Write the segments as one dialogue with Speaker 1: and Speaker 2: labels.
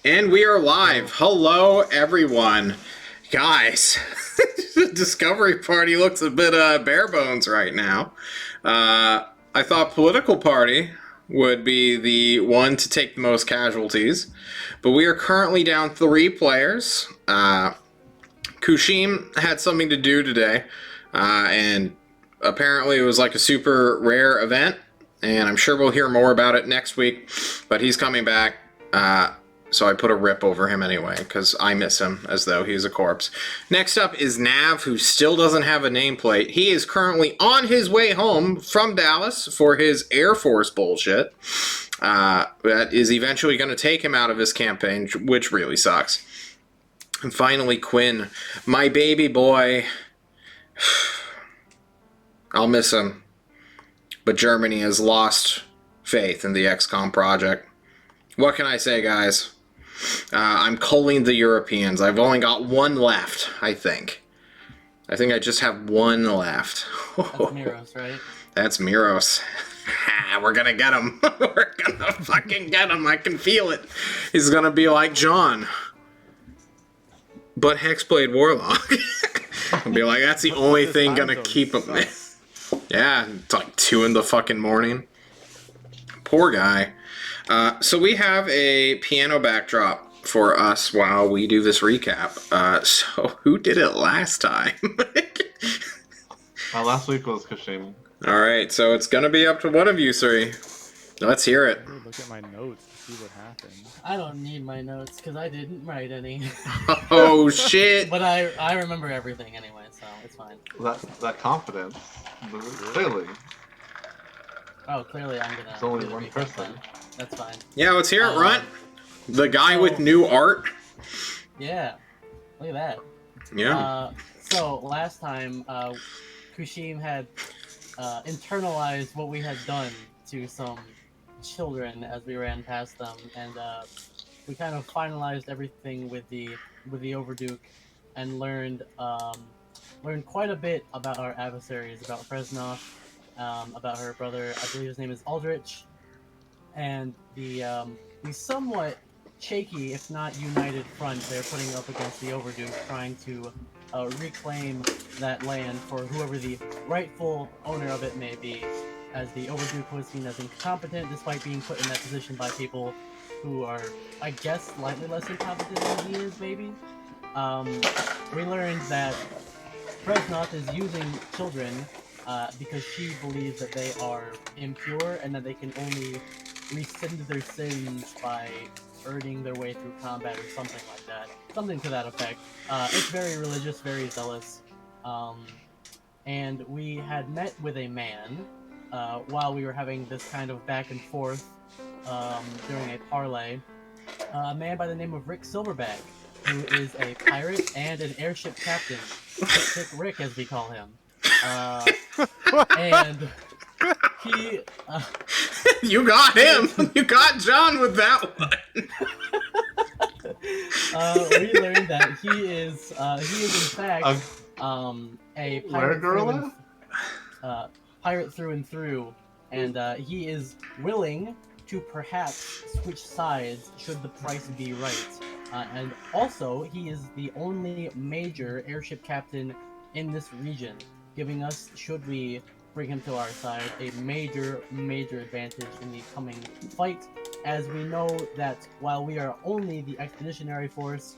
Speaker 1: And we are live. Hello, everyone. Guys, the Discovery Party looks a bit bare bones right now. I thought Political Party would be the one to take the most casualties, but we are currently down 3 players. Kushim had something to do today, and apparently it was like a super rare event, and I'm sure we'll hear more about it next week, but he's coming back. So I put a rip over him anyway, because I miss him as though he's a corpse. Next up is Nav, who still doesn't have a nameplate. He is currently on his way home from Dallas for his Air Force bullshit. That is eventually going to take him out of his campaign, which really sucks. And finally, Quinn, my baby boy. I'll miss him. But Germany has lost faith in the XCOM project. What can I say, guys? I'm culling the Europeans. I've only got 1 left, I think. I think I just have 1 left.
Speaker 2: That's Miros, right?
Speaker 1: That's Miros. We're gonna get him. We're gonna fucking get him. I can feel it. He's gonna be like John. But Hexblade Warlock. I'll be like, that's the only thing gonna keep him. Yeah, it's like 2 in the fucking morning. Poor guy. So we have a piano backdrop for us while we do this recap. So who did it last time?
Speaker 3: Last week was Kashim.
Speaker 1: Alright, so it's gonna be up to one of you 3. Let's hear it.
Speaker 4: Look at my notes to see what happened.
Speaker 2: I don't need my notes because I didn't write any.
Speaker 1: Oh shit!
Speaker 2: But I remember everything anyway, so it's fine.
Speaker 3: That confidence, clearly.
Speaker 2: Oh, clearly I'm gonna.
Speaker 3: It's only
Speaker 2: do the
Speaker 3: one
Speaker 2: recap
Speaker 3: person.
Speaker 2: then. That's fine.
Speaker 1: Yeah, let's hear it, Runt. The guy with new art.
Speaker 2: Yeah, look at that.
Speaker 1: Yeah.
Speaker 2: So last time, Kushim had internalized what we had done to some children as we ran past them, and we kind of finalized everything with the Overduke, and learned quite a bit about our adversaries, about Fresnov, about her brother. I believe his name is Aldrich, and the somewhat shaky, if not united front they're putting up against the Overduke, trying to reclaim that land for whoever the rightful owner of it may be, as the Overduke was seen as incompetent despite being put in that position by people who are, I guess, slightly less incompetent than he is, maybe. We learned that Fresnoth is using children because she believes that they are impure and that they can only rescind their sins by earning their way through combat or something like that. Something to that effect. It's very religious, very zealous. And we had met with a man while we were having this kind of back and forth during a parlay. A man by the name of Rick Silverback, who is a pirate and an airship captain. Sick Rick, as we call him. And he...
Speaker 1: You got him! You got John with that one!
Speaker 2: We learned that he is in fact a pirate through and through, and he is willing to perhaps switch sides should the price be right. And also, he is the only major airship captain in this region, giving us, should we bring him to our side, a major advantage in the coming fight, as we know that while we are only the expeditionary force,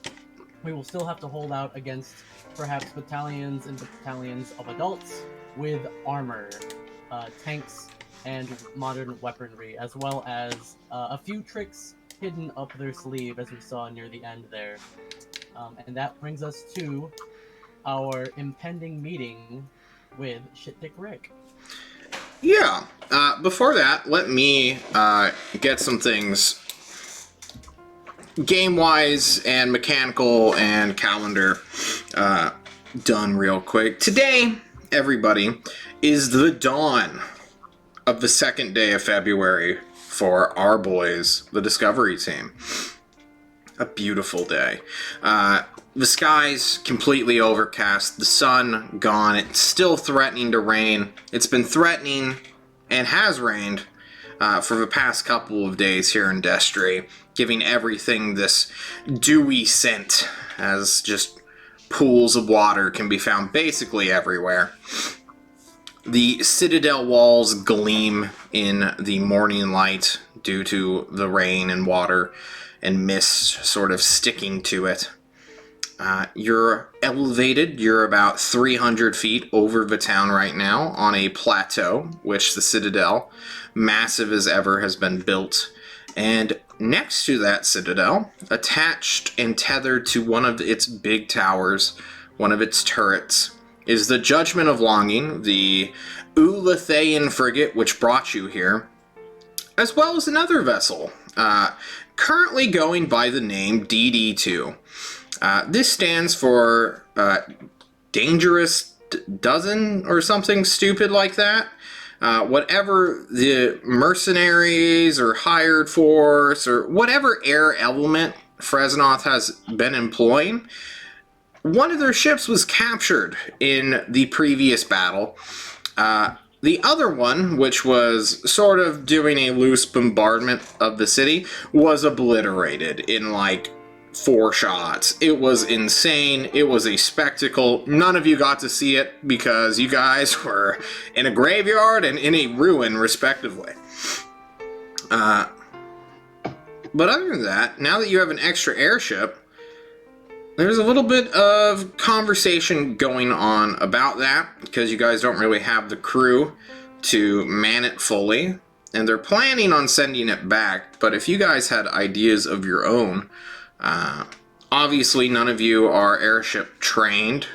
Speaker 2: we will still have to hold out against perhaps battalions and battalions of adults with armor, tanks, and modern weaponry, as well as a few tricks hidden up their sleeve, as we saw near the end there. And that brings us to our impending meeting with Shit Dick Rick.
Speaker 1: Yeah. Before that, let me get some things game-wise and mechanical and calendar done real quick. Today, everybody, is the dawn of the 2nd day of February for our boys, the Discovery team. A beautiful day. The sky's completely overcast, the sun gone, it's still threatening to rain. It's been threatening and has rained for the past couple of days here in Destry, giving everything this dewy scent, as just pools of water can be found basically everywhere. The citadel walls gleam in the morning light due to the rain and water and mist sort of sticking to it. You're elevated. You're about 300 feet over the town right now on a plateau, which the citadel, massive as ever, has been built. And next to that citadel, attached and tethered to one of its big towers, one of its turrets, is the Judgment of Longing, the Ulathaean frigate which brought you here, as well as another vessel, currently going by the name DD2. This stands for Dangerous Dozen or something stupid like that. Whatever the mercenaries or hired force or whatever air element Fresnoth has been employing, one of their ships was captured in the previous battle. The other one, which was sort of doing a loose bombardment of the city, was obliterated in like 4 shots. It was insane. It was a spectacle. None of you got to see it because you guys were in a graveyard and in a ruin, respectively. But other than that, now that you have an extra airship, there's a little bit of conversation going on about that because you guys don't really have the crew to man it fully, and they're planning on sending it back. But if you guys had ideas of your own, obviously none of you are airship trained,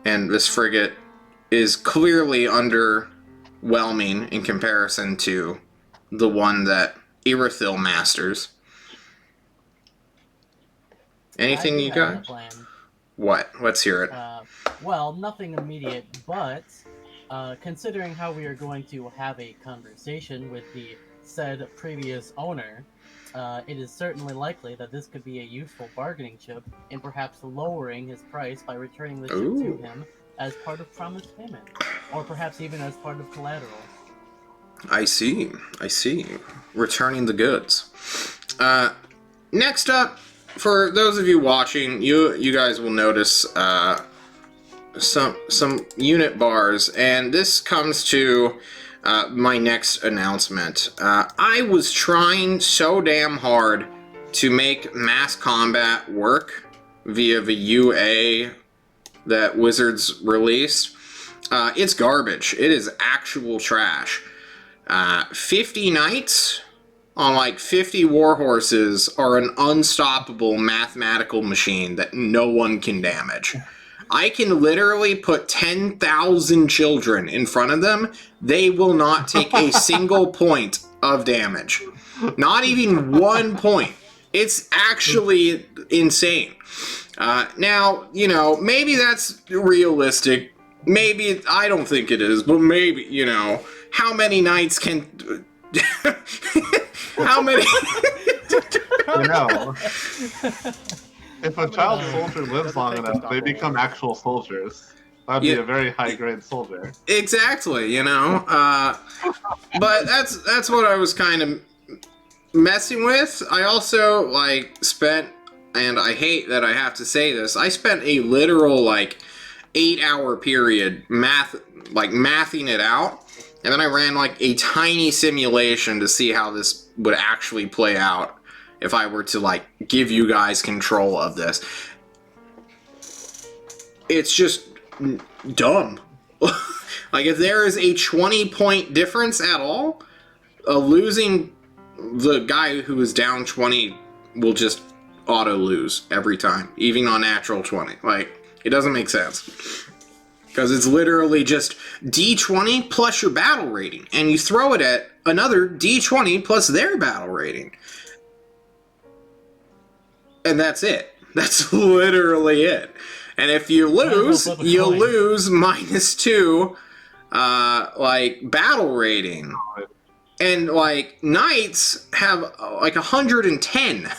Speaker 1: and this frigate is clearly underwhelming in comparison to the one that Irithil masters. Anything you got? What? Let's hear it.
Speaker 2: Well, nothing immediate, but considering how we are going to have a conversation with the said previous owner, it is certainly likely that this could be a useful bargaining chip in perhaps lowering his price by returning the ship to him as part of promised payment, or perhaps even as part of collateral.
Speaker 1: I see. Returning the goods. Next up, for those of you watching, you guys will notice some unit bars, and this comes to my next announcement. I was trying so damn hard to make mass combat work via the UA that Wizards released. It's garbage. It is actual trash. 50 knights on like 50 warhorses are an unstoppable mathematical machine that no one can damage. I can literally put 10,000 children in front of them. They will not take a single point of damage. Not even 1 point. It's actually insane. Now, you know, maybe that's realistic. Maybe, I don't think it is, but maybe, you know, how many knights can... how many...
Speaker 3: You know, if a child soldier lives long enough, they become actual soldiers. That'd be a very high-grade soldier.
Speaker 1: Exactly, you know. But that's what I was kind of messing with. I also spent, and I hate that I have to say this, I spent a literal 8-hour period mathing it out, and then I ran a tiny simulation to see how this would actually play out if I were to give you guys control of this. It's just dumb. If there is a 20-point difference at all, losing the guy who is down 20 will just auto lose every time, even on natural 20. It doesn't make sense. Because it's literally just D20 plus your battle rating, and you throw it at another D20 plus their battle rating. And that's it. That's literally it. And if you lose, you lose -2, battle rating. And, knights have, 110.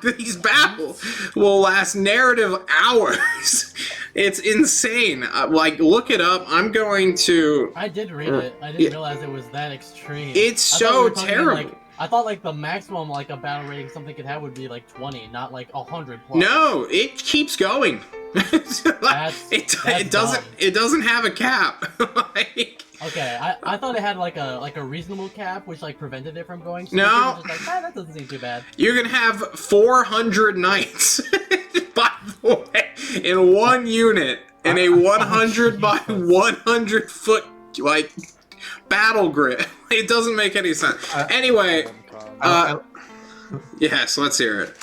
Speaker 1: These battles will last narrative hours. It's insane. Like, look it up. I'm going to.
Speaker 2: I did read it. I didn't realize it was that extreme.
Speaker 1: It's
Speaker 2: I thought we
Speaker 1: so
Speaker 2: were talking
Speaker 1: terrible.
Speaker 2: like, I thought like the maximum like a battle rating something could have would be like 20, not like 100 plus.
Speaker 1: No, it keeps going.
Speaker 2: That's
Speaker 1: it
Speaker 2: dumb.
Speaker 1: doesn't have a cap. Like,
Speaker 2: Okay, I thought it had like a reasonable cap, which like prevented it from going. So
Speaker 1: No.
Speaker 2: just like, that doesn't seem too bad.
Speaker 1: you're gonna have 400 knights, by the way, in one unit in a 100 by 100 foot like battle grid. It doesn't make any sense. Anyway, yes, let's hear it.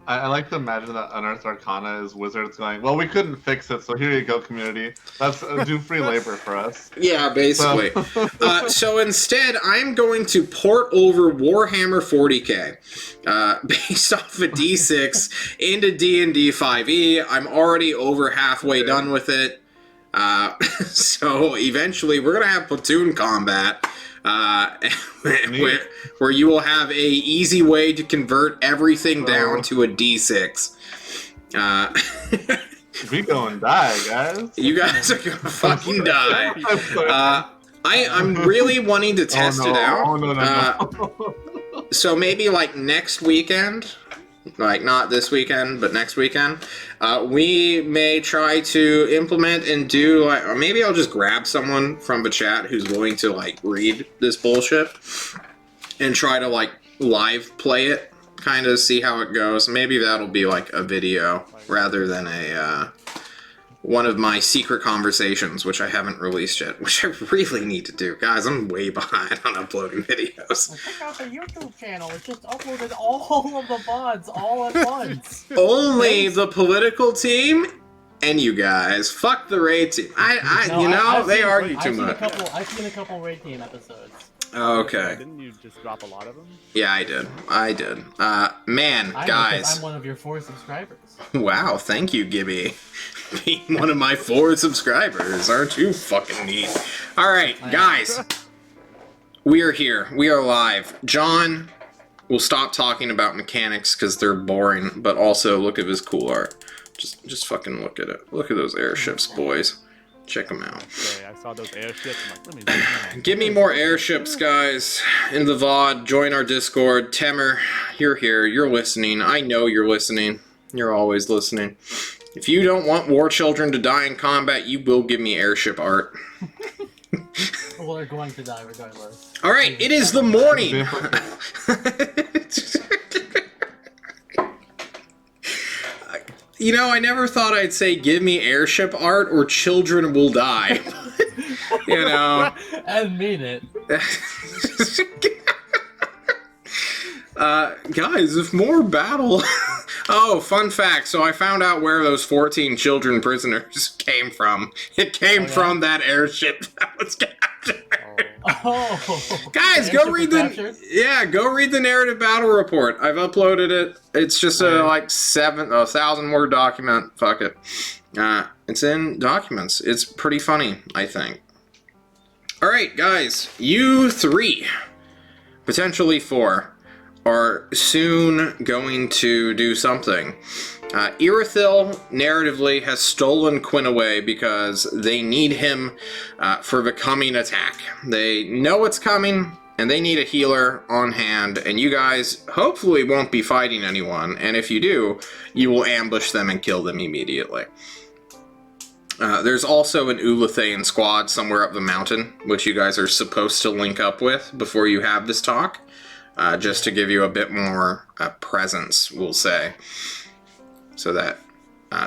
Speaker 3: I like to imagine that Unearthed Arcana is wizards going, well, we couldn't fix it, so here you go, community. Let's do free labor for us.
Speaker 1: Yeah, basically. So instead, I'm going to port over Warhammer 40k based off of D6 into D&D 5e. I'm already over halfway done with it. So eventually, we're going to have platoon combat. Where you will have a easy way to convert everything down to a D6.
Speaker 3: We gonna die, guys.
Speaker 1: You guys are gonna fucking die. I'm really wanting to test it out.
Speaker 3: Oh, no.
Speaker 1: So maybe like next weekend, like not this weekend, but next weekend, we may try to implement and do like, or maybe I'll just grab someone from the chat who's willing to like read this bullshit and try to like live play it, kind of see how it goes. Maybe that'll be like a video rather than a one of my secret conversations, which I haven't released yet, which I really need to do. Guys, I'm way behind on uploading videos.
Speaker 2: Well, check out the YouTube channel. It just uploaded all of the VODs all at once.
Speaker 1: Only the political team and you guys. Fuck the raid team. They argue too much.
Speaker 2: I've seen a couple raid team episodes.
Speaker 1: Okay.
Speaker 4: Didn't you just drop a lot of them?
Speaker 1: Yeah, I did. Man,
Speaker 2: I know,
Speaker 1: guys.
Speaker 2: 'cause I'm one of your 4 subscribers.
Speaker 1: Wow, thank you, Gibby. Being one of my 4 subscribers. Aren't you fucking neat? Alright, guys. We are here. We are live. John will stop talking about mechanics because they're boring, but also look at his cool art. Just fucking look at it. Look at those airships, boys. Check them out.
Speaker 4: Okay, I saw those airships. I'm like, let me zoom in.
Speaker 1: Give me more airships, guys. In the VOD, join our Discord. Temer, you're here. You're listening. I know you're listening. You're always listening. If you don't want war children to die in combat, you will give me airship art.
Speaker 2: Well, they're going to die regardless.
Speaker 1: Alright, it is the morning. You know, I never thought I'd say give me airship art or children will die. You know.
Speaker 2: And mean it.
Speaker 1: Guys, if more battle... Oh, fun fact. So I found out where those 14 children prisoners came from. It came from that airship that was captured.
Speaker 2: Oh.
Speaker 1: Guys, go read go read the narrative battle report. I've uploaded it. It's just a like 1,000 word document. Fuck it. It's in documents. It's pretty funny, I think. All right, guys, you 3, potentially 4, are soon going to do something. Irithil, narratively, has stolen Quinn away because they need him for the coming attack. They know it's coming, and they need a healer on hand, and you guys hopefully won't be fighting anyone, and if you do, you will ambush them and kill them immediately. There's also an Ulathane squad somewhere up the mountain, which you guys are supposed to link up with before you have this talk. Just to give you a bit more presence, we'll say. So that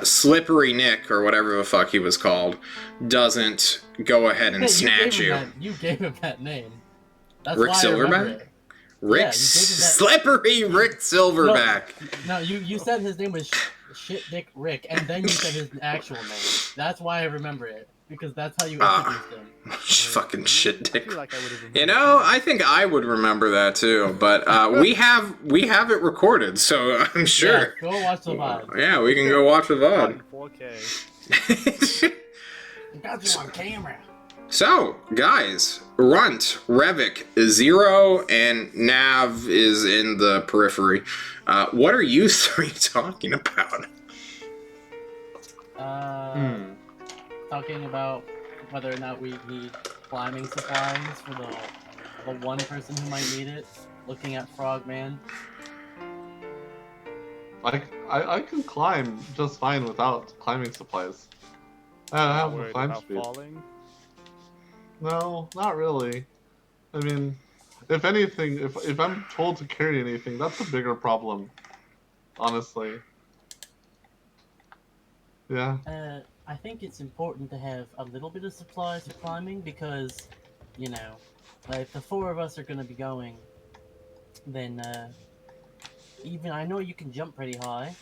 Speaker 1: Slippery Nick, or whatever the fuck he was called, doesn't go ahead and snatch you.
Speaker 2: You gave him that name. That's
Speaker 1: Rick
Speaker 2: why I remember
Speaker 1: Silverback?
Speaker 2: it.
Speaker 1: Slippery Rick Silverback!
Speaker 2: No, you said his name was Shit Dick Rick, and then you said his actual name. That's why I remember it. Because that's how you introduced him.
Speaker 1: Fucking shit dick.
Speaker 4: I feel like I would've
Speaker 1: You know, I think I would remember that too, but we have it recorded, so I'm sure.
Speaker 2: Yeah, go watch the VOD.
Speaker 1: Yeah, we can go watch the VOD.
Speaker 4: in 4K.
Speaker 2: Got you on camera.
Speaker 1: So, guys, Runt, Revik, Zero, and Nav is in the periphery. What are you 3 talking about?
Speaker 2: Talking about whether or not we need climbing supplies for the one person who might need it. Looking at Frogman.
Speaker 3: I can climb just fine without climbing supplies. I
Speaker 4: Not
Speaker 3: have a
Speaker 4: worried
Speaker 3: climb
Speaker 4: about
Speaker 3: speed.
Speaker 4: falling.
Speaker 3: No, not really. I mean, if anything, if I'm told to carry anything, that's a bigger problem. Honestly. Yeah.
Speaker 2: I think it's important to have a little bit of supplies for climbing because, you know, if the four of us are going to be going, then even I know you can jump pretty high,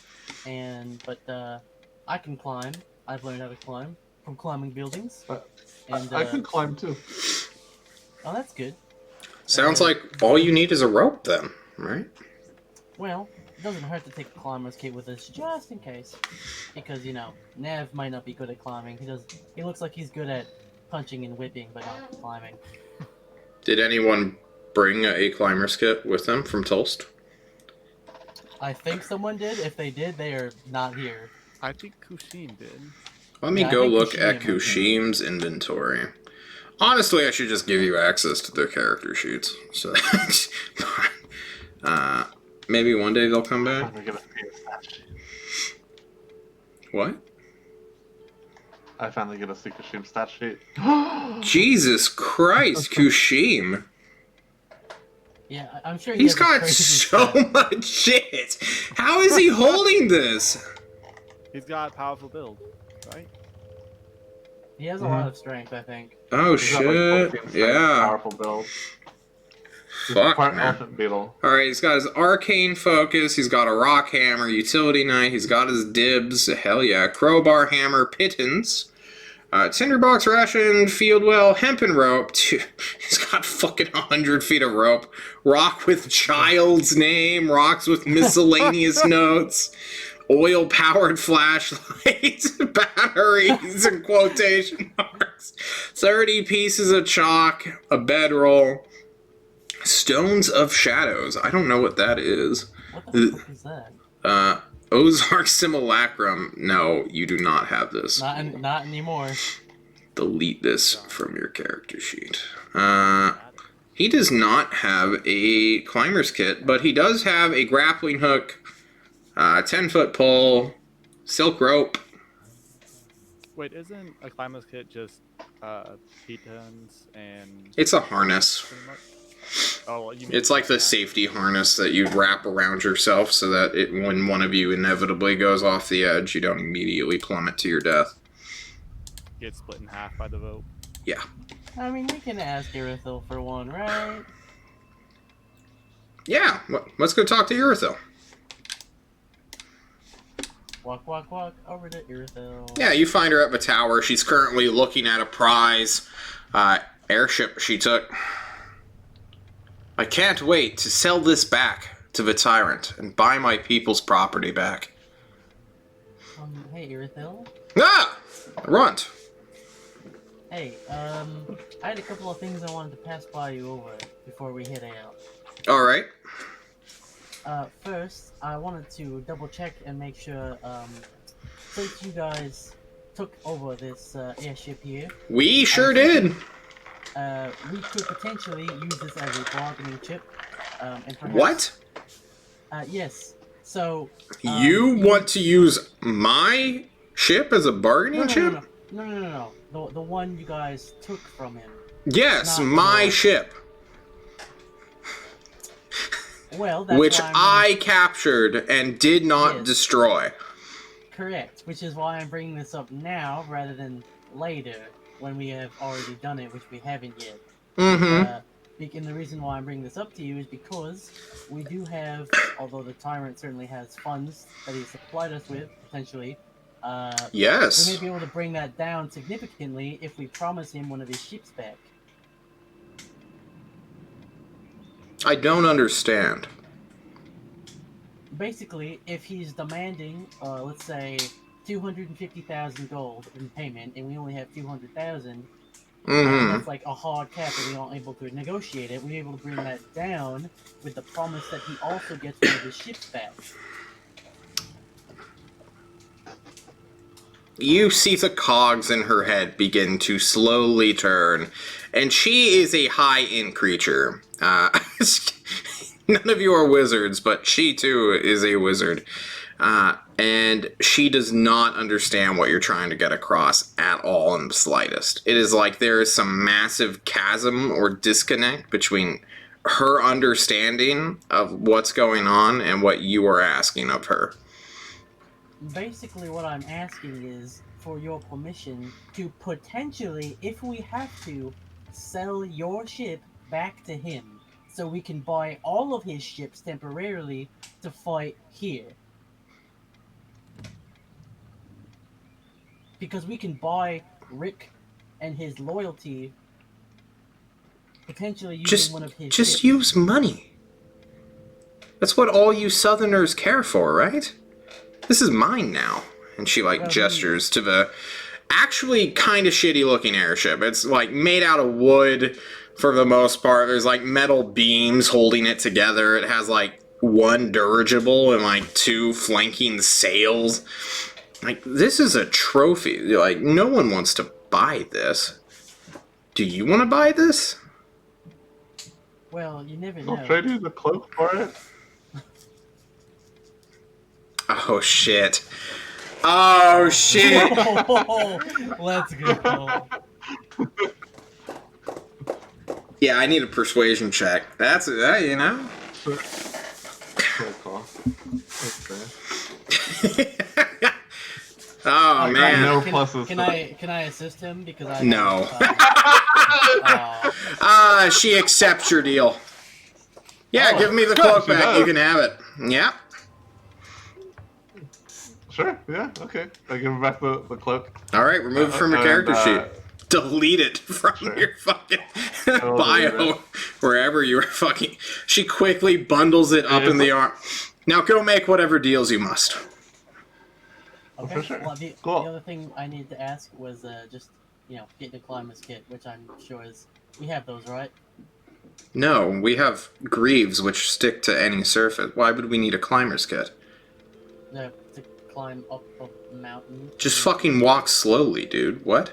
Speaker 2: but I can climb. I've learned how to climb from climbing buildings, and
Speaker 3: I can climb too.
Speaker 2: oh, that's good.
Speaker 1: Sounds like all you need is a rope then, right?
Speaker 2: Well, it doesn't hurt to take a climber's kit with us just in case, because you know Nav might not be good at climbing. He looks like he's good at punching and whipping, but not climbing.
Speaker 1: Did anyone bring a climber's kit with them from Tulst?
Speaker 2: I think someone did. If they did, they are not here.
Speaker 4: I think Kushim did.
Speaker 1: Let me
Speaker 2: Yeah, I
Speaker 1: go
Speaker 2: think
Speaker 1: look at
Speaker 2: Kushim-
Speaker 1: Kushim's inventory. Honestly, I should just give you access to their character sheets. So, maybe one day they'll come back.
Speaker 3: I'm gonna see a stat sheet.
Speaker 1: What?
Speaker 3: I finally get a see Kushim stat sheet.
Speaker 1: Jesus Christ, Kushim!
Speaker 2: Yeah, I'm sure
Speaker 1: He's
Speaker 2: has a
Speaker 1: got
Speaker 2: crazy
Speaker 1: so
Speaker 2: stat.
Speaker 1: much shit! How is he holding this?
Speaker 4: He's got a powerful build, right?
Speaker 2: He has a lot of strength, I think.
Speaker 1: Oh
Speaker 3: He's got, like,
Speaker 1: shit,
Speaker 3: 14 strength,
Speaker 1: yeah.
Speaker 3: Powerful build. He's
Speaker 1: Fuck,
Speaker 3: part
Speaker 1: man.
Speaker 3: elephant beetle.
Speaker 1: Alright, he's got his arcane focus, he's got a rock hammer, utility knight, he's got his dibs, hell yeah, crowbar hammer, pittance, tinderbox ration, field well, hempen rope, he's got fucking 100 feet of rope, rock with child's name, rocks with miscellaneous notes, oil-powered flashlight, batteries, and quotation marks, 30 pieces of chalk, a bedroll, Stones of Shadows. I don't know what that is.
Speaker 2: What the fuck is that?
Speaker 1: Ozark Simulacrum. No, you do not have this.
Speaker 2: Not anymore.
Speaker 1: Delete this from your character sheet. He does not have a climber's kit, but he does have a grappling hook, 10-foot pole, silk rope.
Speaker 4: Wait, isn't a climber's kit just pitons and
Speaker 1: It's a harness.
Speaker 4: pretty much? Oh, you mean
Speaker 1: It's like the safety harness that you wrap around yourself so that when one of you inevitably goes off the edge, you don't immediately plummet to your death.
Speaker 4: get split in half by the vote.
Speaker 1: Yeah.
Speaker 2: I mean, we can ask Irithil for one, right?
Speaker 1: Yeah, let's go talk to Irithil.
Speaker 2: Walk, walk, walk over to Irithil.
Speaker 1: Yeah, you find her at the tower. She's currently looking at a prize airship she took. I can't wait to sell this back to the tyrant and buy my people's property back.
Speaker 2: Hey, Irithil.
Speaker 1: Ah! Runt.
Speaker 2: Hey, I had a couple of things I wanted to pass by you over before we head out.
Speaker 1: Alright.
Speaker 2: First, I wanted to double check and make sure, since you guys took over this airship here,
Speaker 1: We sure did.
Speaker 2: we could potentially use this as a bargaining chip. And perhaps,
Speaker 1: What?
Speaker 2: Yes. So.
Speaker 1: You want to use my ship as a bargaining chip?
Speaker 2: No. The one you guys took from him.
Speaker 1: Yes,
Speaker 2: Not
Speaker 1: my
Speaker 2: yours.
Speaker 1: ship.
Speaker 2: Well, that's
Speaker 1: Which
Speaker 2: why
Speaker 1: I captured and did not
Speaker 2: Yes.
Speaker 1: destroy.
Speaker 2: Correct, which is why I'm bringing this up now rather than later when we have already done it, which we haven't yet.
Speaker 1: Mm-hmm.
Speaker 2: And the reason why I'm bringing this up to you is because we do have, although the tyrant certainly has funds that he supplied us with, potentially, we
Speaker 1: Yes.
Speaker 2: may be able to bring that down significantly if we promise him one of his ships back.
Speaker 1: I don't understand.
Speaker 2: Basically, if he's demanding, let's say, 250,000 gold in payment, and we only have 200,000,
Speaker 1: Mm-hmm.
Speaker 2: that's like a hard cap, and we aren't able to negotiate it. We're able to bring that down with the promise that he also gets one of his ships back.
Speaker 1: you see the cogs in her head begin to slowly turn, and she is a high-end creature. None of you are wizards, but she too is a wizard. And she does not understand what you're trying to get across at all in the slightest. It is like there is some massive chasm or disconnect between her understanding of what's going on and what you are asking of her.
Speaker 2: Basically, what I'm asking is for your permission to potentially, if we have to, sell your ship back to him so we can buy all of his ships temporarily to fight here. Because we can buy Rick and his loyalty potentially using one of his
Speaker 1: Just
Speaker 2: ships.
Speaker 1: use money. That's what all you Southerners care for, right? This is mine now. And she, like, gestures to the actually kind of shitty looking airship. It's, like, made out of wood for the most part. There's, like, metal beams holding it together. It has, like, one dirigible and, like, 2 flanking sails. Like, this is a trophy. Like, no one wants to buy this. Do you want to buy this?
Speaker 2: Well, you never know.
Speaker 3: I'll trade you the cloak for it.
Speaker 1: Oh, shit. Oh, shit.
Speaker 2: Let's go.
Speaker 1: Yeah, I need a persuasion check. That's that, you know?
Speaker 3: Good call. Okay.
Speaker 1: Oh, man.
Speaker 3: No pluses.
Speaker 2: Can I assist him because I
Speaker 1: No.
Speaker 2: have,
Speaker 1: She accepts your deal. Yeah, give me the cloak back. You can have it. Yeah.
Speaker 3: Sure, yeah, okay. I give him back the cloak.
Speaker 1: Alright, remove it from your character sheet. Delete it from your fucking bio. Wherever you were fucking... She quickly bundles it up in the arm. Now go make whatever deals you must.
Speaker 2: Okay.
Speaker 3: For sure.
Speaker 2: Well, the other thing I needed to ask was just, getting a climber's kit, which I'm sure is... We have those, right?
Speaker 1: No, we have greaves which stick to any surface. Why would we need a climber's kit?
Speaker 2: To climb up a mountain.
Speaker 1: Just fucking walk slowly, dude. What?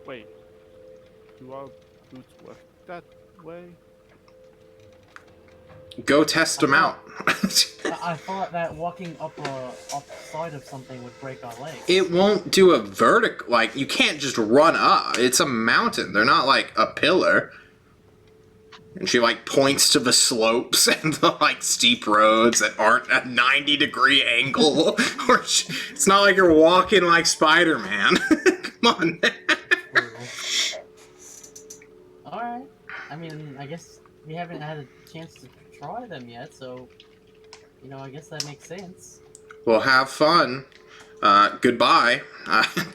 Speaker 4: Wait. Do our boots work that way?
Speaker 1: Go test them out.
Speaker 2: I thought that walking up side of something would break our legs.
Speaker 1: It won't do a vertical... Like, you can't just run up. It's a mountain. They're not, like, a pillar. And she, like, points to the slopes and the, like, steep roads that aren't a 90-degree angle. It's not like you're walking like Spider-Man. Come on.
Speaker 2: Alright. I mean, I guess we haven't had a chance to try them yet, so... I guess that makes sense.
Speaker 1: Well, have fun. Goodbye.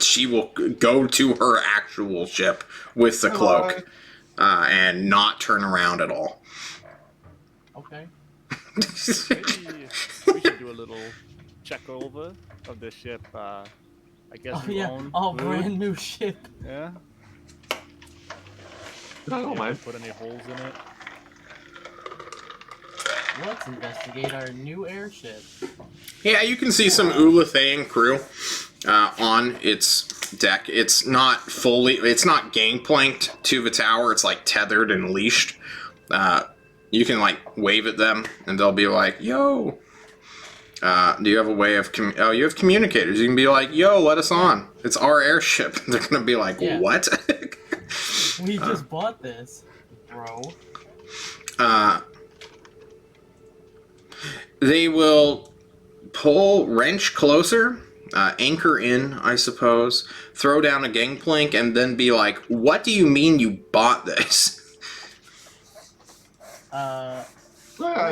Speaker 1: She will go to her actual ship with the cloak and not turn around at all.
Speaker 2: Okay.
Speaker 4: Maybe we should do a little check over of this ship. I guess you own food.
Speaker 2: Brand new ship.
Speaker 4: Yeah.
Speaker 3: I don't mind.
Speaker 4: Put any holes in it?
Speaker 2: Let's investigate our new airship.
Speaker 1: Yeah, you can see some Ulathaean crew on its deck. It's not gangplanked to the tower. It's like tethered and leashed. You can like wave at them and they'll be like, yo. Do you have a way of you have communicators. You can be like, yo, let us on. It's our airship. They're going to be like, what?
Speaker 2: We just bought this, bro.
Speaker 1: They will pull wrench closer, anchor in, I suppose, throw down a gangplank, and then be like, what do you mean you bought this?
Speaker 3: I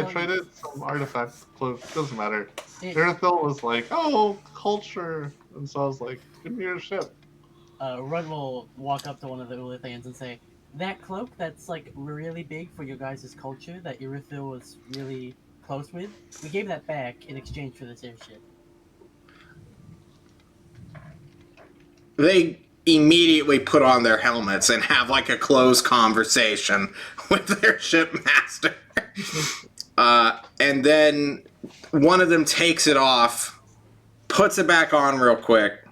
Speaker 3: traded some artifact cloak. Doesn't matter. Irithil was like, oh, culture. And so I was like, give me your ship.
Speaker 2: Rud will walk up to one of the Ulathaeans and say, that cloak that's like really big for your guys' culture that Irithil was really close with, we gave that back in exchange for this airship.
Speaker 1: They immediately put on their helmets and have like a close conversation with their shipmaster. And then one of them takes it off puts it back on real quick.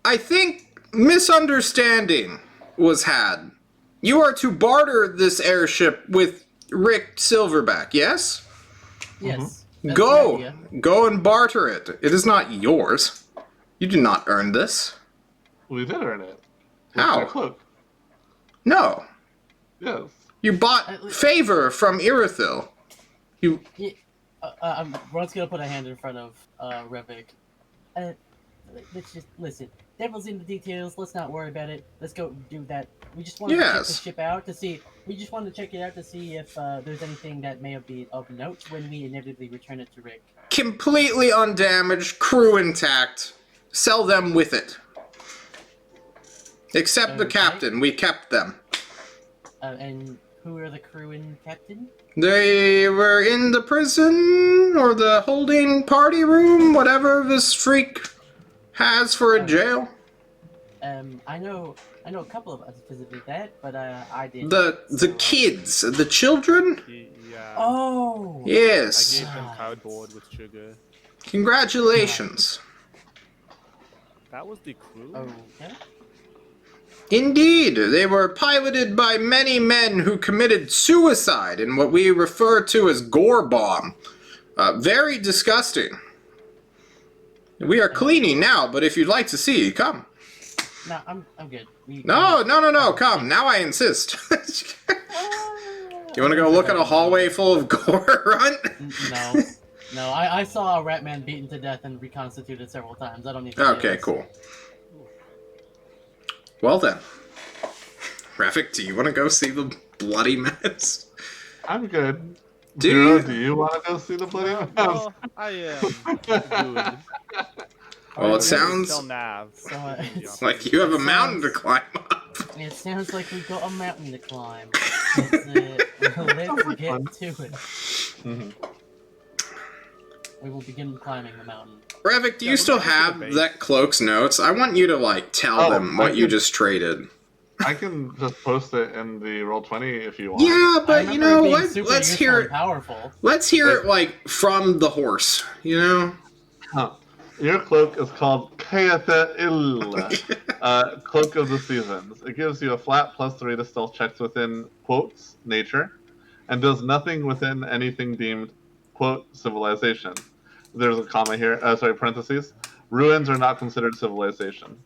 Speaker 1: I think misunderstanding was had. You are to barter this airship with Rick Silverback, yes?
Speaker 2: Yes. That's the idea.
Speaker 1: Go and barter it. It is not yours. You did not earn this.
Speaker 3: We did earn it.
Speaker 1: How?
Speaker 3: With your cloak.
Speaker 1: No.
Speaker 3: Yes.
Speaker 1: You bought favor from Irithil. You.
Speaker 2: Yeah, Ron's gonna put a hand in front of Revik. Let's just listen. Devil's in the details. Let's not worry about it. Let's go do that. We just want to check the ship out to see. We just want to check it out to see if there's anything that may be of note when we inevitably return it to Rick.
Speaker 1: Completely undamaged, crew intact. Sell them with it. Except the captain. We kept them.
Speaker 2: And who are the crew and captain?
Speaker 1: They were in the prison or the holding party room, whatever this freak has for a jail.
Speaker 2: I know a couple of us visited that, but I didn't.
Speaker 1: The kids, the children.
Speaker 4: Yeah.
Speaker 2: Oh.
Speaker 1: Yes.
Speaker 4: I gave them cardboard with sugar.
Speaker 1: Congratulations.
Speaker 4: That was the crew.
Speaker 2: Okay.
Speaker 1: Indeed, they were piloted by many men who committed suicide in what we refer to as gore bomb. Very disgusting. We are cleaning now, but if you'd like to see, come.
Speaker 2: No, I'm good.
Speaker 1: No, come. Now I insist. You want to go look at a hallway full of gore, Runt?
Speaker 2: No, I saw a rat man beaten to death and reconstituted several times. I don't need to see
Speaker 1: Okay,
Speaker 2: this.
Speaker 1: cool. Well then. Rafik, do you want to go see the bloody mess?
Speaker 3: I'm good.
Speaker 1: Do
Speaker 3: you want to go see the bloody mess?
Speaker 4: Well, I am good.
Speaker 1: Well, it sounds like you have a mountain to climb up.
Speaker 2: It sounds like we've got a mountain to climb. Let's get to it.
Speaker 3: Mm-hmm.
Speaker 2: We will begin climbing the mountain.
Speaker 1: Revik, do you still have that cloak's notes? I want you to, tell them what you just traded.
Speaker 3: I can just post it in the Roll20 if you want.
Speaker 1: Yeah, but, let's hear it.
Speaker 2: Powerful.
Speaker 1: Let's hear it, from the horse,
Speaker 3: Huh. Your cloak is called Irithil, Cloak of the Seasons. It gives you a flat +3 to stealth checks within, quotes, nature, and does nothing within anything deemed, quote, civilization. There's a comma here, parentheses. Ruins are not considered civilization.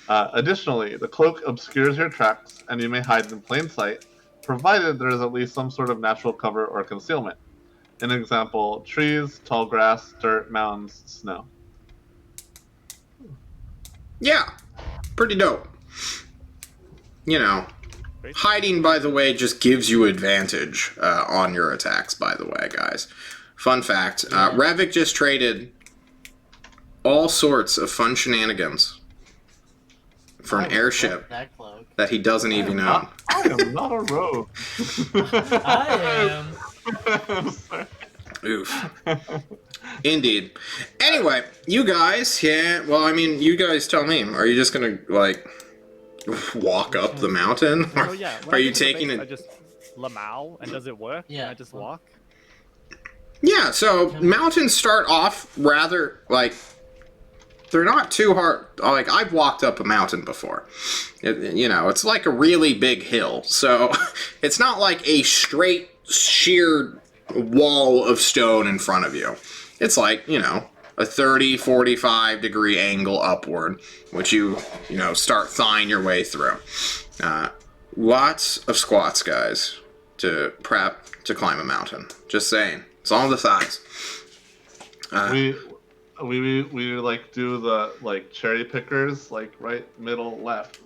Speaker 3: Additionally, the cloak obscures your tracks, and you may hide in plain sight, provided there is at least some sort of natural cover or concealment. An example, trees, tall grass, dirt, mountains, snow.
Speaker 1: Yeah, pretty dope. Hiding, by the way, just gives you advantage on your attacks, by the way, guys. Fun fact, Revik just traded all sorts of fun shenanigans for an airship that he doesn't even own.
Speaker 3: I am not a rogue.
Speaker 2: I am.
Speaker 1: Oof. Indeed. Anyway, you guys, you guys tell me. Are you just gonna, walk up the mountain? Or are you taking it?
Speaker 4: I just lamau, and does it work?
Speaker 2: Yeah.
Speaker 4: Can I just walk?
Speaker 1: Yeah, so mountains start off rather, they're not too hard. I've walked up a mountain before. It's like a really big hill. So it's not like a straight, sheer wall of stone in front of you. It's like, a 30, 45 degree angle upward, which you start thawing your way through. Lots of squats, guys, to prep to climb a mountain. Just saying. It's all the thighs.
Speaker 3: We do the cherry pickers, right, middle, left,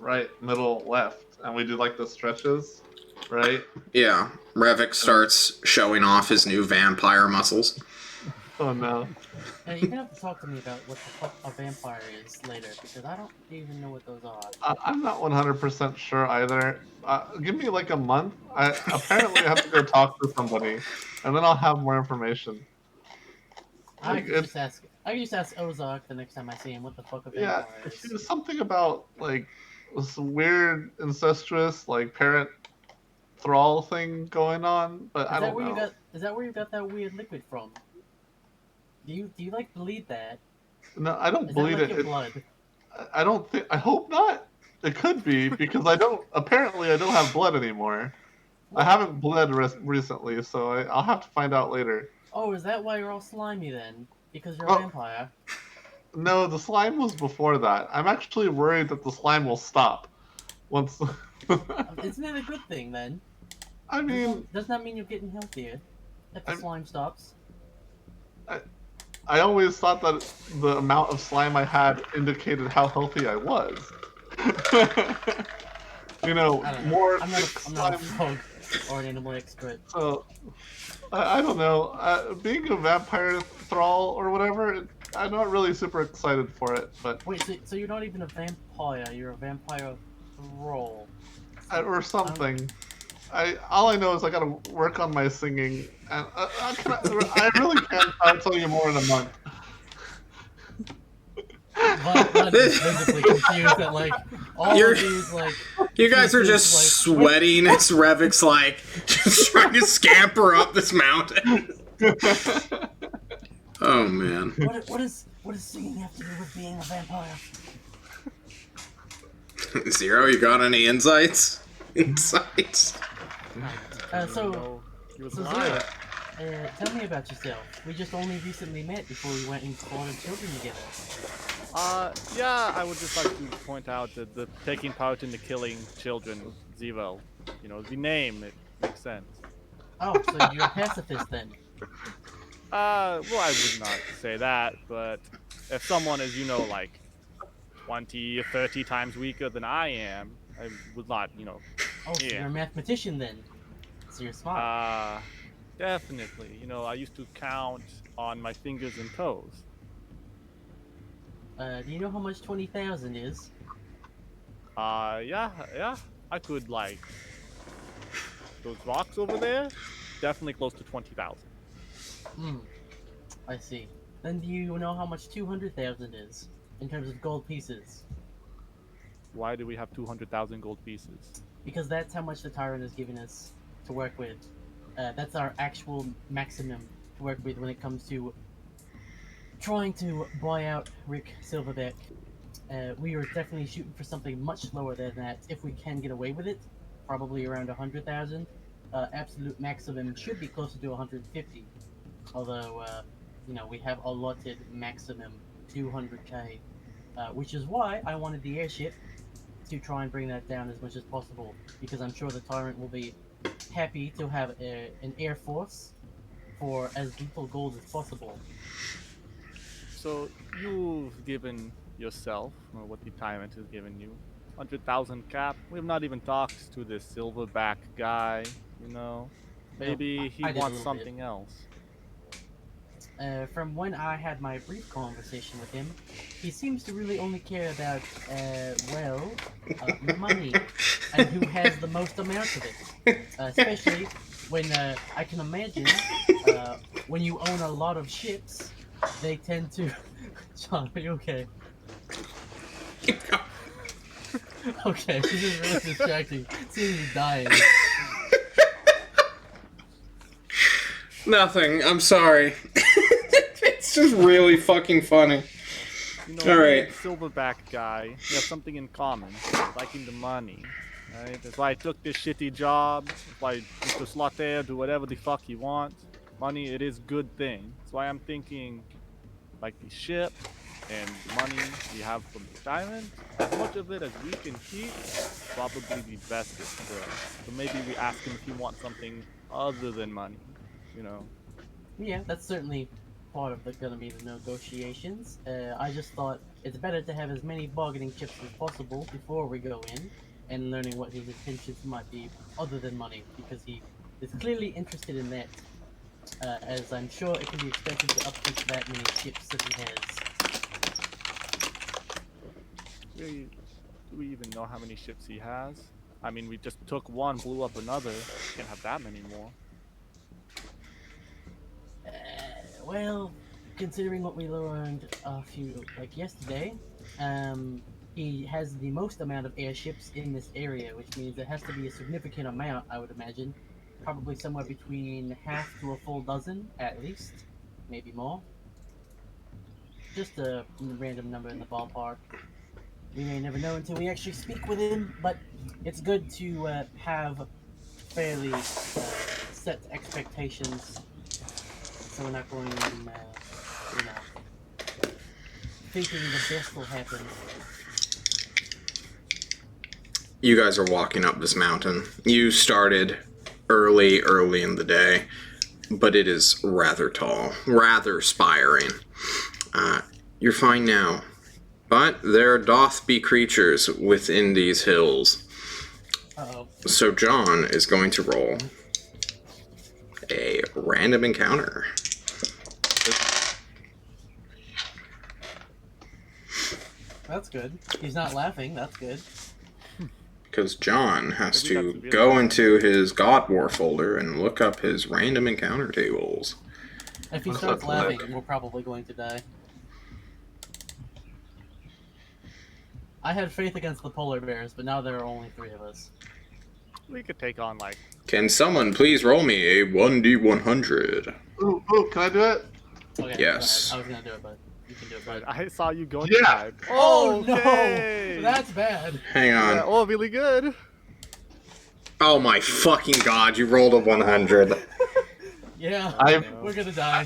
Speaker 3: and we do the stretches, right?
Speaker 1: Yeah, Revik starts showing off his new vampire muscles.
Speaker 3: Oh no.
Speaker 2: You're gonna have to talk to me about what the fuck a vampire is later, because I don't even know what those are.
Speaker 3: I'm not 100% sure either. Give me a month. I apparently have to go talk to somebody, and then I'll have more information.
Speaker 2: I can just ask Ozark the next time I see him what the fuck a vampire is.
Speaker 3: There's something about this weird incestuous parent thrall thing going on, but I don't know.
Speaker 2: Is that where you got that weird liquid from? Do you like bleed that?
Speaker 3: No, I don't
Speaker 2: Is that
Speaker 3: believe
Speaker 2: like
Speaker 3: it.
Speaker 2: your blood?
Speaker 3: I don't think. I hope not. It could be because I don't. Apparently, I don't have blood anymore. I
Speaker 2: What?
Speaker 3: haven't bled recently, so I'll have to find out later.
Speaker 2: Oh, is that why you're all slimy then? Because you're a
Speaker 3: Oh
Speaker 2: vampire?
Speaker 3: no, the slime was before that. I'm actually worried that the slime will stop once.
Speaker 2: Isn't it a good thing then?
Speaker 3: I mean,
Speaker 2: Doesn't that mean you're getting healthier? If the
Speaker 3: I'm,
Speaker 2: slime stops?
Speaker 3: I, I always thought that the amount of slime I had indicated how healthy I was.
Speaker 2: I don't know.
Speaker 3: More
Speaker 2: I'm not a
Speaker 3: slime.
Speaker 2: frog or an animal expert.
Speaker 3: So I don't know. Being a vampire thrall or whatever, I'm not really super excited for it, but
Speaker 2: Wait, so you're not even a vampire, you're a vampire thrall.
Speaker 3: or
Speaker 2: I don't
Speaker 3: something. All I know is I gotta work on my singing, and I really can't. I'll tell you more in a month.
Speaker 2: Vaughn is visibly confused at like all
Speaker 1: You're,
Speaker 2: of these like
Speaker 1: you guys are
Speaker 2: pieces,
Speaker 1: just
Speaker 2: like
Speaker 1: sweating as Revik's like just trying to scamper up this mountain. Oh man.
Speaker 2: what does singing have to do with being a vampire?
Speaker 1: Zero, you got any insights? Insights?
Speaker 2: So
Speaker 4: He was
Speaker 2: Zero,
Speaker 4: lying.
Speaker 2: tell me about yourself. We just only recently met before we went and slaughtered children together.
Speaker 4: Yeah, I would just like to point out that the taking part in the killing children, Zero, the name, it makes sense.
Speaker 2: Oh, so you're a pacifist then?
Speaker 4: Well, I would not say that, but if someone is, like 20 or 30 times weaker than I am, I would not,
Speaker 2: Oh, so you're a mathematician then? So you're smart.
Speaker 4: Definitely. I used to count on my fingers and toes.
Speaker 2: Do you know how much 20,000 is?
Speaker 4: Yeah. I could, like, those rocks over there, definitely close to 20,000.
Speaker 2: Hmm, I see. Then do you know how much 200,000 is in terms of gold pieces?
Speaker 4: Why do we have 200,000 gold pieces?
Speaker 2: Because that's how much the tyrant is giving us to work with. That's our actual maximum to work with when it comes to trying to buy out Rick Silverback. We are definitely shooting for something much lower than that if we can get away with it. Probably around 100,000. Absolute maximum should be closer to 150. Although, we have allotted maximum 200k, which is why I wanted the airship to try and bring that down as much as possible, because I'm sure the tyrant will be happy to have an air force for as little gold as possible.
Speaker 4: So you've given yourself, or what the tyrant has given you, 100,000 cap. We have not even talked to this silverback guy. Maybe he
Speaker 2: I did a
Speaker 4: wants
Speaker 2: little bit.
Speaker 4: something else.
Speaker 2: From when I had my brief conversation with him, he seems to really only care about, money and who has the most amount of it. Especially when I can imagine when you own a lot of ships, they tend to. John, are you okay? Okay, this is really distracting. Seeing you dying.
Speaker 1: Nothing. I'm sorry. It's just really fucking funny. All right.
Speaker 4: Silverback guy, we have something in common, liking the money. Right? That's why I took this shitty job. That's why Mr. Slaughter do whatever the fuck he wants. Money, it is good thing. That's why I'm thinking, like the ship and money we have from the diamond, as much of it as we can keep, probably the best is for us. So maybe we ask him if he wants something other than money.
Speaker 2: Yeah, that's certainly part of gonna be the negotiations. I just thought it's better to have as many bargaining chips as possible before we go in, and learning what his intentions might be other than money, because he is clearly interested in that. As I'm sure it can be expected to upkeep that many chips that he has.
Speaker 4: Do we even know how many ships he has? I mean, we just took one, blew up another. Can't have that many more.
Speaker 2: Well, considering what we learned yesterday, he has the most amount of airships in this area, which means it has to be a significant amount, I would imagine. Probably somewhere between half to a full dozen, at least. Maybe more. just a random number in the ballpark. We may never know until we actually speak with him, but it's good to have fairly set expectations, so we're not going in, you know, thinking the best will happen.
Speaker 1: You guys are walking up this mountain. You started early in the day, but it is rather tall, rather spiring. You're fine now, but there doth be creatures within these hills.
Speaker 2: Uh-oh.
Speaker 1: So John is going to roll a random encounter.
Speaker 2: That's good. He's not laughing. That's good.
Speaker 1: Because John has
Speaker 4: Maybe
Speaker 1: to
Speaker 4: that's really
Speaker 1: go
Speaker 4: bad.
Speaker 1: into his God War folder and look up his random encounter tables.
Speaker 2: If he
Speaker 3: What's
Speaker 2: starts
Speaker 3: that
Speaker 2: laughing,
Speaker 3: like?
Speaker 2: we're probably going to die. I had faith against the polar bears, but now there are only 3 of us.
Speaker 4: We could take on like.
Speaker 1: Can someone please roll me a 1d100?
Speaker 3: Ooh, can I do it?
Speaker 2: Okay.
Speaker 1: Yes.
Speaker 2: I was gonna do it, but you can do it.
Speaker 4: But
Speaker 2: But
Speaker 4: I saw you going
Speaker 3: Yeah.
Speaker 4: to type.
Speaker 2: oh
Speaker 4: Okay.
Speaker 2: no, that's bad.
Speaker 1: Hang on.
Speaker 4: Yeah, oh, really good.
Speaker 1: Oh my fucking god, you rolled a 100.
Speaker 2: Yeah,
Speaker 3: I've-
Speaker 2: we're gonna die.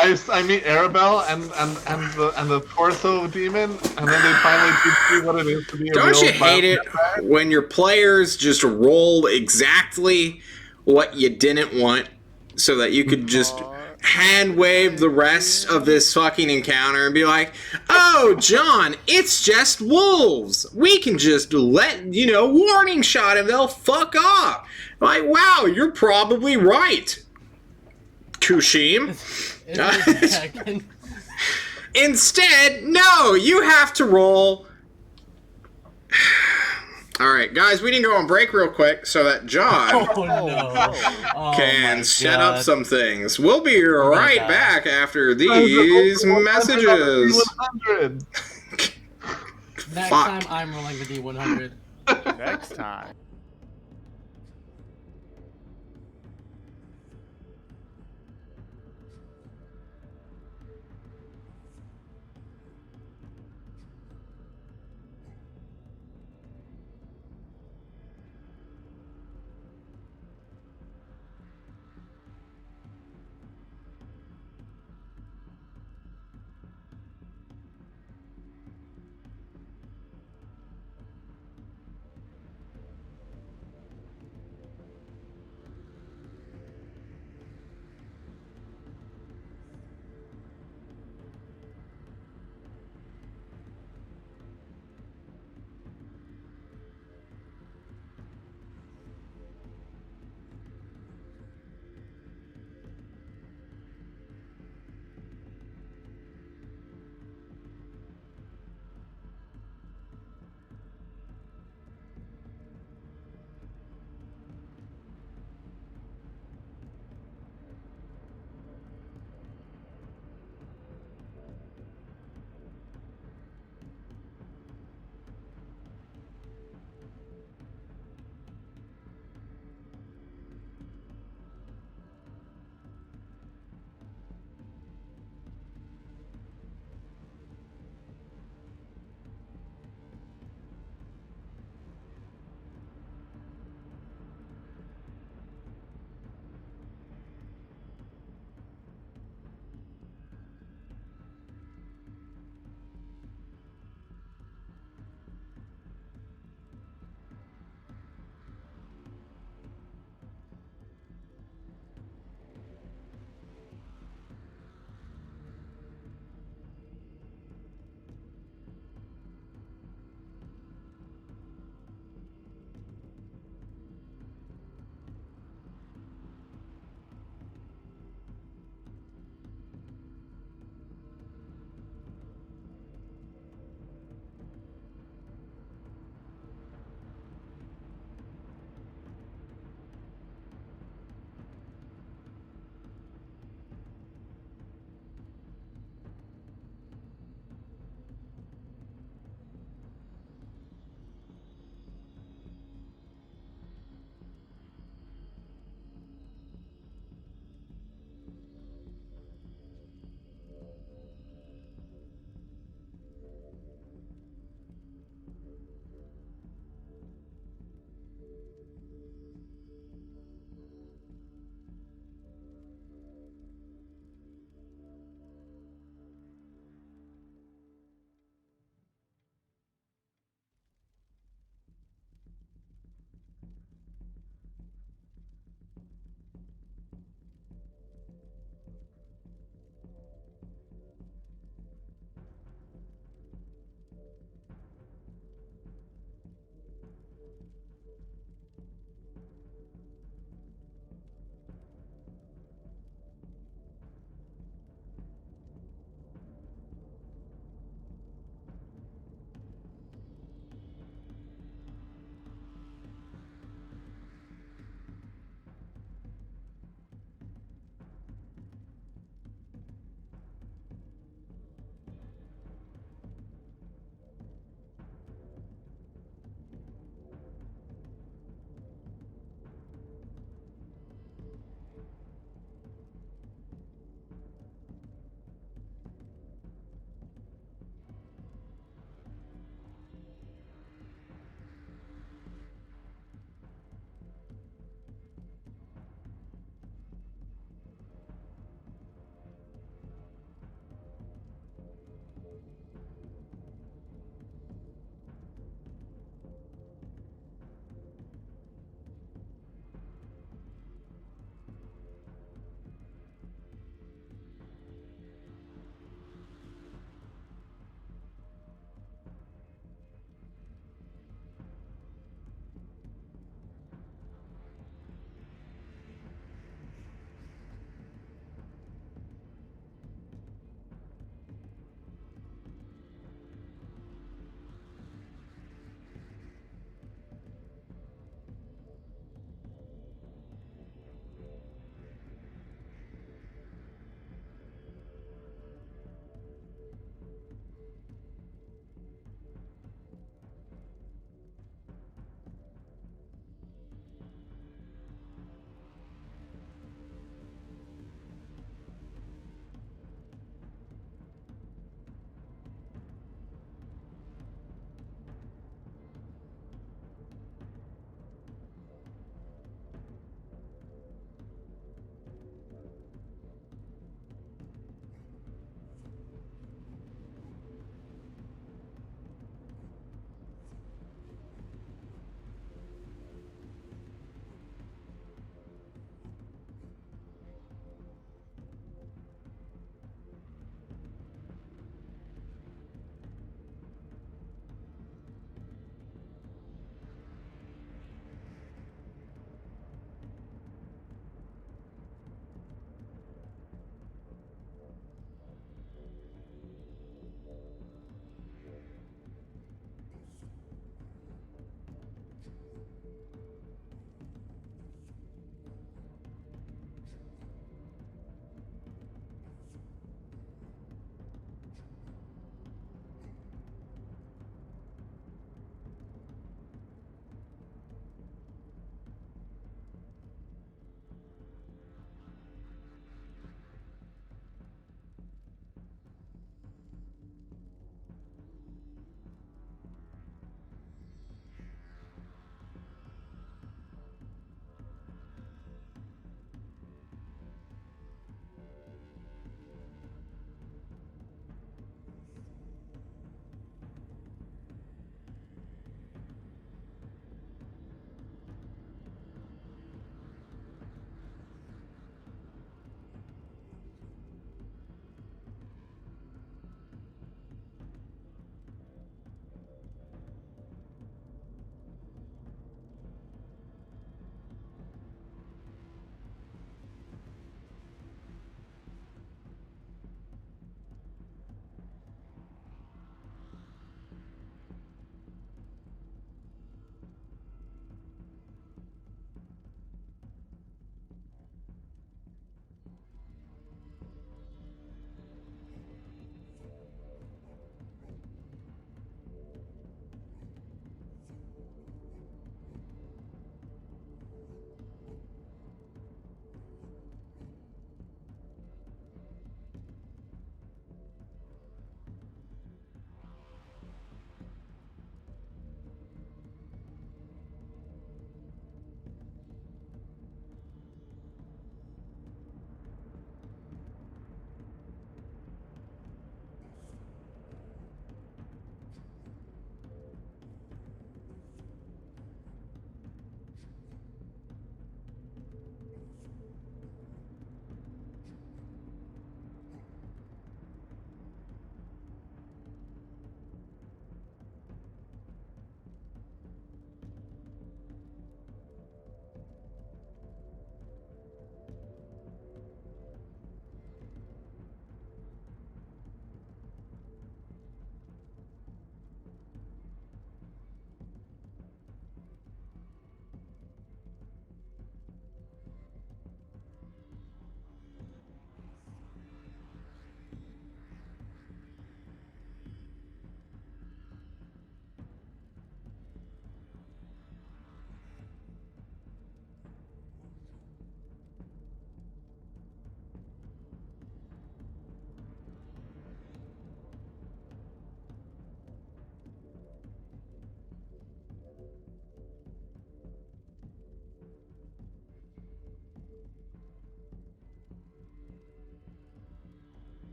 Speaker 3: I meet Arabelle and the torso demon, and then they finally teach me what it is to be a
Speaker 1: Don't
Speaker 3: real
Speaker 1: you hate it when your players just roll exactly what you didn't want so that you could just hand wave the rest of this fucking encounter and be like, oh, John, it's just wolves. We can just let, warning shot and they'll fuck off. Like, wow, you're probably right. Kushim. Instead, no, you have to roll. All right, guys, we need to go on break real quick so that John
Speaker 2: Oh no! Oh,
Speaker 1: can
Speaker 2: my
Speaker 1: set up
Speaker 2: God.
Speaker 1: some things. We'll be right
Speaker 2: God.
Speaker 1: back after these messages.
Speaker 3: 100.
Speaker 2: Next
Speaker 1: Fuck.
Speaker 2: time I'm rolling the D100.
Speaker 4: Next time.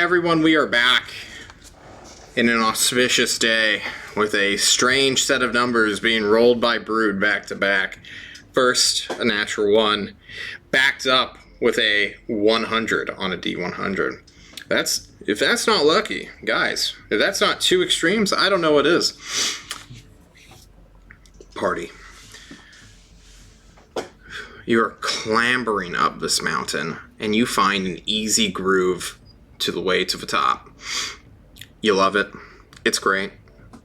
Speaker 1: everyone, we are back in an auspicious day with a strange set of numbers being rolled by Brood back to back. First, a natural 1, backed up with a 100 on a D100. If that's not lucky, guys, if that's not two extremes, I don't know what is. Party. You're clambering up this mountain, and you find an easy groove to the way to the top. You love it. It's great.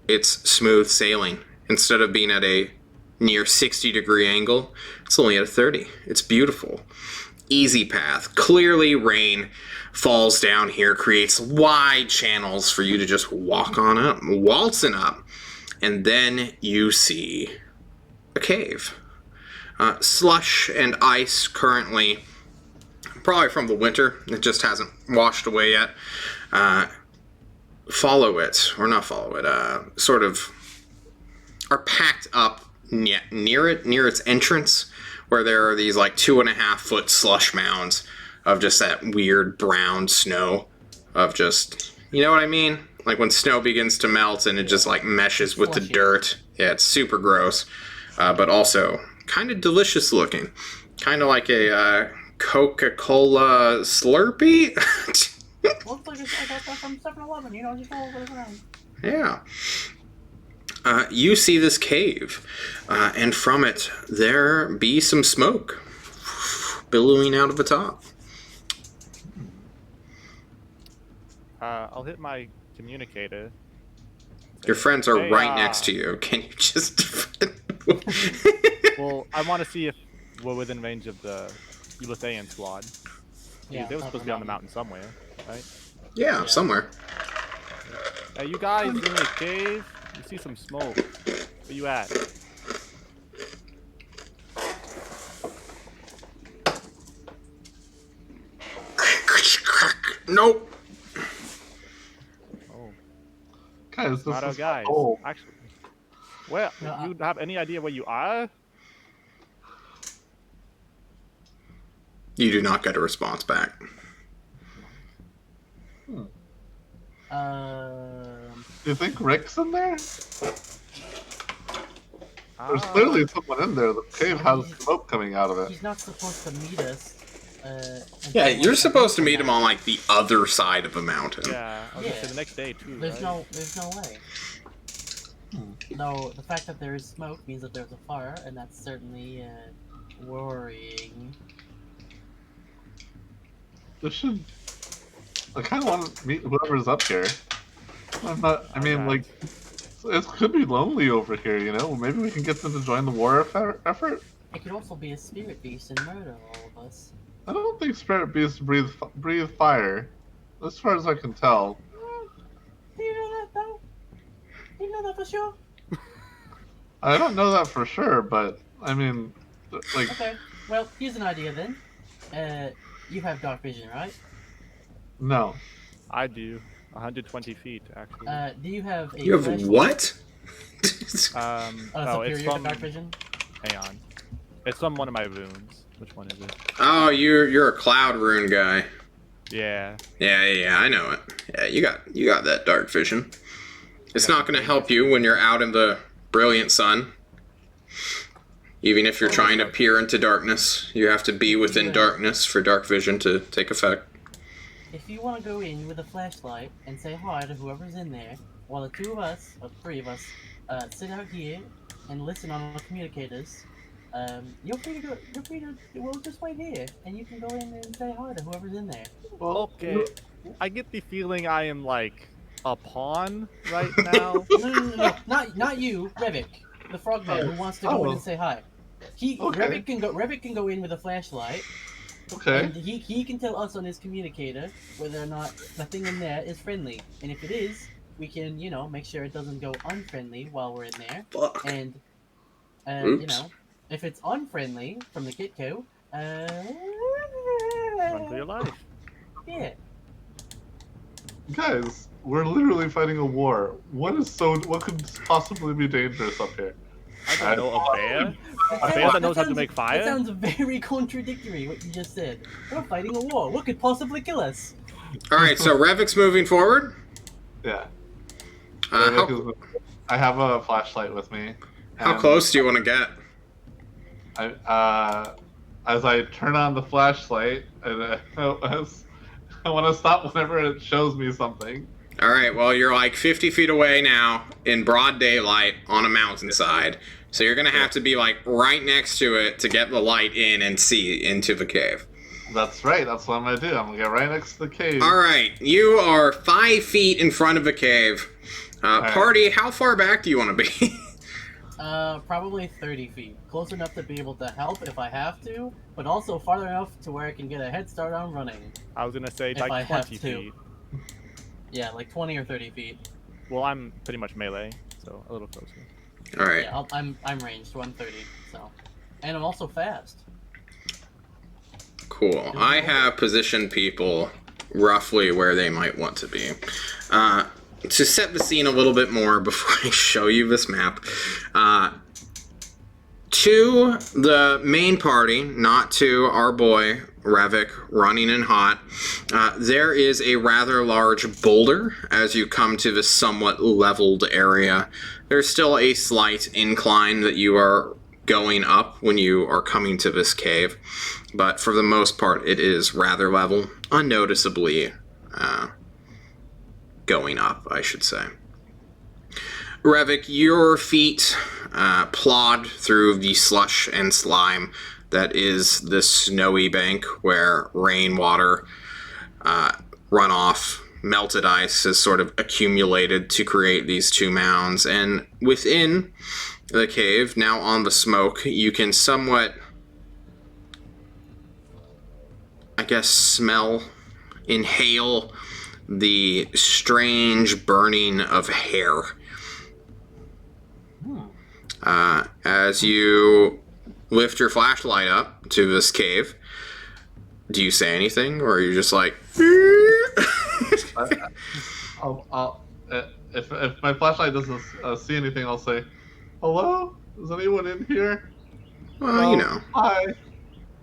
Speaker 1: It's smooth sailing. Instead of being at a near 60-degree angle, it's only at a 30. It's beautiful. Easy path. Clearly rain falls down here, creates wide channels for you to just walk on up, waltzing up. And then you see a cave. Slush and ice currently, probably from the winter. It just hasn't washed away yet. Follow it, or not follow it, sort of are packed up near its entrance, where there are these like 2.5 foot slush mounds of just that weird brown snow of just, you know what I mean? Like when snow begins to melt and it just like meshes with the dirt. Yeah, it's super gross, but also kind of delicious looking. Kind of like a Coca-Cola Slurpee.
Speaker 2: Looks like I got that from 7-Eleven, you know, just all over the ground.
Speaker 1: Yeah. You see this cave, and from it there be some smoke billowing out of the top.
Speaker 4: I'll hit my communicator.
Speaker 1: Your friends are
Speaker 4: Hey,
Speaker 1: right next to you. Can you just...
Speaker 4: Well, I want to see if we're within range of the Ulithian squad.
Speaker 2: Yeah,
Speaker 4: They were supposed to be on the mountain somewhere, right?
Speaker 1: Yeah, somewhere.
Speaker 4: Hey, you guys in the cave? You see some smoke. Where you at?
Speaker 1: Nope.
Speaker 4: Oh,
Speaker 3: Guys, this
Speaker 4: not our
Speaker 3: is
Speaker 4: guys.
Speaker 3: cold.
Speaker 4: Actually, well,
Speaker 2: No,
Speaker 4: you have any idea where you are?
Speaker 1: You do not get a response back.
Speaker 3: Do
Speaker 2: Um,
Speaker 3: you think Rick's in there? There's
Speaker 4: Ah,
Speaker 3: clearly someone in there. The cave has smoke coming out of it.
Speaker 2: he's not supposed to meet us.
Speaker 1: Yeah,
Speaker 2: until
Speaker 1: you're
Speaker 2: we
Speaker 1: supposed to
Speaker 2: come
Speaker 1: meet him
Speaker 2: back.
Speaker 1: on like the other side of the mountain.
Speaker 4: Yeah, I was gonna say
Speaker 2: Yeah.
Speaker 4: the next day too.
Speaker 2: There's
Speaker 4: right?
Speaker 2: no way. No, the fact that there is smoke means that there's a fire, and that's certainly worrying.
Speaker 3: This should. I kind of want to meet whoever's up here. I'm not. I mean,
Speaker 4: Alright.
Speaker 3: like, it could be lonely over here. You know, maybe we can get them to join the war effort.
Speaker 2: It could also be a spirit beast and murder all of us.
Speaker 3: I don't think spirit beasts breathe fire, as far as I can tell.
Speaker 2: Do you know that though? Do you know that for sure?
Speaker 3: I don't know that for sure, but I mean, like,
Speaker 2: Okay. Well, here's an idea then. You have dark vision, right?
Speaker 3: no.
Speaker 4: I do. 120 feet, actually.
Speaker 2: Do you have a
Speaker 1: You have
Speaker 2: flashlight?
Speaker 1: what?
Speaker 4: Oh, it's
Speaker 2: superior
Speaker 4: from.
Speaker 2: dark vision?
Speaker 4: Hang on. It's from one of my runes. Which one is it?
Speaker 1: Oh, you're a cloud rune guy.
Speaker 4: Yeah.
Speaker 1: Yeah, I know it. Yeah, you got that dark vision. It's
Speaker 4: Yeah,
Speaker 1: not going to help you when you're out in the brilliant sun. Even if you're trying to peer into darkness, you have to be within
Speaker 2: Yeah.
Speaker 1: darkness for dark vision to take effect.
Speaker 2: If you want to go in with a flashlight and say hi to whoever's in there, while the two of us, or three of us, sit out here and listen on our communicators, you're free to go. You're free to. We'll just wait here, and you can go in and say hi to whoever's in there.
Speaker 3: Well,
Speaker 4: Okay. I get the feeling I am like a pawn right now.
Speaker 2: No, not you, Revik, the frogman who wants to go in and say hi.
Speaker 3: Okay.
Speaker 2: Revik can go in with a flashlight,
Speaker 3: Okay.
Speaker 2: and he can tell us on his communicator whether or not the thing in there is friendly, and if it is, we can make sure it doesn't go unfriendly while we're in there,
Speaker 1: Fuck.
Speaker 2: and
Speaker 1: Oops.
Speaker 2: if it's unfriendly from the get-go,
Speaker 4: Run for your life.
Speaker 2: yeah.
Speaker 3: Guys, we're literally fighting a war. What could possibly be dangerous up here?
Speaker 4: I don't know, a bear? A bear that knows how to make
Speaker 2: That
Speaker 4: fire?
Speaker 2: sounds very contradictory, what you just said. We're fighting a war. What could possibly kill us?
Speaker 1: All right, so Revik's moving forward.
Speaker 3: Yeah.
Speaker 1: How,
Speaker 3: I have a flashlight with me.
Speaker 1: how
Speaker 3: and
Speaker 1: close do you want to get?
Speaker 3: As I turn on the flashlight, and I want to stop whenever it shows me something.
Speaker 1: All right, well, you're like 50 feet away now in broad daylight on a mountainside. So you're going to have to be like right next to it to get the light in and see into the cave.
Speaker 3: That's right. That's what I'm going to do. I'm going to get right next to the cave.
Speaker 1: All right, you are 5 feet in front of the cave.
Speaker 3: right.
Speaker 1: Party, how far back do you want to be?
Speaker 2: Probably 30 feet. Close enough to be able to help if I have to, but also far enough to where I can get a head start on running.
Speaker 4: I was gonna say
Speaker 2: If I
Speaker 4: like
Speaker 2: have
Speaker 4: 20
Speaker 2: to.
Speaker 4: feet.
Speaker 2: Yeah, like 20 or 30 feet.
Speaker 4: Well, I'm pretty much melee, so a little closer.
Speaker 1: All right.
Speaker 2: Yeah, I'm ranged 130. So, and I'm also fast.
Speaker 1: Cool. I have positioned people roughly where they might want to be. To set the scene a little bit more before I show you this map, to the main party, not to our boy Revik running in hot, there is a rather large boulder as you come to this somewhat leveled area. There's still a slight incline that you are going up when you are coming to this cave, but for the most part it is rather level, unnoticeably going up, I should say. Revik, your feet plod through the slush and slime that is the snowy bank where rainwater, runoff, melted ice has sort of accumulated to create these two mounds. And within the cave, now on the smoke, you can somewhat, I guess, smell, inhale the strange burning of hair. As you lift your flashlight up to this cave, do you say anything, or are you just like...
Speaker 3: If my flashlight doesn't see anything, I'll say, "Hello? Is anyone in here?"
Speaker 1: Well, you know.
Speaker 3: Hi.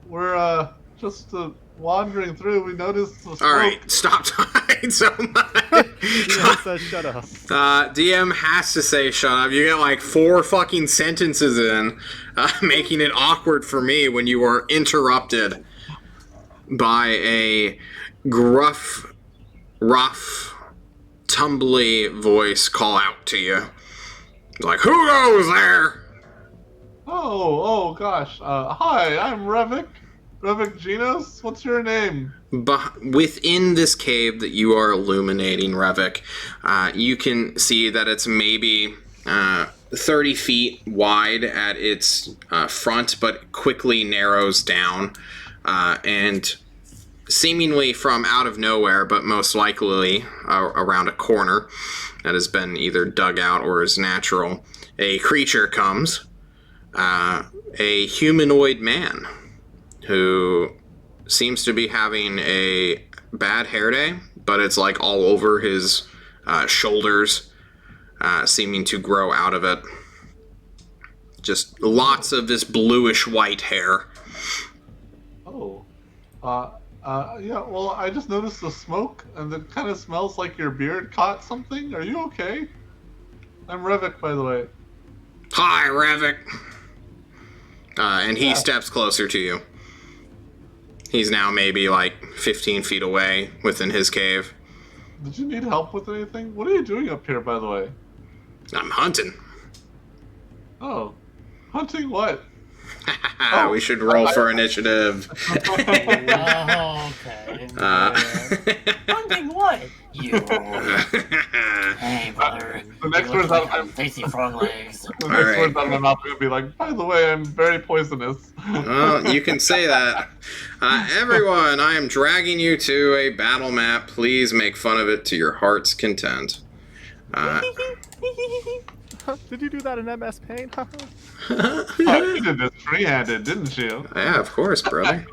Speaker 3: We're just wandering through. We noticed the smoke.
Speaker 1: All right, stop talking so much.
Speaker 4: Yeah, says shut up.
Speaker 1: DM has to say shut up. You get like 4 fucking sentences in, making it awkward for me when you are interrupted by a gruff, rough, tumbly voice call out to you. Like, who goes there?
Speaker 3: Oh gosh. Hi, I'm Revik. Revik Genos. What's your name?
Speaker 1: Within this cave that you are illuminating, Revik, you can see that it's maybe 30 feet wide at its front, but quickly narrows down, and seemingly from out of nowhere, but most likely around a corner that has been either dug out or is natural, a creature comes, a humanoid man who seems to be having a bad hair day, but it's like all over his shoulders, seeming to grow out of it. Just lots of this bluish white hair.
Speaker 3: Oh. Yeah, well, I just noticed the smoke, and it kind of smells like your beard caught something. Are you okay? I'm Revik, by the way.
Speaker 1: Hi, Revik. And he steps closer to you. He's now maybe like 15 feet away within his cave.
Speaker 3: Did you need help with anything? What are you doing up here, by the way?
Speaker 1: I'm hunting.
Speaker 3: Oh. Hunting what?
Speaker 1: We should roll for initiative.
Speaker 2: Oh, okay. Hunting what? You. Hey, brother.
Speaker 3: The next
Speaker 2: You look
Speaker 3: word's
Speaker 2: like
Speaker 3: out of my
Speaker 2: tasty frog legs.
Speaker 3: The next
Speaker 1: Alright.
Speaker 3: words out of my mouth are gonna be like, by the way, I'm very poisonous.
Speaker 1: Well, you can say that. Everyone, I am dragging you to a battle map. Please make fun of it to your heart's content.
Speaker 4: Did you do that in MS Paint?
Speaker 3: Oh, you did this free-handed, didn't you?
Speaker 1: Yeah, of course, brother.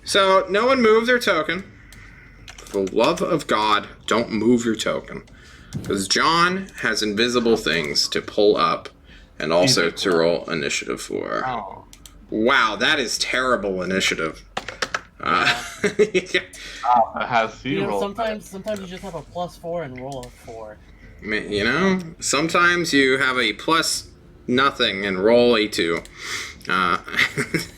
Speaker 1: So, no one move their token. For the love of God, don't move your token. Because John has invisible things to pull up and also to roll initiative for.
Speaker 3: Oh.
Speaker 1: Wow, that is terrible initiative. Yeah.
Speaker 3: Has he
Speaker 2: You know,
Speaker 3: rolled?
Speaker 2: sometimes you just have a +4 and roll a 4.
Speaker 1: You know, sometimes you have a plus nothing and roll a 2.
Speaker 2: Oh,
Speaker 4: Sometimes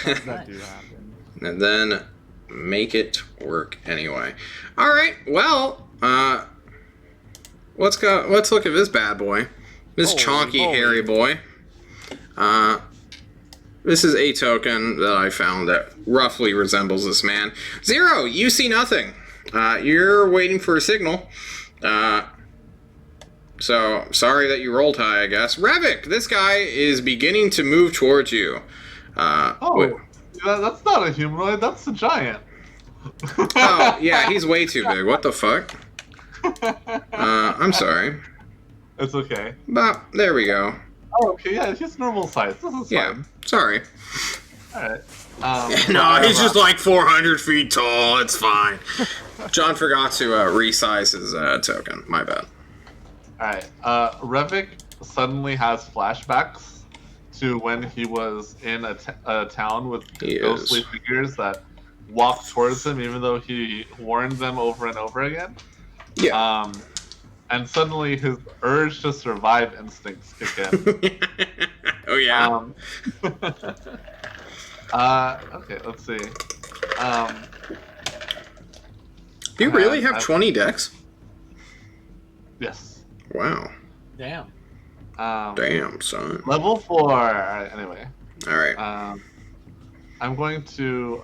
Speaker 4: that
Speaker 2: nice.
Speaker 4: do happen.
Speaker 1: And then make it work anyway. All right. Well, let's look at this bad boy. This
Speaker 4: Holy
Speaker 1: chonky,
Speaker 4: moly.
Speaker 1: hairy boy. This is a token that I found that roughly resembles this man. 0, you see nothing. You're waiting for a signal. So, sorry that you rolled high, I guess. Revik, this guy is beginning to move towards you.
Speaker 3: Oh, that's not a humanoid. That's a giant.
Speaker 1: Oh, yeah, he's way too big. What the fuck? I'm sorry.
Speaker 3: It's okay.
Speaker 1: But, there we go.
Speaker 3: Oh, okay, yeah, he's normal size. This is
Speaker 1: Yeah,
Speaker 3: fine.
Speaker 1: sorry.
Speaker 3: Alright.
Speaker 1: No, he's just like 400 feet tall. It's fine. John forgot to resize his token. My bad.
Speaker 3: Alright. Revik suddenly has flashbacks to when he was in a town with
Speaker 1: He
Speaker 3: ghostly
Speaker 1: is.
Speaker 3: figures that walked towards him even though he warned them over and over again.
Speaker 1: Yeah.
Speaker 3: And suddenly his urge to survive instincts kick in.
Speaker 1: Oh, yeah.
Speaker 3: Okay, let's see.
Speaker 1: Do you really have 20 decks?
Speaker 3: Yes.
Speaker 1: Wow.
Speaker 2: Damn.
Speaker 1: Damn, son.
Speaker 3: Level 4. Alright, anyway.
Speaker 1: All right.
Speaker 3: I'm going to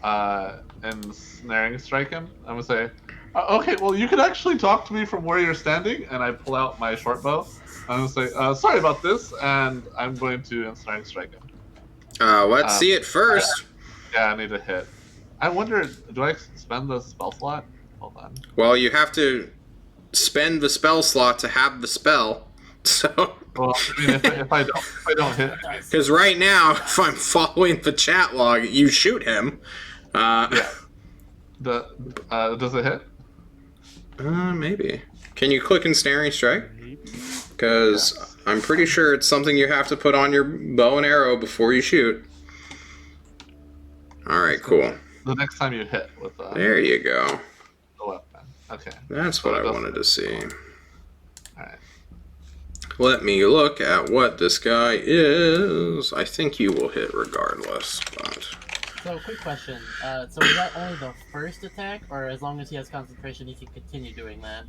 Speaker 3: ensnaring strike him. I'm gonna say, okay, well, you can actually talk to me from where you're standing, and I pull out my short bow. I'm gonna say, sorry about this, and I'm going to ensnaring strike him.
Speaker 1: Let's see it first.
Speaker 3: Yeah, I need a hit. I wonder, do I spend the spell slot? Hold on.
Speaker 1: Well, you have to spend the spell slot to have the spell. So,
Speaker 3: Well, I mean, if I don't hit,
Speaker 1: because right now, if I'm following the chat log, you shoot him.
Speaker 3: yeah. Does it hit?
Speaker 1: Maybe. Can you click ensnaring strike?
Speaker 4: Maybe.
Speaker 1: Because I'm pretty sure it's something you have to put on your bow and arrow before you shoot. All right, cool.
Speaker 3: The next time you hit with
Speaker 1: There you go.
Speaker 3: the weapon. Okay.
Speaker 1: That's what I wanted to see.
Speaker 3: Alright.
Speaker 1: Let me look at what this guy is. I think you will hit regardless, but...
Speaker 2: So, quick question. So is that only the first attack, or as long as he has concentration, he can continue doing that?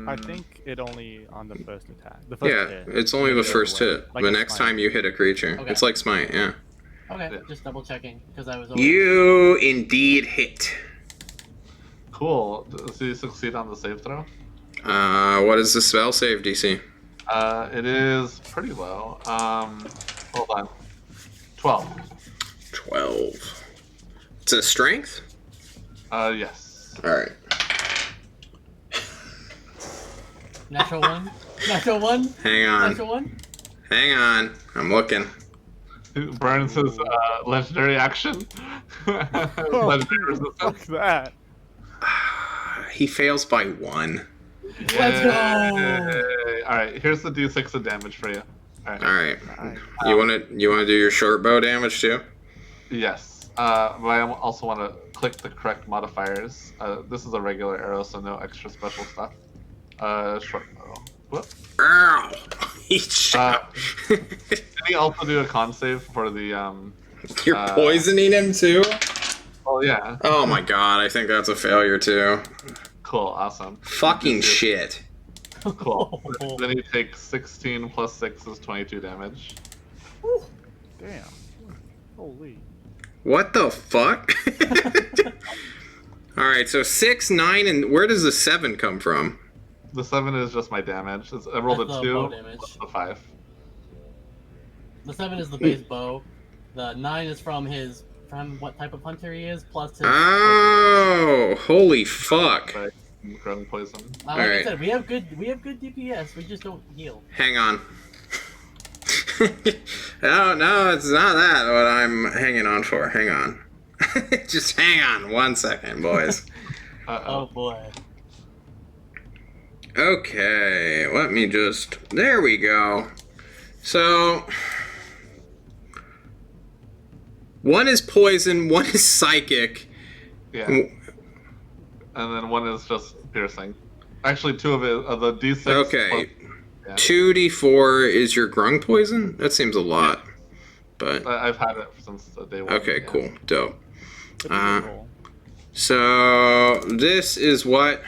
Speaker 4: I think it only on the first attack. The first
Speaker 1: Yeah,
Speaker 4: hit.
Speaker 1: it's only the
Speaker 4: Maybe
Speaker 1: first
Speaker 4: other way.
Speaker 1: hit.
Speaker 4: Like
Speaker 1: The
Speaker 4: a
Speaker 1: next
Speaker 4: smite.
Speaker 1: time you hit a creature.
Speaker 2: Okay.
Speaker 1: It's like Smite, yeah.
Speaker 2: Okay,
Speaker 3: Yeah.
Speaker 2: just double checking, because I was always...
Speaker 1: You indeed hit.
Speaker 3: Cool. Does he succeed on the save throw?
Speaker 1: What is the spell save DC?
Speaker 3: It is pretty low. Hold on. 12.
Speaker 1: 12. It's a strength?
Speaker 3: Yes.
Speaker 1: Alright.
Speaker 2: Natural 1? Natural 1?
Speaker 1: Hang on.
Speaker 2: Natural 1?
Speaker 1: Hang on. I'm looking.
Speaker 3: Burns his legendary action. Legendary resistance.
Speaker 4: Fuck that.
Speaker 1: He fails by 1.
Speaker 2: Let's go!
Speaker 3: Alright, here's the d6 of damage for you. Alright.
Speaker 1: Alright.
Speaker 4: Nice.
Speaker 1: You wanna do your short bow damage too?
Speaker 3: Yes. But I also want to click the correct modifiers. This is a regular arrow, so no extra special stuff. Short bow. Whoop.
Speaker 1: Ow! He shot.
Speaker 3: Can you also do a con save for the
Speaker 1: You're poisoning him too?
Speaker 3: Oh yeah.
Speaker 1: Oh my god, I think that's a failure too.
Speaker 3: Cool, awesome.
Speaker 1: Fucking shit.
Speaker 3: Cool. Then you take 16 plus 6 is 22 damage.
Speaker 4: Damn. Holy.
Speaker 1: What the fuck? Alright, so 6, 9, and where does the 7 come from?
Speaker 3: The 7 is just my damage. I rolled
Speaker 2: That's
Speaker 3: a
Speaker 2: the
Speaker 3: 2
Speaker 2: bow damage.
Speaker 3: plus the 5.
Speaker 2: The 7 is the base bow. The 9 is from what type of hunter he is, plus his...
Speaker 1: Oh, holy fuck.
Speaker 3: Right. Growing poison.
Speaker 2: Like
Speaker 1: Alright.
Speaker 2: I said, we have good DPS, we just don't heal.
Speaker 1: Hang on. No, it's not that what I'm hanging on for. Hang on. Just hang on 1 second, boys.
Speaker 2: Oh boy.
Speaker 1: Okay, let me just... There we go. So... One is poison, one is psychic.
Speaker 3: Yeah. And then one is just piercing. Actually, two of it are the D6.
Speaker 1: Okay.
Speaker 3: Yeah.
Speaker 1: 2d4 is your grung poison? That seems a lot. But
Speaker 3: I've had it since the day one.
Speaker 1: okay,
Speaker 3: yeah.
Speaker 1: cool. Dope.
Speaker 4: It's a good roll.
Speaker 1: So this is what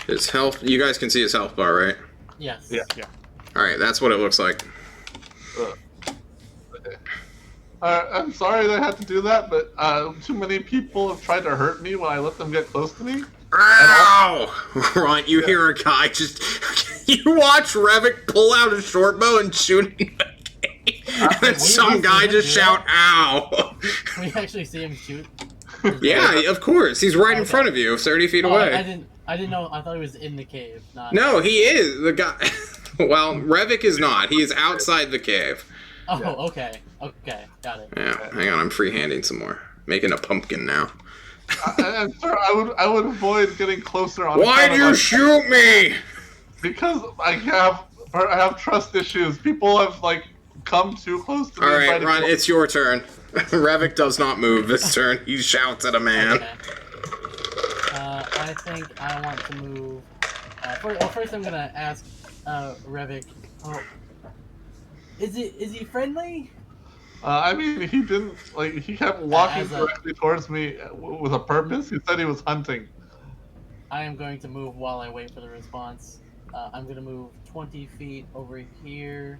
Speaker 1: his health. You guys can see his health bar, right?
Speaker 2: Yes.
Speaker 3: Yeah.
Speaker 4: Yeah.
Speaker 1: All right, that's what it looks like.
Speaker 3: Okay. I'm sorry they had to do that, but too many people have tried to hurt me when I let them get close to me.
Speaker 1: Ow! Ron, you hear a guy just. You watch Revik pull out a short bow and shoot him. And then some guy just shout, "Ow!"
Speaker 2: We actually see him shoot.
Speaker 1: Yeah, of course. He's right in front of you, 30 feet away.
Speaker 2: I didn't know. I thought he was in the cave. Not...
Speaker 1: No, he is the guy. Well, Revik is not. He is outside the cave.
Speaker 2: Oh,
Speaker 3: Yeah.
Speaker 2: okay. Okay, got it.
Speaker 1: Yeah, hang on. I'm freehanding some more. Making a pumpkin now.
Speaker 3: And sir, I would avoid getting closer on.
Speaker 1: Why'd you shoot me?
Speaker 3: Because I have trust issues. People have like come too close to me.
Speaker 1: All
Speaker 3: and tried
Speaker 1: right,
Speaker 3: to
Speaker 1: Ron,
Speaker 3: kill-
Speaker 1: it's your turn. Revik does not move this turn. He shouts at a man.
Speaker 2: Okay. I think I want to move. First I'm gonna ask Revik. Oh, is he friendly?
Speaker 3: I mean, he didn't like. He kept walking
Speaker 2: As a-
Speaker 3: directly towards me with a purpose. He said he was hunting.
Speaker 2: I am going to move while I wait for the response. I'm gonna move 20 feet over here.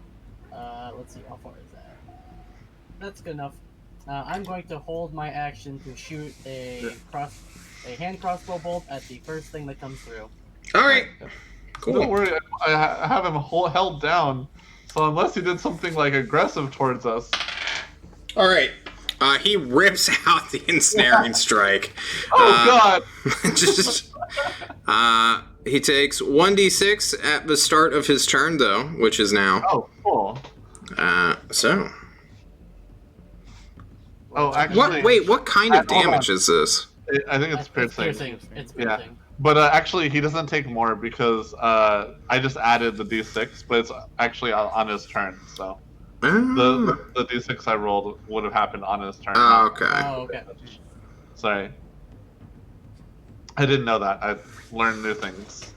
Speaker 2: Let's see, how far is that? That's good enough. I'm going to hold my action to shoot a hand crossbow bolt at the first thing that comes through.
Speaker 1: All right,
Speaker 3: Don't
Speaker 1: cool.
Speaker 3: worry, I have him held down. So unless he did something like aggressive towards us,
Speaker 1: All right. He rips out the ensnaring strike.
Speaker 3: God!
Speaker 1: Just. He takes 1d6 at the start of his turn, though, which is now.
Speaker 3: Oh, cool.
Speaker 1: So.
Speaker 3: Oh, actually,
Speaker 1: What? Wait, what kind of
Speaker 3: hold on.
Speaker 1: damage is this?
Speaker 3: I think it's piercing.
Speaker 2: It's
Speaker 3: Yeah.
Speaker 2: piercing.
Speaker 3: But actually, he doesn't take more because I just added the d6, but it's actually on his turn. So
Speaker 1: Oh,
Speaker 3: the d6 I rolled would have happened on his turn.
Speaker 1: okay.
Speaker 2: Oh, okay.
Speaker 3: Sorry. I didn't know that. I learned new things.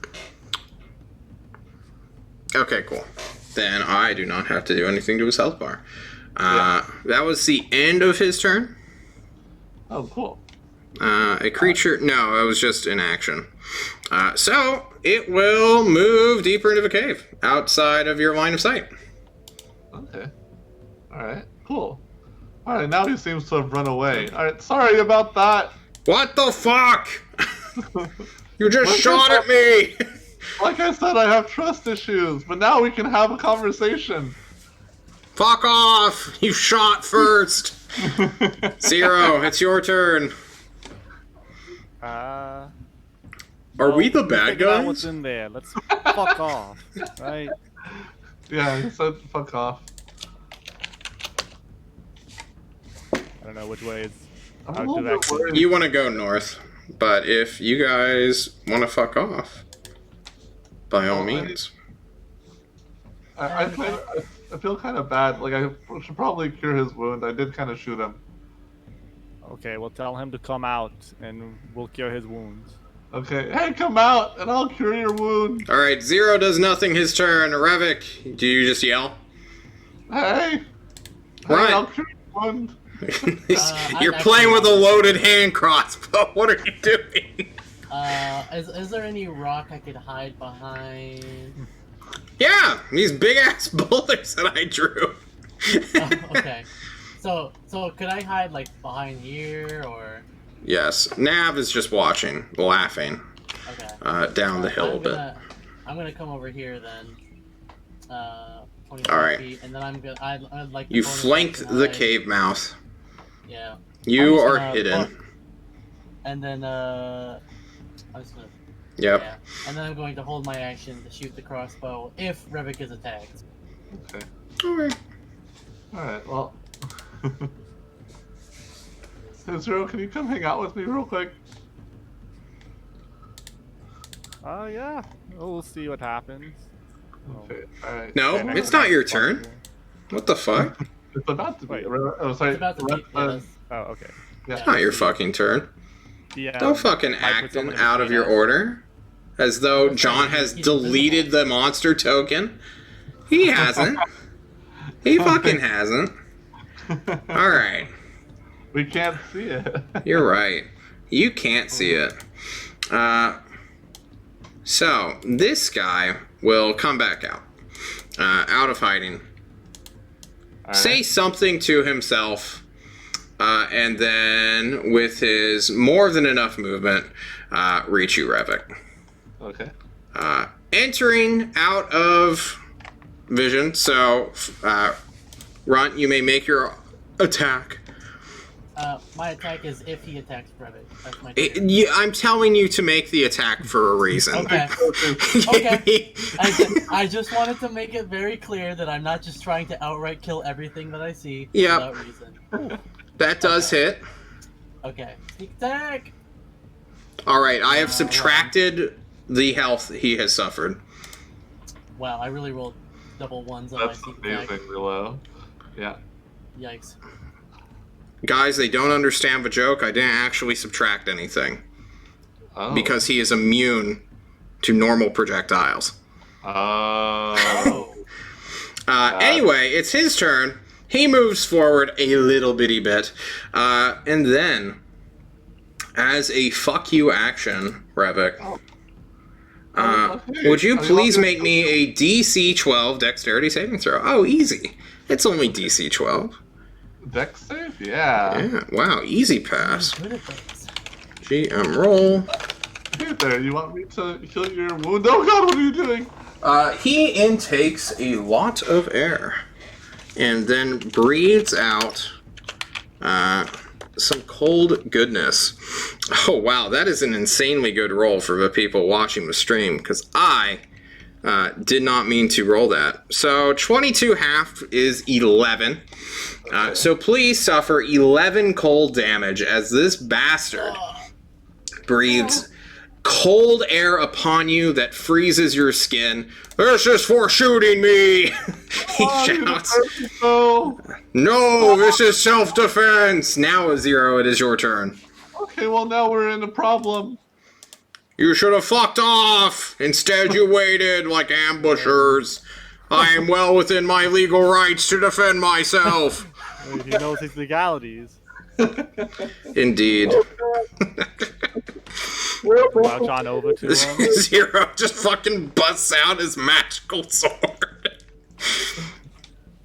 Speaker 1: Okay, cool. Then I do not have to do anything to his health bar. That was the end of his turn.
Speaker 3: Oh, cool.
Speaker 1: A creature... No, that was just an action. So, it will move deeper into the cave, outside of your line of sight.
Speaker 3: Okay. Alright, cool. Alright, now he seems to have run away. Alright, sorry about that.
Speaker 1: What the fuck? You just
Speaker 3: What the
Speaker 1: shot at me!
Speaker 3: Like I said, I have trust issues, but now we can have a conversation.
Speaker 1: Fuck off! You shot first! Zero, it's your turn.
Speaker 4: Are
Speaker 1: we the bad
Speaker 4: figure out
Speaker 1: guys?
Speaker 4: What's in there? Let's fuck off, right?
Speaker 3: Yeah, he said fuck off.
Speaker 4: I don't know which way is.
Speaker 3: I'm
Speaker 4: How
Speaker 3: a little bit
Speaker 4: direction?
Speaker 3: worried.
Speaker 1: You want to go north, but if you guys want to fuck off, by all means.
Speaker 3: I feel kind of bad. Like, I should probably cure his wound. I did kind of shoot him.
Speaker 4: Okay, we'll tell him to come out, and we'll cure his wounds.
Speaker 3: Okay, hey, come out, and I'll cure your wound.
Speaker 1: Alright, Zero does nothing his turn. Revik, do you just yell?
Speaker 3: Hey,
Speaker 1: Right.
Speaker 3: I'll cure your wound.
Speaker 1: You're
Speaker 2: I'm
Speaker 1: playing
Speaker 2: actually-
Speaker 1: with a loaded hand crossbow. What are you doing?
Speaker 2: Is there any rock I could hide behind?
Speaker 1: Yeah, these big ass boulders that I drew.
Speaker 2: Oh, okay. So could I hide like behind here or?
Speaker 1: Yes, Nav is just watching, laughing,
Speaker 2: Okay.
Speaker 1: down the hill a bit.
Speaker 2: I'm gonna come over here then. 25
Speaker 1: All right.
Speaker 2: feet, and then I'd like.
Speaker 1: You
Speaker 2: bonus
Speaker 1: flanked
Speaker 2: action,
Speaker 1: the cave mouth.
Speaker 2: Yeah.
Speaker 1: You
Speaker 2: I'm just
Speaker 1: are
Speaker 2: gonna
Speaker 1: hidden.
Speaker 2: And then I'm just gonna.
Speaker 1: Yep.
Speaker 2: Yeah. And then I'm going to hold my action to shoot the crossbow if Revik is attacked.
Speaker 3: Okay.
Speaker 1: Alright.
Speaker 3: Alright, well. Hey, Zero, can you come hang out with me real quick?
Speaker 4: Yeah. We'll see what happens.
Speaker 3: Okay, alright.
Speaker 1: No,
Speaker 3: Okay.
Speaker 1: it's not your turn. What the fuck?
Speaker 3: It's about to be.
Speaker 4: Wait.
Speaker 3: Oh, sorry.
Speaker 2: It's about to be.
Speaker 3: Ren-
Speaker 4: Oh, okay.
Speaker 3: yeah.
Speaker 1: It's not your fucking turn.
Speaker 4: Yeah.
Speaker 1: Don't fucking
Speaker 4: Mike
Speaker 1: act
Speaker 4: put someone in
Speaker 1: out of
Speaker 4: between
Speaker 1: your
Speaker 4: us.
Speaker 1: order. As though
Speaker 2: That's
Speaker 1: John
Speaker 2: right,
Speaker 1: has
Speaker 2: he's
Speaker 1: deleted
Speaker 2: invisible.
Speaker 1: the monster token. He hasn't. He fucking hasn't. Alright.
Speaker 3: We can't see it.
Speaker 1: You're right. You can't see it. So, this guy will come back out. Out of hiding.
Speaker 3: All
Speaker 1: Say
Speaker 3: right.
Speaker 1: something to himself. And then, with his more than enough movement, reach you, Revik.
Speaker 3: Okay.
Speaker 1: Entering out of vision. So, Runt, you may make your attack.
Speaker 2: My attack is if he attacks Brevik. That's my
Speaker 1: I'm telling you to make the attack for a reason.
Speaker 2: Okay. Okay. I just wanted to make it very clear that I'm not just trying to outright kill everything that I see
Speaker 1: Yep.
Speaker 2: without reason.
Speaker 1: That does hit.
Speaker 2: Okay. Sneak attack!
Speaker 1: Alright, I have subtracted the health he has suffered.
Speaker 2: Wow, I really rolled double ones on my
Speaker 3: That's
Speaker 2: sneak attack.
Speaker 3: amazingly low. Yeah.
Speaker 2: Yikes.
Speaker 1: Guys, they don't understand the joke. I didn't actually subtract anything.
Speaker 3: Oh.
Speaker 1: Because he is immune to normal projectiles.
Speaker 3: Oh.
Speaker 1: Anyway, it's his turn. He moves forward a little bitty bit. And then, as a fuck you action, Revik,
Speaker 3: Okay.
Speaker 1: would you
Speaker 3: I mean,
Speaker 1: please
Speaker 3: I'll
Speaker 1: make me a DC 12 dexterity saving throw? Oh, easy. It's only DC 12.
Speaker 3: Dex save? Yeah.
Speaker 1: Yeah, wow, easy pass.
Speaker 2: I'm good at things.
Speaker 1: GM roll.
Speaker 3: Hey there, you want me to heal your wound? Oh god, what are you doing?
Speaker 1: He intakes a lot of air and then breathes out some cold goodness. Oh wow, that is an insanely good roll for the people watching the stream, because I did not mean to roll that. So 22 half is 11. So please suffer 11 cold damage as this bastard breathes cold air upon you that freezes your skin. This is for shooting me! He shouts.
Speaker 3: Oh,
Speaker 1: No, this is self-defense! Now, Zero, it is your turn.
Speaker 3: okay, well now we're in a problem.
Speaker 1: You should have fucked off! Instead, you waited like ambushers. I am well within my legal rights to defend myself.
Speaker 4: He knows his legalities.
Speaker 1: Indeed.
Speaker 4: Allow John over to him.
Speaker 1: Zero just fucking busts out his magical sword.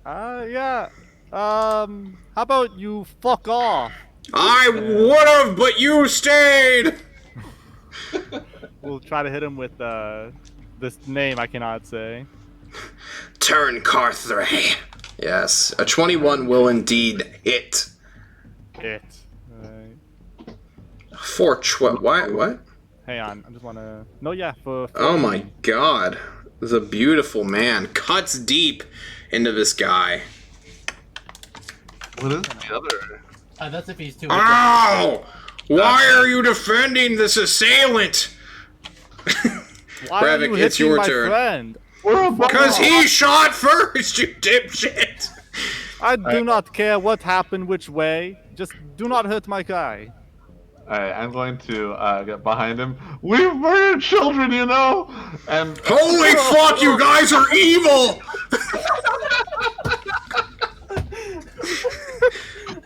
Speaker 4: Yeah. How about you fuck off?
Speaker 1: I would have, but you stayed!
Speaker 4: We'll try to hit him with this name I cannot say.
Speaker 1: Turn Carthray. Yes, a 21 will indeed hit.
Speaker 4: It.
Speaker 1: What?
Speaker 4: Hang on, I just wanna. No, yeah, for.
Speaker 1: Oh my god. The beautiful man cuts deep into this guy.
Speaker 3: What is the other?
Speaker 2: That's if he's too.
Speaker 1: Ow! Why are you defending this assailant?
Speaker 4: Why are
Speaker 1: Revik,
Speaker 4: you
Speaker 1: it's
Speaker 4: hitting
Speaker 1: your
Speaker 4: my
Speaker 1: turn.
Speaker 4: friend?
Speaker 1: Because he shot first, you dipshit!
Speaker 4: I do not care what happened which way. Just do not hurt my guy.
Speaker 3: Alright, I'm going to get behind him. We've murdered children, you know! And
Speaker 1: Holy fuck, you guys are evil!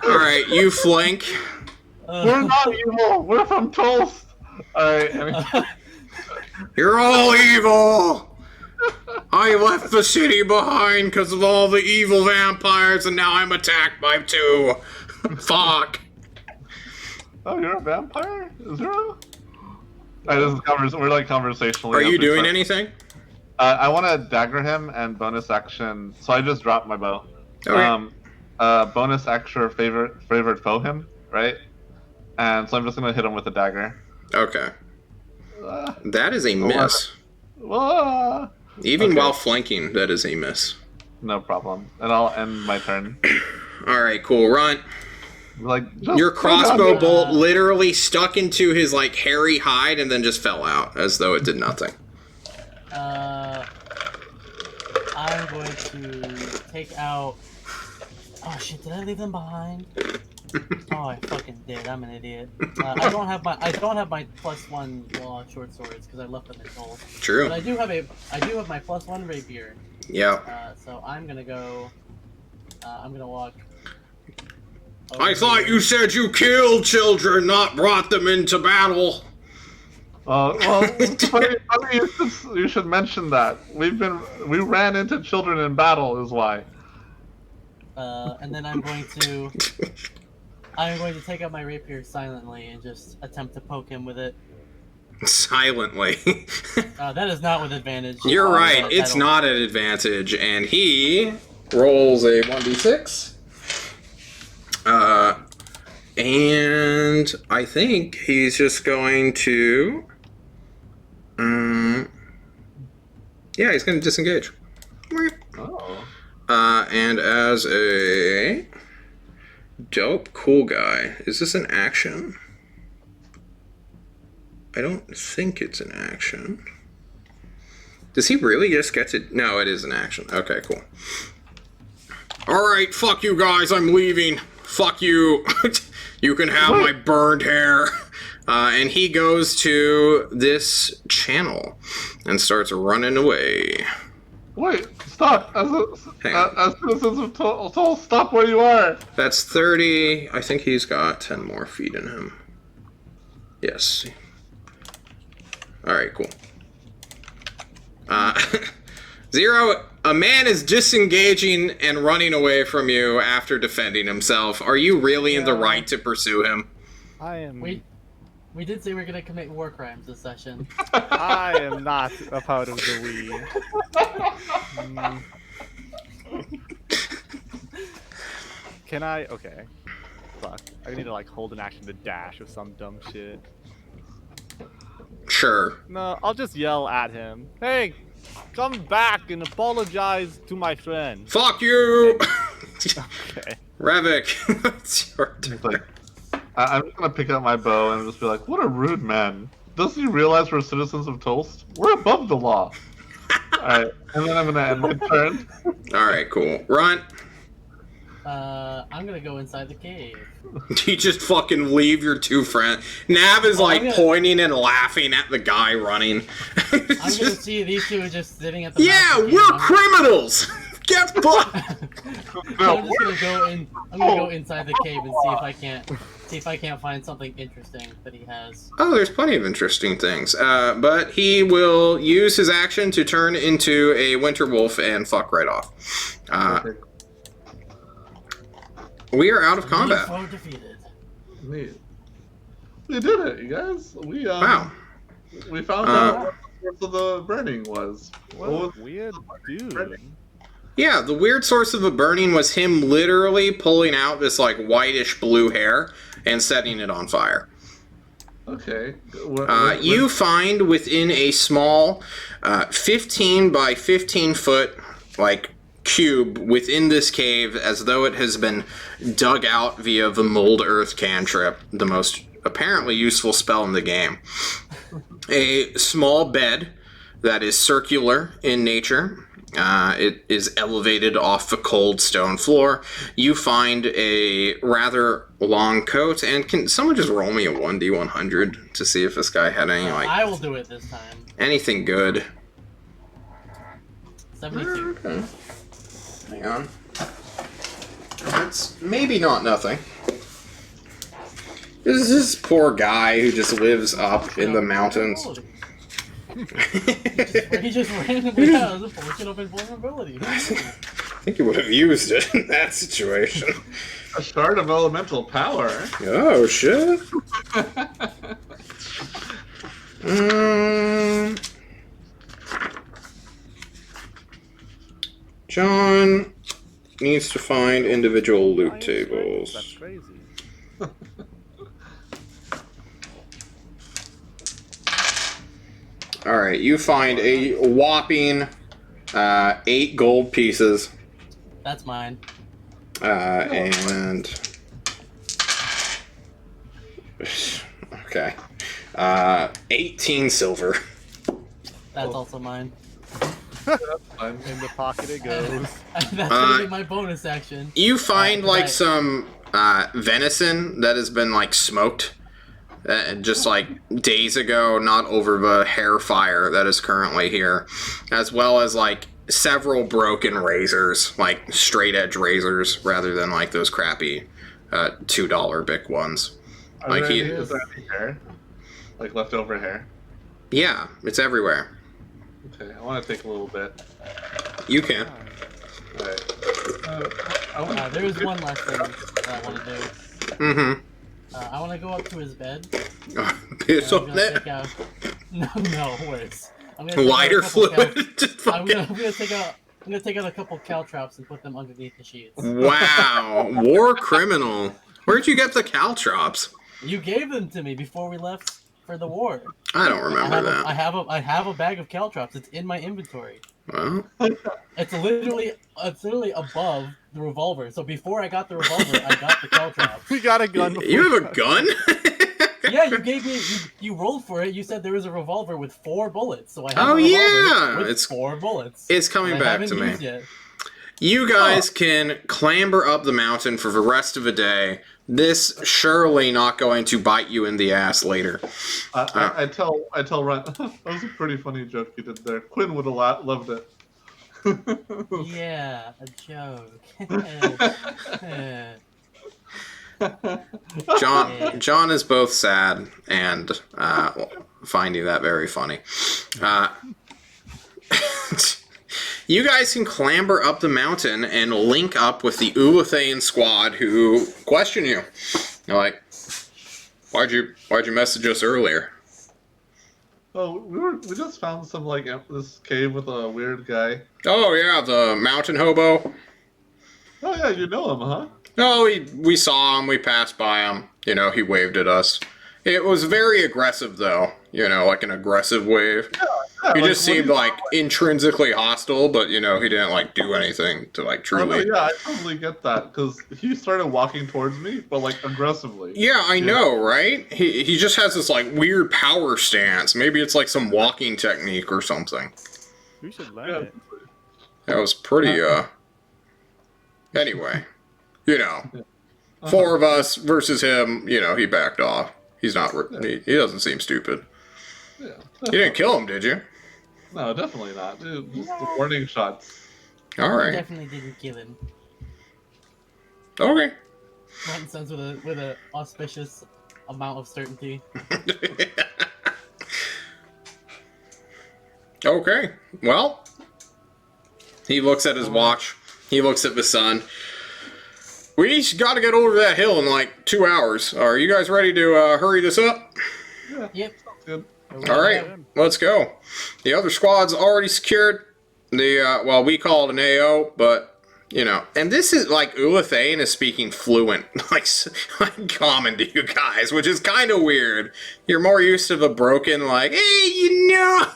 Speaker 1: Alright, you flank.
Speaker 3: we're not evil! We're from Tulsa! Alright,
Speaker 1: You're all evil! I left the city behind because of all the evil vampires, and now I'm attacked by two. Fuck.
Speaker 3: oh, you're a vampire? Zero? Alright, this is we're like conversationally.
Speaker 1: Are you doing
Speaker 3: anything?
Speaker 1: anything?
Speaker 3: I want to dagger him and bonus action. So I just dropped my bow.
Speaker 1: Okay.
Speaker 3: Bonus action favored foe him, right? And so I'm just gonna hit him with a dagger.
Speaker 1: Okay.
Speaker 3: Uh,
Speaker 1: That is a miss. Even
Speaker 3: Okay.
Speaker 1: while flanking, that is a miss.
Speaker 3: No problem. And I'll end my turn.
Speaker 1: Alright, cool. Run.
Speaker 3: Like just
Speaker 1: Your crossbow
Speaker 2: Yeah.
Speaker 1: bolt literally stuck into his, like, hairy hide and then just fell out, as though it did nothing.
Speaker 2: I'm going to take out Oh shit! Did I leave them behind? Oh, I fucking did. I'm an idiot. I don't have my +1 law short swords because I left them in Toll.
Speaker 1: True.
Speaker 2: But I do have my +1 rapier.
Speaker 1: Yeah.
Speaker 2: So I'm gonna go. I'm gonna walk.
Speaker 1: I thought you said you killed children, not brought them into battle.
Speaker 3: Well, funny you should mention that. We ran into children in battle, is why.
Speaker 2: And then I'm going to take out my rapier silently and just attempt to poke him with it.
Speaker 1: Silently.
Speaker 2: That is not with advantage.
Speaker 1: You're right. It's not an advantage, and he rolls a 1d6. And I think he's just going to. Yeah, he's going to disengage.
Speaker 3: Oh.
Speaker 1: And as a dope cool guy, is this an action? I don't think it's an action. Does he really just get to... No, it is an action. Okay, cool. Alright, fuck you guys, I'm leaving. Fuck you. You can have my burned hair. And he goes to this channel and starts running away.
Speaker 3: Wait, stop. As citizens of Toll, stop where you are.
Speaker 1: That's 30. I think he's got 10 more feet in him. Yes. Alright, cool. Zero, a man is disengaging and running away from you after defending himself. Are you really in the right to pursue him?
Speaker 4: I am.
Speaker 2: We did say we're gonna commit war crimes this session.
Speaker 4: I am not a part of the we. Can I? Okay. Fuck. I need to like hold an action to dash or some dumb shit.
Speaker 1: Sure.
Speaker 4: No, I'll just yell at him. Hey, come back and apologize to my friend.
Speaker 1: Fuck you!
Speaker 4: Okay.
Speaker 1: Revik, it's your turn.
Speaker 3: Like, I'm just gonna pick up my bow and just be like, what a rude man. Doesn't he realize we're citizens of Toast? We're above the law. Alright, and then I'm gonna end my turn.
Speaker 1: Alright, cool. Run.
Speaker 2: I'm gonna go inside the cave.
Speaker 1: You just fucking leave your two friends. Nav is pointing and laughing at the guy running.
Speaker 2: I'm gonna see these two just sitting at the
Speaker 1: Yeah,
Speaker 2: mouth of the
Speaker 1: we're
Speaker 2: cave.
Speaker 1: criminals! Get fucked!
Speaker 2: I'm just gonna go in. I'm gonna go inside the cave and see if I can't find something interesting that he has.
Speaker 1: Oh, there's plenty of interesting things. But he will use his action to turn into a winter wolf and fuck right off. We are out of combat.
Speaker 2: Foe defeated.
Speaker 3: We did it, you guys.
Speaker 1: Wow.
Speaker 3: We found out what the source of the burning was.
Speaker 4: What a weird dude.
Speaker 1: Yeah, the weird source of the burning was him literally pulling out this like whitish blue hair and setting it on fire.
Speaker 3: Okay.
Speaker 1: You find within a small 15 by 15 foot like cube within this cave, as though it has been dug out via the mold earth cantrip, the most apparently useful spell in the game. A small bed that is circular in nature. It is elevated off the cold stone floor. You find a rather long coat, and can someone just roll me a 1d100 to see if this guy had any
Speaker 2: I will do it this time.
Speaker 1: anything good?
Speaker 2: 72.
Speaker 1: Okay. Hang on. It's maybe not nothing. This is this poor guy who just lives up in the mountains.
Speaker 2: He just randomly has a portion of invulnerability.
Speaker 1: I think he would have used it in that situation.
Speaker 3: A shard of elemental power.
Speaker 1: Oh, shit. John needs to find individual loot tables.
Speaker 4: That's crazy.
Speaker 1: Alright, you find a whopping 8 gold pieces.
Speaker 2: That's mine.
Speaker 1: And... Okay. 18 silver.
Speaker 2: That's also mine.
Speaker 3: Fine.
Speaker 4: In the pocket it goes.
Speaker 2: That's gonna be my bonus action.
Speaker 1: You find like
Speaker 2: I-
Speaker 1: some venison that has been like smoked just like days ago, not over the hair fire that is currently here, as well as like several broken razors, like straight edge razors rather than like those crappy $2 Bic ones.
Speaker 3: Are
Speaker 1: Like
Speaker 3: there is there any hair? Like leftover hair?
Speaker 1: Yeah, it's everywhere.
Speaker 3: Okay, I want to take a little bit.
Speaker 1: You can.
Speaker 3: Alright.
Speaker 2: there is one last thing that I want to do.
Speaker 1: Mm-hmm.
Speaker 2: I want to go up to his bed.
Speaker 1: Piss
Speaker 2: I'm
Speaker 1: up
Speaker 2: gonna
Speaker 1: there.
Speaker 2: take out... No, worse. I'm gonna take out a
Speaker 1: Lighter
Speaker 2: couple
Speaker 1: fluid. Just
Speaker 2: I'm
Speaker 1: fucking.
Speaker 2: gonna take out a couple caltrops and put them underneath the sheets.
Speaker 1: Wow, war criminal. Where'd you get the caltrops?
Speaker 2: You gave them to me before we left for the war.
Speaker 1: I don't remember that.
Speaker 2: I have a bag of caltrops. It's in my inventory.
Speaker 1: Well,
Speaker 2: It's literally above the revolver. So before I got the revolver, I got the caltrops.
Speaker 4: We got a gun.
Speaker 1: you have a gun?
Speaker 2: Yeah, you gave me. You rolled for it. You said there was a revolver with 4 bullets. So I have
Speaker 1: Oh,
Speaker 2: a revolver
Speaker 1: yeah,
Speaker 2: with
Speaker 1: it's-
Speaker 2: 4 bullets.
Speaker 1: It's coming
Speaker 2: that I
Speaker 1: back to
Speaker 2: haven't
Speaker 1: me.
Speaker 2: used yet.
Speaker 1: You guys can clamber up the mountain for the rest of the day. This surely not going to bite you in the ass later.
Speaker 3: I tell Ren, that was a pretty funny joke you did there. Quinn would have loved it.
Speaker 2: Yeah, a joke.
Speaker 1: John is both sad and finding that very funny. You guys can clamber up the mountain and link up with the Ulathane squad who question you. They're like, why'd you message us earlier?
Speaker 3: Oh, we just found some like this cave with a weird guy.
Speaker 1: Oh yeah, the mountain hobo.
Speaker 3: Oh yeah, you know him, huh?
Speaker 1: No, we saw him, we passed by him. You know, he waved at us. It was very aggressive though. You know, like an aggressive wave.
Speaker 3: Yeah,
Speaker 1: He
Speaker 3: like,
Speaker 1: just
Speaker 3: what do
Speaker 1: seemed
Speaker 3: you-
Speaker 1: like intrinsically hostile, but you know, he didn't like do anything to like
Speaker 3: Oh, no,
Speaker 1: truly.
Speaker 3: yeah, I totally get that because he started walking towards me, but like aggressively.
Speaker 1: Yeah, I know, right? He just has this like weird power stance. Maybe it's like some walking technique or something.
Speaker 4: We should learn
Speaker 3: Yeah.
Speaker 4: it.
Speaker 1: That was pretty anyway. You know. 4 of us versus him, you know, he backed off. He's not he doesn't seem stupid.
Speaker 3: Yeah.
Speaker 1: You didn't kill him, did you?
Speaker 3: No, definitely not. Dude, just the warning shots.
Speaker 1: All
Speaker 2: I
Speaker 1: right.
Speaker 2: definitely didn't kill him.
Speaker 1: Okay.
Speaker 2: Martin says with a auspicious amount of certainty.
Speaker 1: Okay. Well, he looks at his watch. He looks at the sun. We got to get over that hill in like 2 hours. Are you guys ready to hurry this up?
Speaker 3: Yeah,
Speaker 2: Yep.
Speaker 3: sounds good.
Speaker 1: All right, let's go. The other squad's already secured. The well, we call it an AO, but you know, and this is like Ulathane is speaking fluent, like common to you guys, which is kind of weird. You're more used to the broken, like, hey, you know,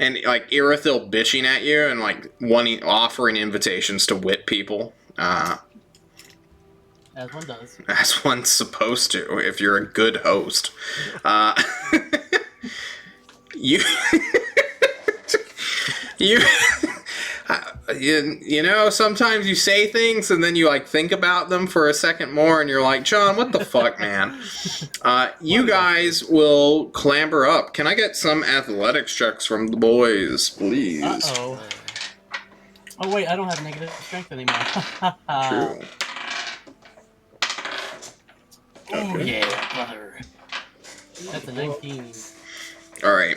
Speaker 1: and like Irithil bitching at you and like offering invitations to whip people.
Speaker 2: As one does.
Speaker 1: As one's supposed to, if you're a good host. You, you know, sometimes you say things and then you like think about them for a second more, and you're like, John, what the fuck, man? You guys will clamber up. Can I get some athletics checks from the boys, please?
Speaker 2: Uh-oh. Oh, wait, I don't have negative strength anymore.
Speaker 1: True.
Speaker 2: Oh, yeah, brother. That's a 19.
Speaker 1: All right.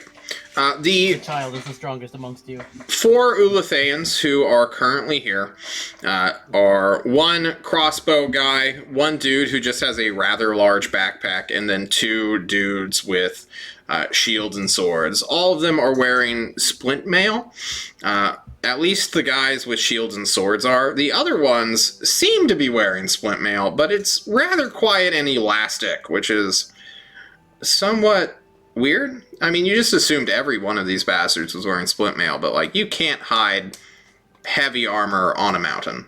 Speaker 1: The
Speaker 2: The child is the strongest amongst you.
Speaker 1: 4 Ulathans who are currently here are 1 crossbow guy, 1 dude who just has a rather large backpack, and then 2 dudes with shields and swords. All of them are wearing splint mail. At least the guys with shields and swords are. The other ones seem to be wearing splint mail, but it's rather quiet and elastic, which is somewhat weird. I mean, you just assumed every one of these bastards was wearing splint mail, but like, you can't hide heavy armor on a mountain.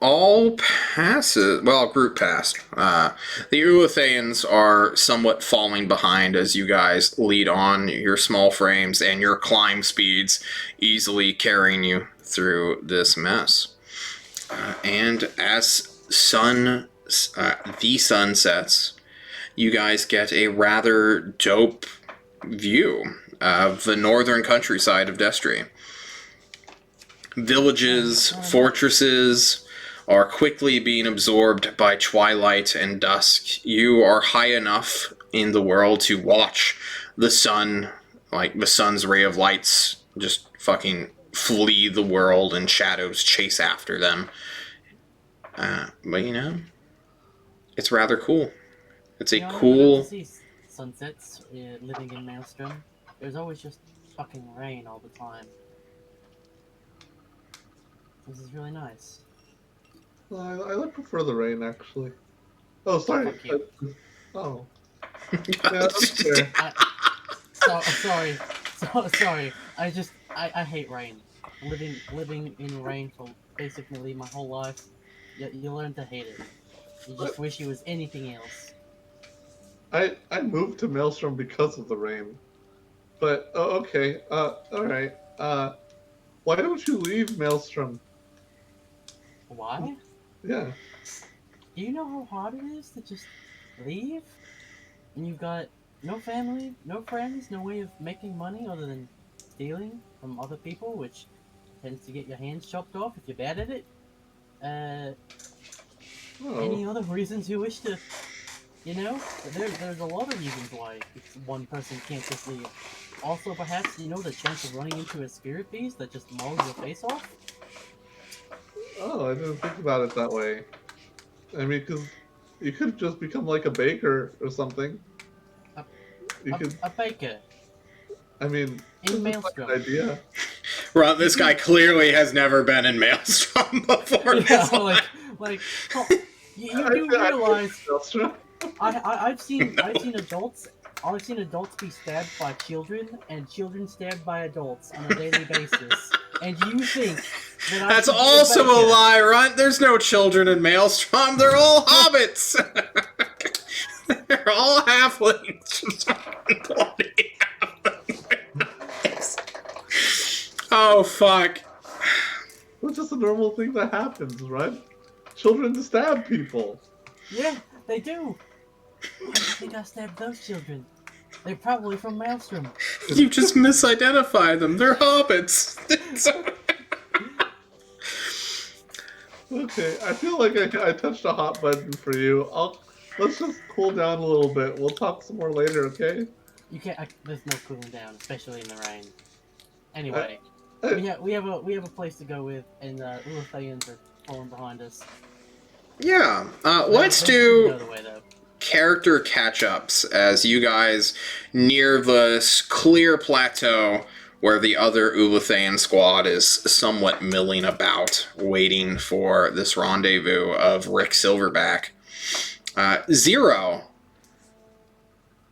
Speaker 1: all passes. Well, group passed. The Ulathans are somewhat falling behind as you guys lead on your small frames and your climb speeds, easily carrying you through this mess. And as the sun sets, you guys get a rather dope view of the northern countryside of Destry. Villages, fortresses are quickly being absorbed by twilight and dusk. You are high enough in the world to watch the sun, like the sun's ray of lights, just fucking flee the world and shadows chase after them. But you know, it's rather cool. It's a
Speaker 2: I never got
Speaker 1: cool.
Speaker 2: to see sunsets living in Maelstrom. There's always just fucking rain all the time. This is really nice.
Speaker 3: I prefer the rain, actually. Oh, sorry.
Speaker 2: Fuck you.
Speaker 3: Oh. Yeah, that's fair.
Speaker 2: Sorry. I hate rain. Living in rain for basically my whole life. You learn to hate it. You just wish it was anything else.
Speaker 3: I moved to Maelstrom because of the rain. But, okay. Alright. Why don't you leave Maelstrom?
Speaker 2: Why?
Speaker 3: Yeah.
Speaker 2: Do you know how hard it is to just leave? And you've got no family, no friends, no way of making money other than stealing from other people, which tends to get your hands chopped off if you're bad at it. Any other reasons you wish to, there's a lot of reasons why one person can't just leave. Also, perhaps, the chance of running into a spirit beast that just mauls your face off?
Speaker 3: Oh, I didn't think about it that way. I mean, because you could just become like a baker or something.
Speaker 2: A baker.
Speaker 3: I mean,
Speaker 2: In
Speaker 3: this is like
Speaker 2: Maelstrom.
Speaker 3: an idea.
Speaker 1: Well, this guy clearly has never been in Maelstrom before.
Speaker 2: Yeah, you do realize
Speaker 3: Maelstrom.
Speaker 2: I've seen adults be stabbed by children and children stabbed by adults on a daily basis. And you think that
Speaker 1: That's also a lie, Runt. There's no children in Maelstrom. They're all hobbits. They're all halflings. Bloody halflings. Oh, fuck.
Speaker 3: It's just a normal thing that happens, right? Children stab people.
Speaker 2: Yeah, they do. Why do you think I stabbed those children? They're probably from Maelstrom.
Speaker 1: You just misidentified them. They're hobbits.
Speaker 3: Okay, I feel like I touched a hot button for you. Let's just cool down a little bit. We'll talk some more later, okay?
Speaker 2: You can't. There's no cooling down, especially in the rain. Anyway,
Speaker 3: I-
Speaker 2: we have a place to go with, and Ulathayans are falling behind us.
Speaker 1: Yeah, let's
Speaker 2: They
Speaker 1: do
Speaker 2: know the way, though.
Speaker 1: character catch-ups as you guys near this clear plateau where the other Ulathan squad is somewhat milling about, waiting for this rendezvous of Rick Silverback. Zero,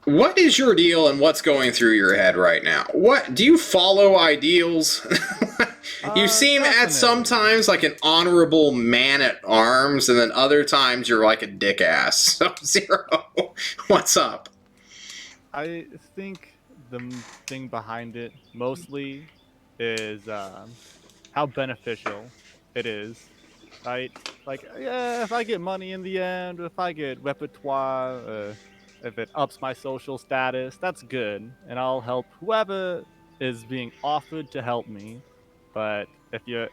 Speaker 1: what is your deal and what's going through your head right now? What do you follow ideals? You seem at some times like an honorable man at arms, and then other times you're like a dick ass. So Zero, what's up?
Speaker 4: I think the thing behind it mostly is how beneficial it is, right? Like, yeah, if I get money in the end, if I get repertoire, if it ups my social status, that's good, and I'll help whoever is being offered to help me. But if you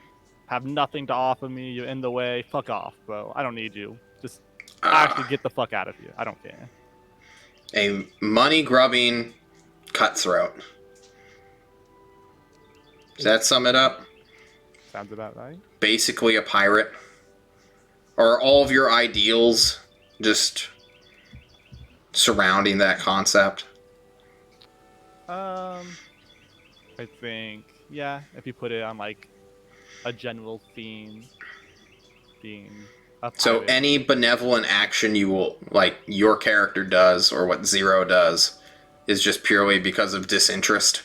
Speaker 4: have nothing to offer me, you're in the way, fuck off, bro. I don't need you. Just actually get the fuck out of here. I don't care.
Speaker 1: A money-grubbing cutthroat. Does that sum it up?
Speaker 4: Sounds about right.
Speaker 1: Basically a pirate? Or are all of your ideals just surrounding that concept?
Speaker 4: I think, yeah, if you put it on like a general theme, being a pirate.
Speaker 1: So any benevolent action you will, like your character does, or what Zero does, is just purely because of disinterest?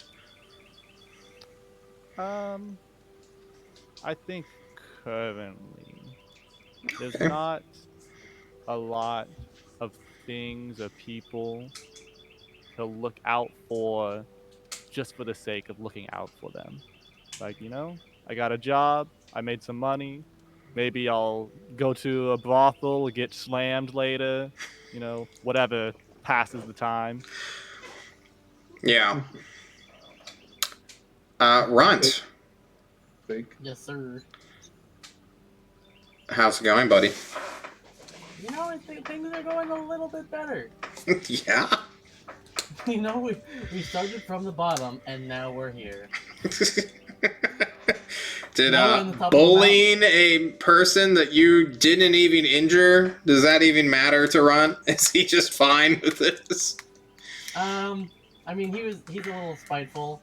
Speaker 4: I think currently There's
Speaker 1: Okay.
Speaker 4: not a lot of things or people to look out for just for the sake of looking out for them. Like, I got a job, I made some money, maybe I'll go to a brothel, get slammed later, whatever passes the time.
Speaker 1: Yeah.
Speaker 3: Fake.
Speaker 1: Runt,
Speaker 3: Fake.
Speaker 2: Yes, sir.
Speaker 1: how's it going, buddy?
Speaker 2: I think things are going a little bit better.
Speaker 1: Yeah.
Speaker 2: We started from the bottom, and now we're here.
Speaker 1: Did
Speaker 2: Now we're on the top of the
Speaker 1: bullying a person that you didn't even injure, does that even matter to Runt? Is he just fine with this?
Speaker 2: I mean, he's a little spiteful,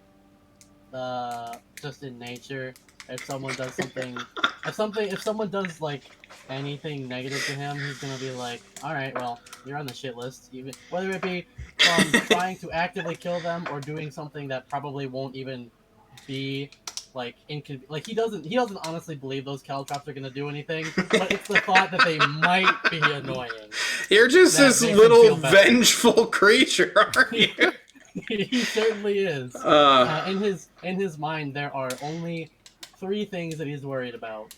Speaker 2: just in nature. If someone does something, if someone does like anything negative to him, he's gonna be like, all right, well, you're on the shit list. Even whether it be from trying to actively kill them or doing something that probably won't even be like like he doesn't honestly believe those Caltrops are gonna do anything, but it's the thought that they might be annoying.
Speaker 1: You're just
Speaker 2: That
Speaker 1: this
Speaker 2: makes him
Speaker 1: little
Speaker 2: feel better.
Speaker 1: vengeful creature, aren't you?
Speaker 2: He certainly is. In his mind, there are only 3 things that he's worried about: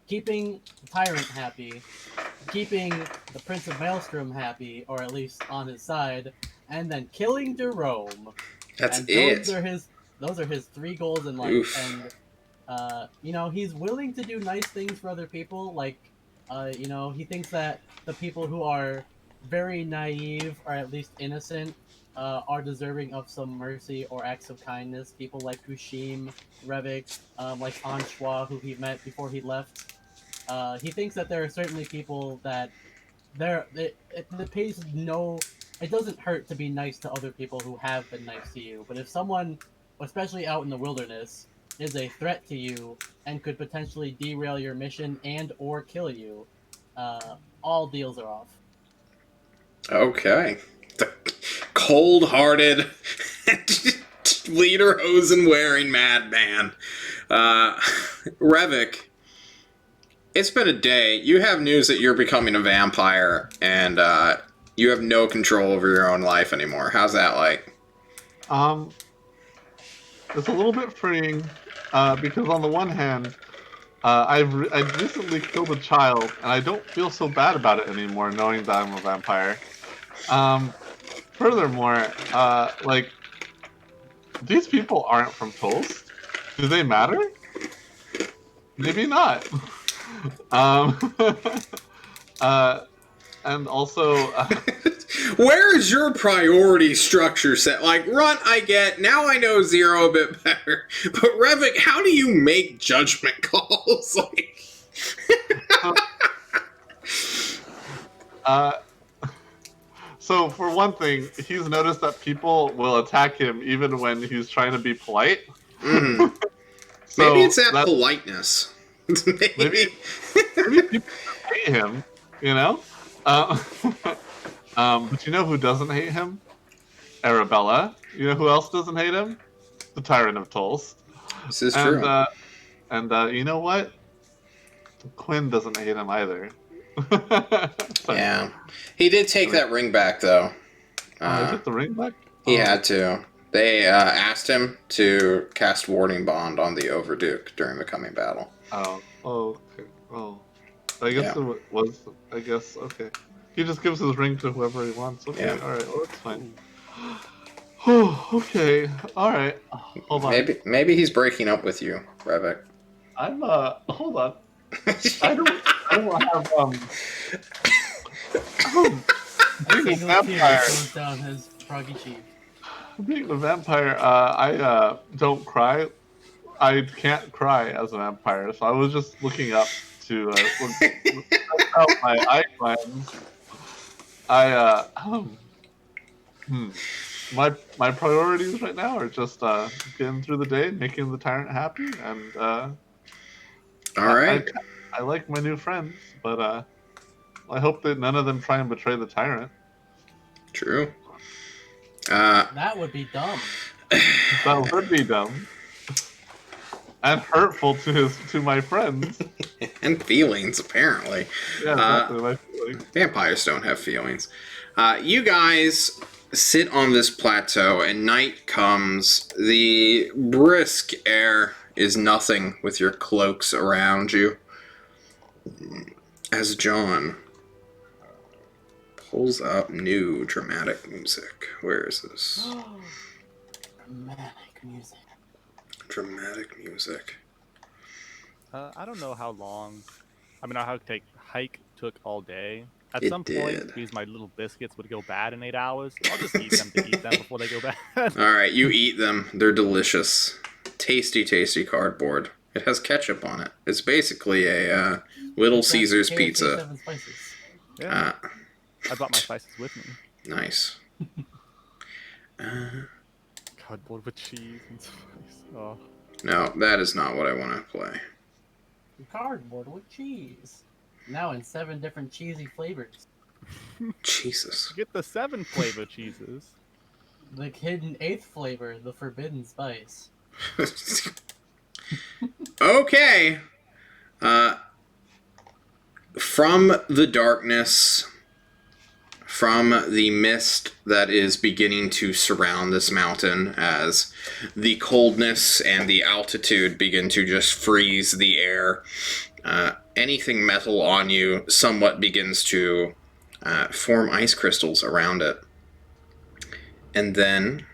Speaker 2: keeping the tyrant happy, keeping the Prince of Maelstrom happy, or at least on his side, and then killing Jerome.
Speaker 1: That's
Speaker 2: And
Speaker 1: it.
Speaker 2: those are his 3 goals in life.
Speaker 1: Oof.
Speaker 2: And he's willing to do nice things for other people. Like, he thinks that the people who are very naive or at least innocent are deserving of some mercy or acts of kindness. People like Kushim, Revik, like Anshua, who he met before he left. He thinks that there are certainly people that it pays no. It doesn't hurt to be nice to other people who have been nice to you. But if someone, especially out in the wilderness, is a threat to you and could potentially derail your mission and or kill you, all deals are off.
Speaker 1: Okay. The cold-hearted, lederhosen wearing madman. Revik, it's been a day. You have news that you're becoming a vampire, and you have no control over your own life anymore. How's that like?
Speaker 3: It's a little bit freeing, because on the one hand, I recently killed a child, and I don't feel so bad about it anymore, knowing that I'm a vampire. Furthermore, like, these people aren't from Tulsk. Do they matter? Maybe not. And also,
Speaker 1: Where is your priority structure set? Like, Runt, I get. Now I know Zero a bit better. But Revik, how do you make judgment calls? Like...
Speaker 3: So for one thing, he's noticed that people will attack him even when he's trying to be polite.
Speaker 1: Mm.
Speaker 3: So
Speaker 1: maybe it's that politeness.
Speaker 3: maybe people hate him, you know? But you know who doesn't hate him? Arabella. You know who else doesn't hate him? The Tyrant of Tulsk.
Speaker 1: This is true.
Speaker 3: And you know what? Quinn doesn't hate him either.
Speaker 1: Yeah. He did take that ring back, though.
Speaker 3: Is it the ring back?
Speaker 1: He had to. They asked him to cast Warding Bond on the Overduke during the coming battle.
Speaker 3: Oh, okay. Oh, I guess it was. I guess okay. He just gives his ring to whoever he wants. Okay, all right. Well, that's fine. Okay, all right. Hold on.
Speaker 1: Maybe he's breaking up with you, Revik.
Speaker 3: I'm hold on. I don't have being a vampire.
Speaker 2: Goes down his froggy cheek.
Speaker 3: Being a vampire, I don't cry. I can't cry as a vampire, so I was just looking up to look out my eye glands. My priorities right now are just getting through the day, making the tyrant happy, and
Speaker 1: all right.
Speaker 3: I like my new friends, but I hope that none of them try and betray the tyrant.
Speaker 1: True.
Speaker 2: That would be dumb.
Speaker 3: That would be dumb. and hurtful to my friends.
Speaker 1: And feelings, apparently.
Speaker 3: Yeah, exactly. My feelings.
Speaker 1: Vampires don't have feelings. You guys sit on this plateau, and night comes. The brisk air is nothing with your cloaks around you. As John pulls up new dramatic music. Where is this?
Speaker 2: Dramatic music.
Speaker 1: Dramatic music.
Speaker 4: I don't know how long. I mean, our hike took all day. At
Speaker 1: It
Speaker 4: some
Speaker 1: did.
Speaker 4: point, these my little biscuits would go bad in 8 hours. I'll just eat them to eat them before they go bad.
Speaker 1: Alright, you eat them. They're delicious. Tasty, tasty cardboard. It has ketchup on it. It's basically a Little Caesars
Speaker 2: KFC
Speaker 1: pizza.
Speaker 2: 7 spices.
Speaker 4: Yeah, I brought my spices with me.
Speaker 1: Nice.
Speaker 4: Cardboard with cheese and spice. Oh,
Speaker 1: No, that is not what I want to play.
Speaker 2: Cardboard with cheese. Now in 7 different cheesy flavors.
Speaker 1: Jesus.
Speaker 4: get the 7 flavor cheeses.
Speaker 2: The hidden 8th flavor, the forbidden spice.
Speaker 1: Okay. From the darkness, from the mist that is beginning to surround this mountain as the coldness and the altitude begin to just freeze the air, anything metal on you somewhat begins to form ice crystals around it. And then,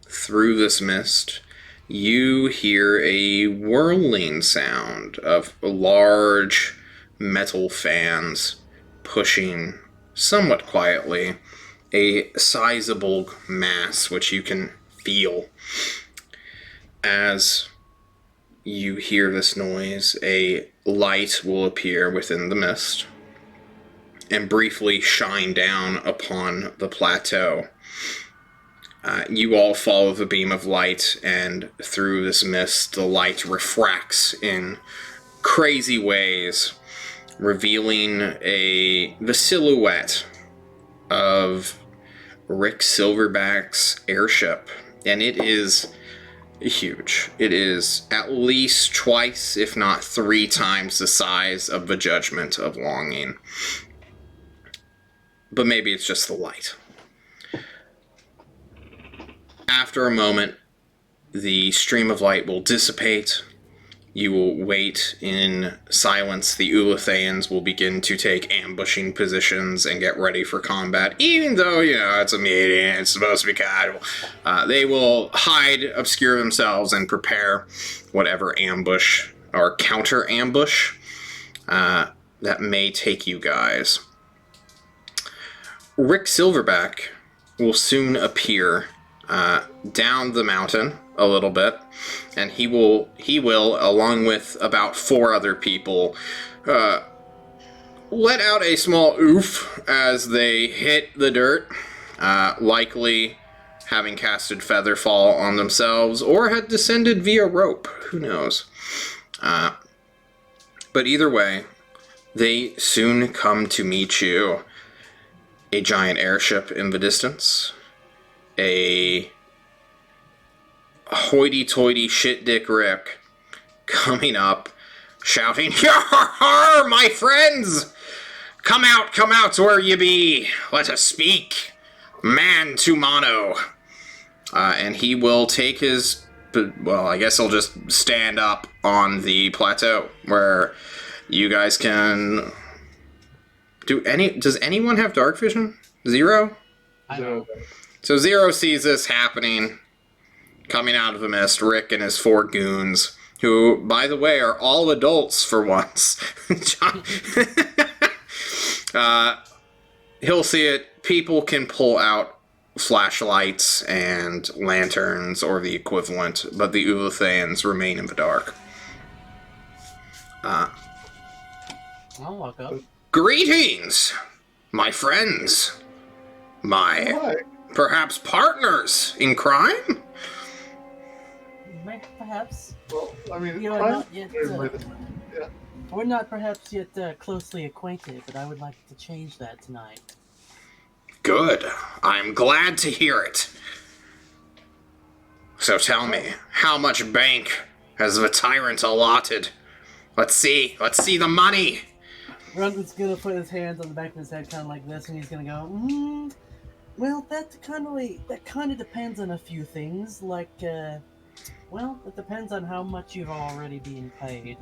Speaker 1: through this mist, you hear a whirling sound of large metal fans pushing somewhat quietly a sizable mass, which you can feel. As you hear this noise, a light will appear within the mist and briefly shine down upon the plateau. You all follow the beam of light, and through this mist, the light refracts in crazy ways, revealing the silhouette of Rick Silverback's airship. And it is huge. It is at least twice, if not 3 times the size of the Judgment of Longing. But maybe it's just the light. After a moment, the stream of light will dissipate. You will wait in silence. The Ulathayans will begin to take ambushing positions and get ready for combat. Even though, it's a meeting, it's supposed to be casual. They will hide, obscure themselves, and prepare whatever ambush or counter ambush that may take you guys. Rick Silverback will soon appear down the mountain a little bit, and he will, along with about 4 other people, let out a small oof as they hit the dirt, likely having casted Featherfall on themselves, or had descended via rope. Who knows? But either way, they soon come to meet you. A giant airship in the distance, a hoity-toity shit-dick Rick coming up, shouting, "Yar, my friends! Come out where ye be! Let us speak, man to mano!" And he will take his, I guess he'll just stand up on the plateau, where you guys can... Does anyone have dark vision? 0?
Speaker 2: I don't.
Speaker 1: So 0 sees this happening, coming out of the mist, Rick and his 4 goons, who, by the way, are all adults for once. He'll see it. People can pull out flashlights and lanterns or the equivalent, but the Ulathayans remain in the dark.
Speaker 2: I'll walk up.
Speaker 1: Greetings, my friends. My...
Speaker 3: Why?
Speaker 1: perhaps partners in crime?
Speaker 2: Perhaps.
Speaker 3: Well, I mean,
Speaker 2: We are
Speaker 3: crime-
Speaker 2: not yet.
Speaker 3: Yeah.
Speaker 2: We're not perhaps yet closely acquainted, but I would like to change that tonight.
Speaker 1: Good. I'm glad to hear it. So tell me, how much bank has the tyrant allotted? Let's see the money.
Speaker 2: Runtman's gonna put his hands on the back of his head, kind of like this, and he's gonna go, well, that kind of depends on a few things, like, well, it depends on how much you've already been paid.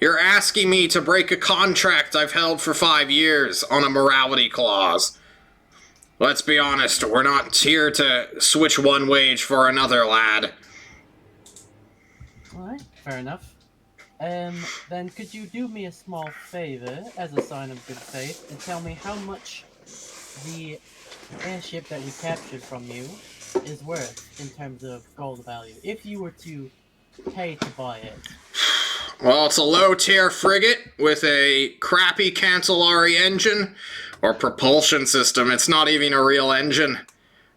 Speaker 1: You're asking me to break a contract I've held for 5 years on a morality clause. Let's be honest, we're not here to switch one wage for another, lad.
Speaker 2: Alright, fair enough. Then could you do me a small favor, as a sign of good faith, and tell me how much the airship that we captured from you is worth in terms of gold value, if you were to pay to buy it?
Speaker 1: Well, it's a low-tier frigate with a crappy Cancellari engine or propulsion system. It's not even a real engine.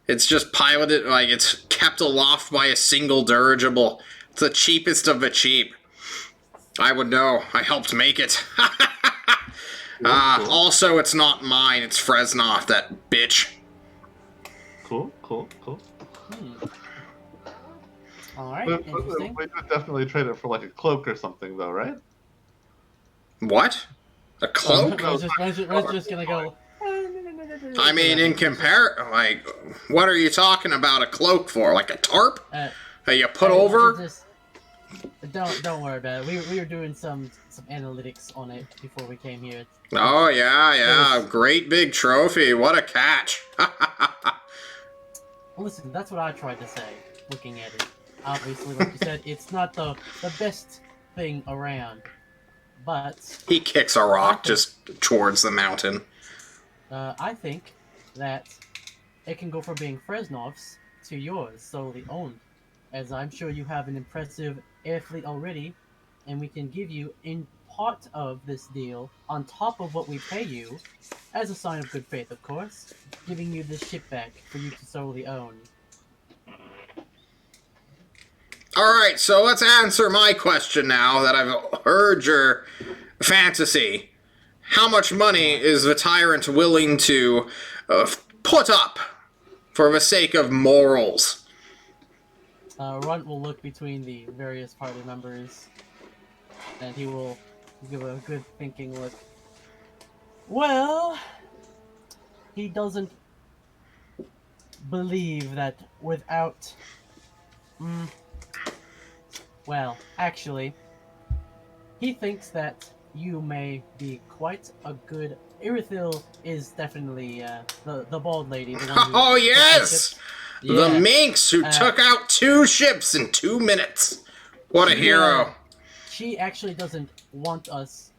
Speaker 1: It's just piloted, like it's kept aloft by a single dirigible. It's the cheapest of the cheap. I would know. I helped make it. Also, it's not mine. It's Fresnov, that bitch.
Speaker 3: Cool.
Speaker 2: Alright,
Speaker 3: We
Speaker 2: interesting.
Speaker 3: could definitely trade it for like a cloak or something, though, right?
Speaker 1: What? A cloak?
Speaker 2: Red's just gonna go,
Speaker 1: I mean, what are you talking about a cloak for? Like a tarp? That you put over?
Speaker 2: Don't worry about it. We were doing some analytics on it before we came here.
Speaker 1: Oh, yeah. Great big trophy. What a catch.
Speaker 2: Listen, that's what I tried to say, looking at it. Obviously, like you said, it's not the best thing around, but...
Speaker 1: He kicks a rock just towards the mountain.
Speaker 2: I think that it can go from being Fresnov's to yours, solely owned, as I'm sure you have an impressive air fleet already, and we can give you, in part of this deal, on top of what we pay you, as a sign of good faith, of course, giving you this ship back for you to solely own.
Speaker 1: Alright, so let's answer my question now that I've heard your fantasy. How much money is the tyrant willing to put up for the sake of morals?
Speaker 2: Runt will look between the various party members, and he will give a good thinking look. Well, he doesn't believe that without... Well, actually, he thinks that you may be quite a good... Irithil is definitely the bald lady. The one who
Speaker 1: Oh, yes!
Speaker 2: Yeah.
Speaker 1: The minx who took out 2 ships in 2 minutes. What a hero.
Speaker 2: She actually doesn't want us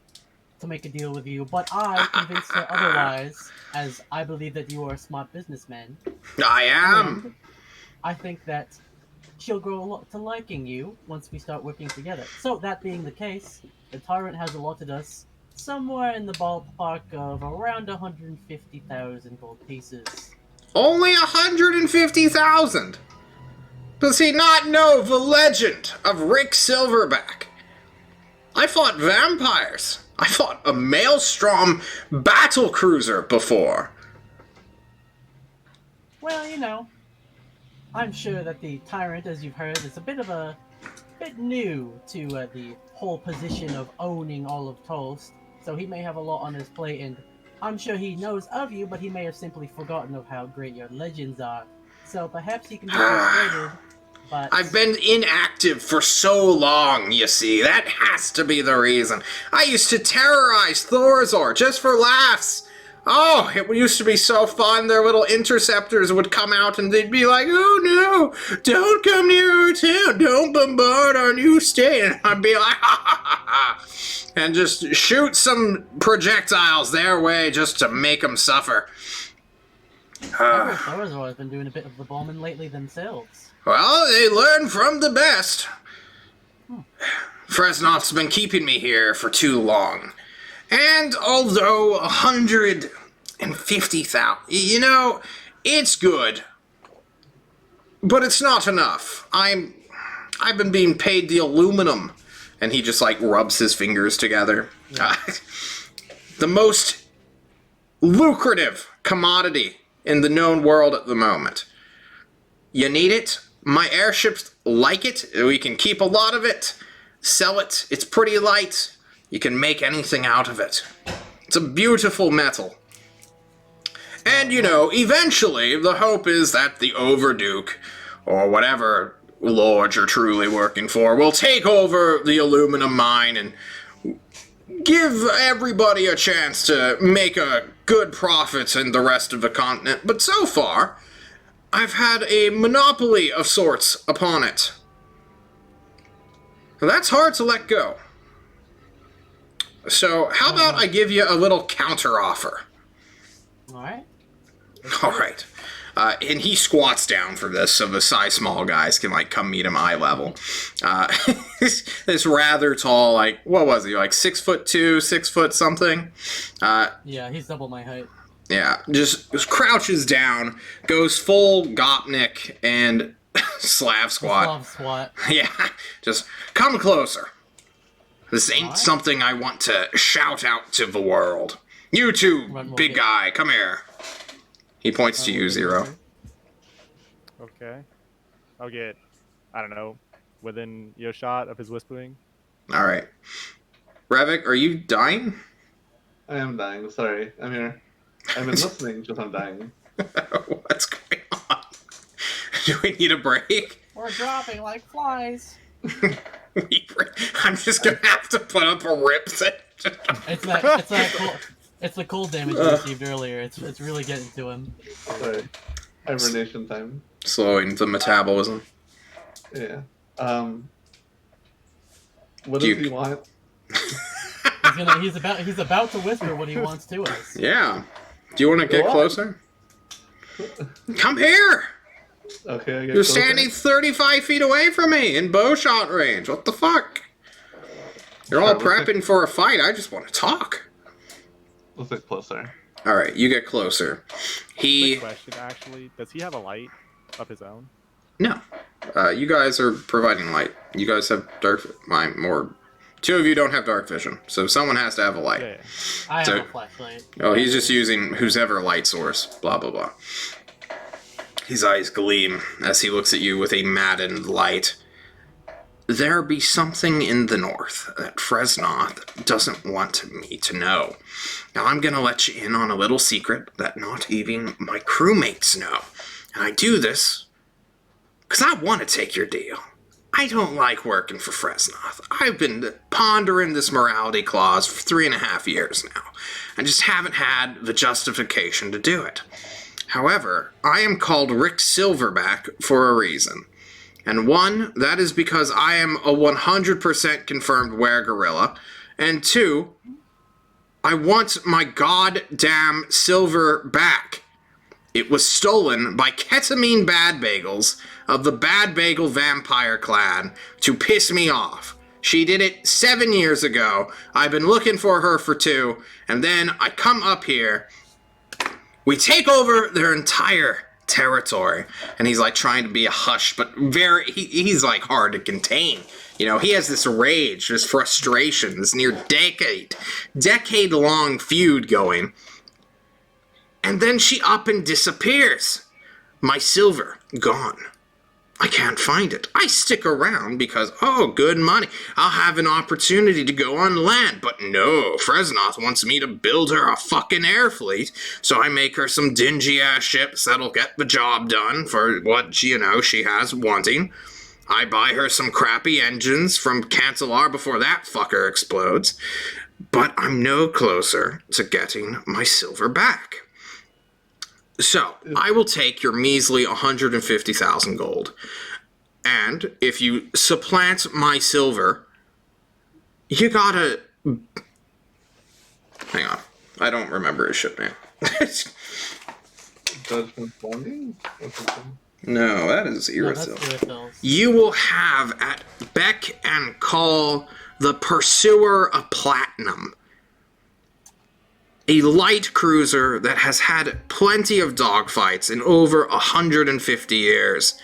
Speaker 2: to make a deal with you, but I convinced her otherwise, as I believe that you are a smart businessman.
Speaker 1: I am.
Speaker 2: And I think that she'll grow to liking you once we start working together. So, that being the case, the tyrant has allotted us somewhere in the ballpark of around 150,000 gold pieces.
Speaker 1: Only 150,000. Does he not know the legend of Rick Silverback? I fought vampires. I fought a Maelstrom battle cruiser before.
Speaker 2: Well, you know, I'm sure that the tyrant, as you've heard, is a bit new to the whole position of owning all of Toast. So he may have a lot on his plate, and I'm sure he knows of you, but he may have simply forgotten of how great your legends are. So perhaps he can be persuaded, but...
Speaker 1: I've been inactive for so long, you see. That has to be the reason. I used to terrorize Thorazor just for laughs. Oh, it used to be so fun. Their little interceptors would come out and they'd be like, oh no, don't come near our town. Don't bombard our new state. And I'd be like, ha ha ha ha. And just shoot some projectiles their way just to make them suffer.
Speaker 2: Thorazor has been doing a bit of the bombing lately themselves.
Speaker 1: Well, they learn from the best. Fresnov's been keeping me here for too long. And although 150,000, you know, it's good, but it's not enough. I've been being paid the aluminum, and he just like rubs his fingers together. Yeah. The most lucrative commodity in the known world at the moment. You need it? my airships like it. We can keep a lot of it, sell it. It's pretty light. You can make anything out of it. It's a beautiful metal. And, you know, eventually, the hope is that the Overduke, or whatever lord you're truly working for, will take over the aluminum mine and give everybody a chance to make a good profit in the rest of the continent. But so far, I've had a monopoly of sorts upon it. That's hard to let go. So, how about I give you a little counter-offer?
Speaker 2: Alright.
Speaker 1: Alright. And he squats down for this, so the size small guys can, like, come meet him eye level. This rather tall, like, what was he, like 6'2", 6 foot something?
Speaker 2: Yeah, he's double my height.
Speaker 1: Yeah, just crouches down, goes full Gopnik and Slav squat.
Speaker 2: Slav squat.
Speaker 1: Yeah, just come closer. This ain't something I want to shout out to the world. You two, big guy, come here. He points to you, Zero.
Speaker 4: Okay. I'll get, I don't know, within earshot of his whispering.
Speaker 1: Alright. Revik, are you dying?
Speaker 3: I am dying. Sorry. I'm here. I've been listening, just I'm dying.
Speaker 1: What's going on? Do we need a break?
Speaker 2: We're dropping like flies.
Speaker 1: I'm just gonna have to put up a rip set.
Speaker 2: It's the cold damage he received earlier. It's really getting to him.
Speaker 3: Sorry. Hibernation time.
Speaker 1: Slowing the metabolism.
Speaker 3: Yeah. What does he want?
Speaker 2: He's about to whisper what he wants to us.
Speaker 1: Yeah. Do you want to get closer? Come here!
Speaker 3: Okay, I get
Speaker 1: You're
Speaker 3: closer.
Speaker 1: standing 35 feet away from me in bow shot range. What the fuck? You're all prepping for a fight. I just want to talk.
Speaker 3: Let's get closer.
Speaker 1: Alright, you get closer.
Speaker 4: Quick question, actually. Does he have a light of his own?
Speaker 1: No. You guys are providing light. You guys have dark... Two of you don't have dark vision, so someone has to have a light.
Speaker 4: Yeah.
Speaker 2: I have a flashlight.
Speaker 1: Oh, he's just using whosever light source. Blah, blah, blah. His eyes gleam as he looks at you with a maddened light. There be something in the north that Fresnoth doesn't want me to know. Now I'm gonna let you in on a little secret that not even my crewmates know. And I do this because I want to take your deal. I don't like working for Fresnoth. I've been pondering this morality clause for 3.5 years now. I just haven't had the justification to do it. However, I am called Rick Silverback for a reason. And one, that is because I am a 100% confirmed were-gorilla. And two, I want my goddamn silver back. It was stolen by ketamine bad bagels of the Bad Bagel Vampire Clan to piss me off. She did it 7 years ago. I've been looking for her for 2, and then I come up here. We take over their entire territory. And he's like trying to be a hush, but he's like hard to contain. You know, he has this rage, this frustration, this near decade-long feud going. And then she up and disappears. My silver, gone. I can't find it. I stick around because, oh, good money. I'll have an opportunity to go on land. But no, Fresnoth wants me to build her a fucking air fleet. So I make her some dingy-ass ships that'll get the job done for what, she has wanting. I buy her some crappy engines from Cancelar before that fucker explodes. But I'm no closer to getting my silver back. So, I will take your measly 150,000 gold. And if you supplant my silver, you gotta... Hang on. I don't remember his shit name.
Speaker 3: Judgment Bonding?
Speaker 1: No, that is
Speaker 2: No, that's
Speaker 1: Irithil.
Speaker 2: Irithil.
Speaker 1: You will have at beck and call the Pursuer of Platinum. A light cruiser that has had plenty of dogfights in over 150 years.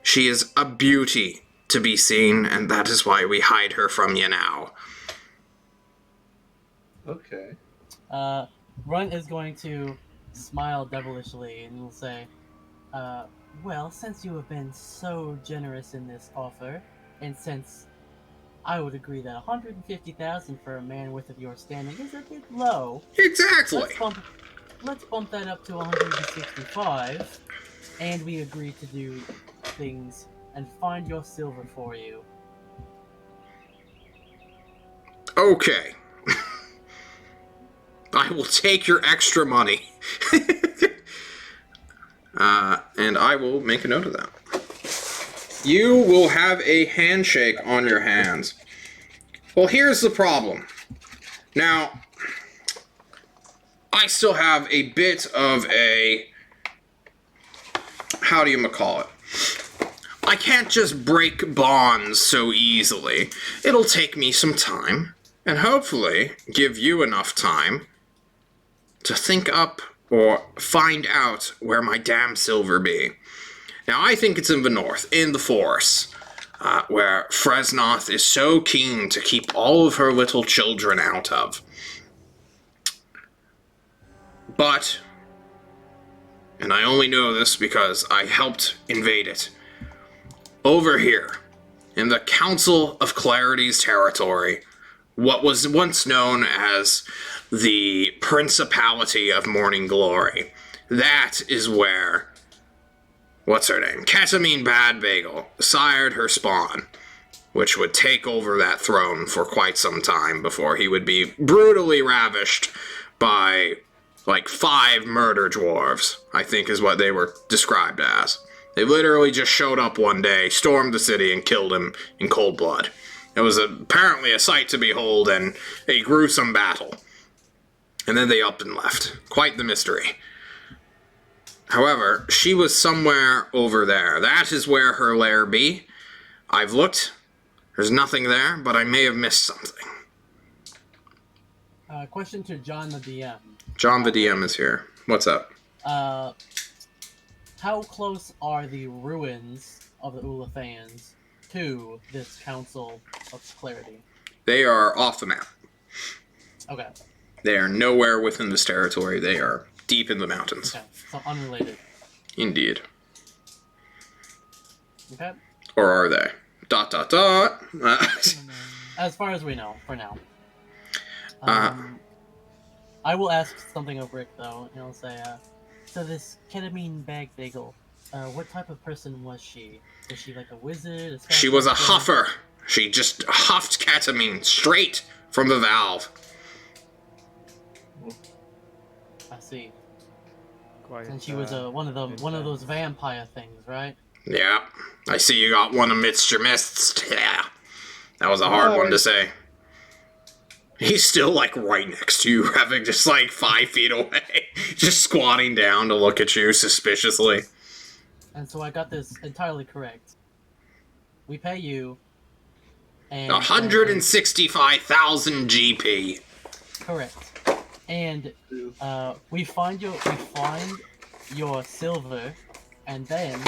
Speaker 1: She is a beauty to be seen, and that is why we hide her from you now.
Speaker 3: Okay.
Speaker 2: Runt is going to smile devilishly and will say, Well, since you have been so generous in this offer, and since I would agree that 150,000 for a man with of your standing is a bit low,
Speaker 1: Exactly.
Speaker 2: let's bump that up to 165, and we agree to do things and find your silver for you.
Speaker 1: Okay. I will take your extra money. And I will make a note of that. You will have a handshake on your hands. Well, here's the problem. Now, I still have a bit of a... How do you call it? I can't just break bonds so easily. It'll take me some time, and hopefully give you enough time to think up or find out where my damn silver be. Now, I think it's in the north, in the forests, where Fresnoth is so keen to keep all of her little children out of. But, and I only know this because I helped invade it, over here, in the Council of Clarity's territory, what was once known as the Principality of Morning Glory, that is where, what's her name, Ketamine Bad Bagel, sired her spawn, which would take over that throne for quite some time before he would be brutally ravished by, like, 5 murder dwarves, I think is what they were described as. They literally just showed up one day, stormed the city, and killed him in cold blood. It was apparently a sight to behold and a gruesome battle. And then they upped and left. Quite the mystery. However, she was somewhere over there. That is where her lair be. I've looked. There's nothing there, but I may have missed something.
Speaker 2: Question to John the DM.
Speaker 1: John the DM is here. What's up?
Speaker 2: How close are the ruins of the Ulafans to this Council of Clarity?
Speaker 1: They are off the map.
Speaker 2: Okay.
Speaker 1: They are nowhere within this territory. They are deep in the mountains.
Speaker 2: Okay, so unrelated.
Speaker 1: Indeed.
Speaker 2: Okay.
Speaker 1: Or are they? ...
Speaker 2: As far as we know, for now. I will ask something of Rick, though, and I'll say, so this ketamine bag bagel, what type of person was she? Was she like a wizard?
Speaker 1: She was a huffer. She just huffed ketamine straight from the valve.
Speaker 2: I see.
Speaker 4: Quite,
Speaker 2: And she was one of those vampire things, right?
Speaker 1: Yeah. I see you got one amidst your mists. Yeah. That was a hard one to say. He's still, like, right next to you, having just, like, 5 feet away. Just squatting down to look at you suspiciously.
Speaker 2: And so I got this entirely correct. We pay you... and
Speaker 1: 165,000 GP.
Speaker 2: Correct. And we find your silver, and then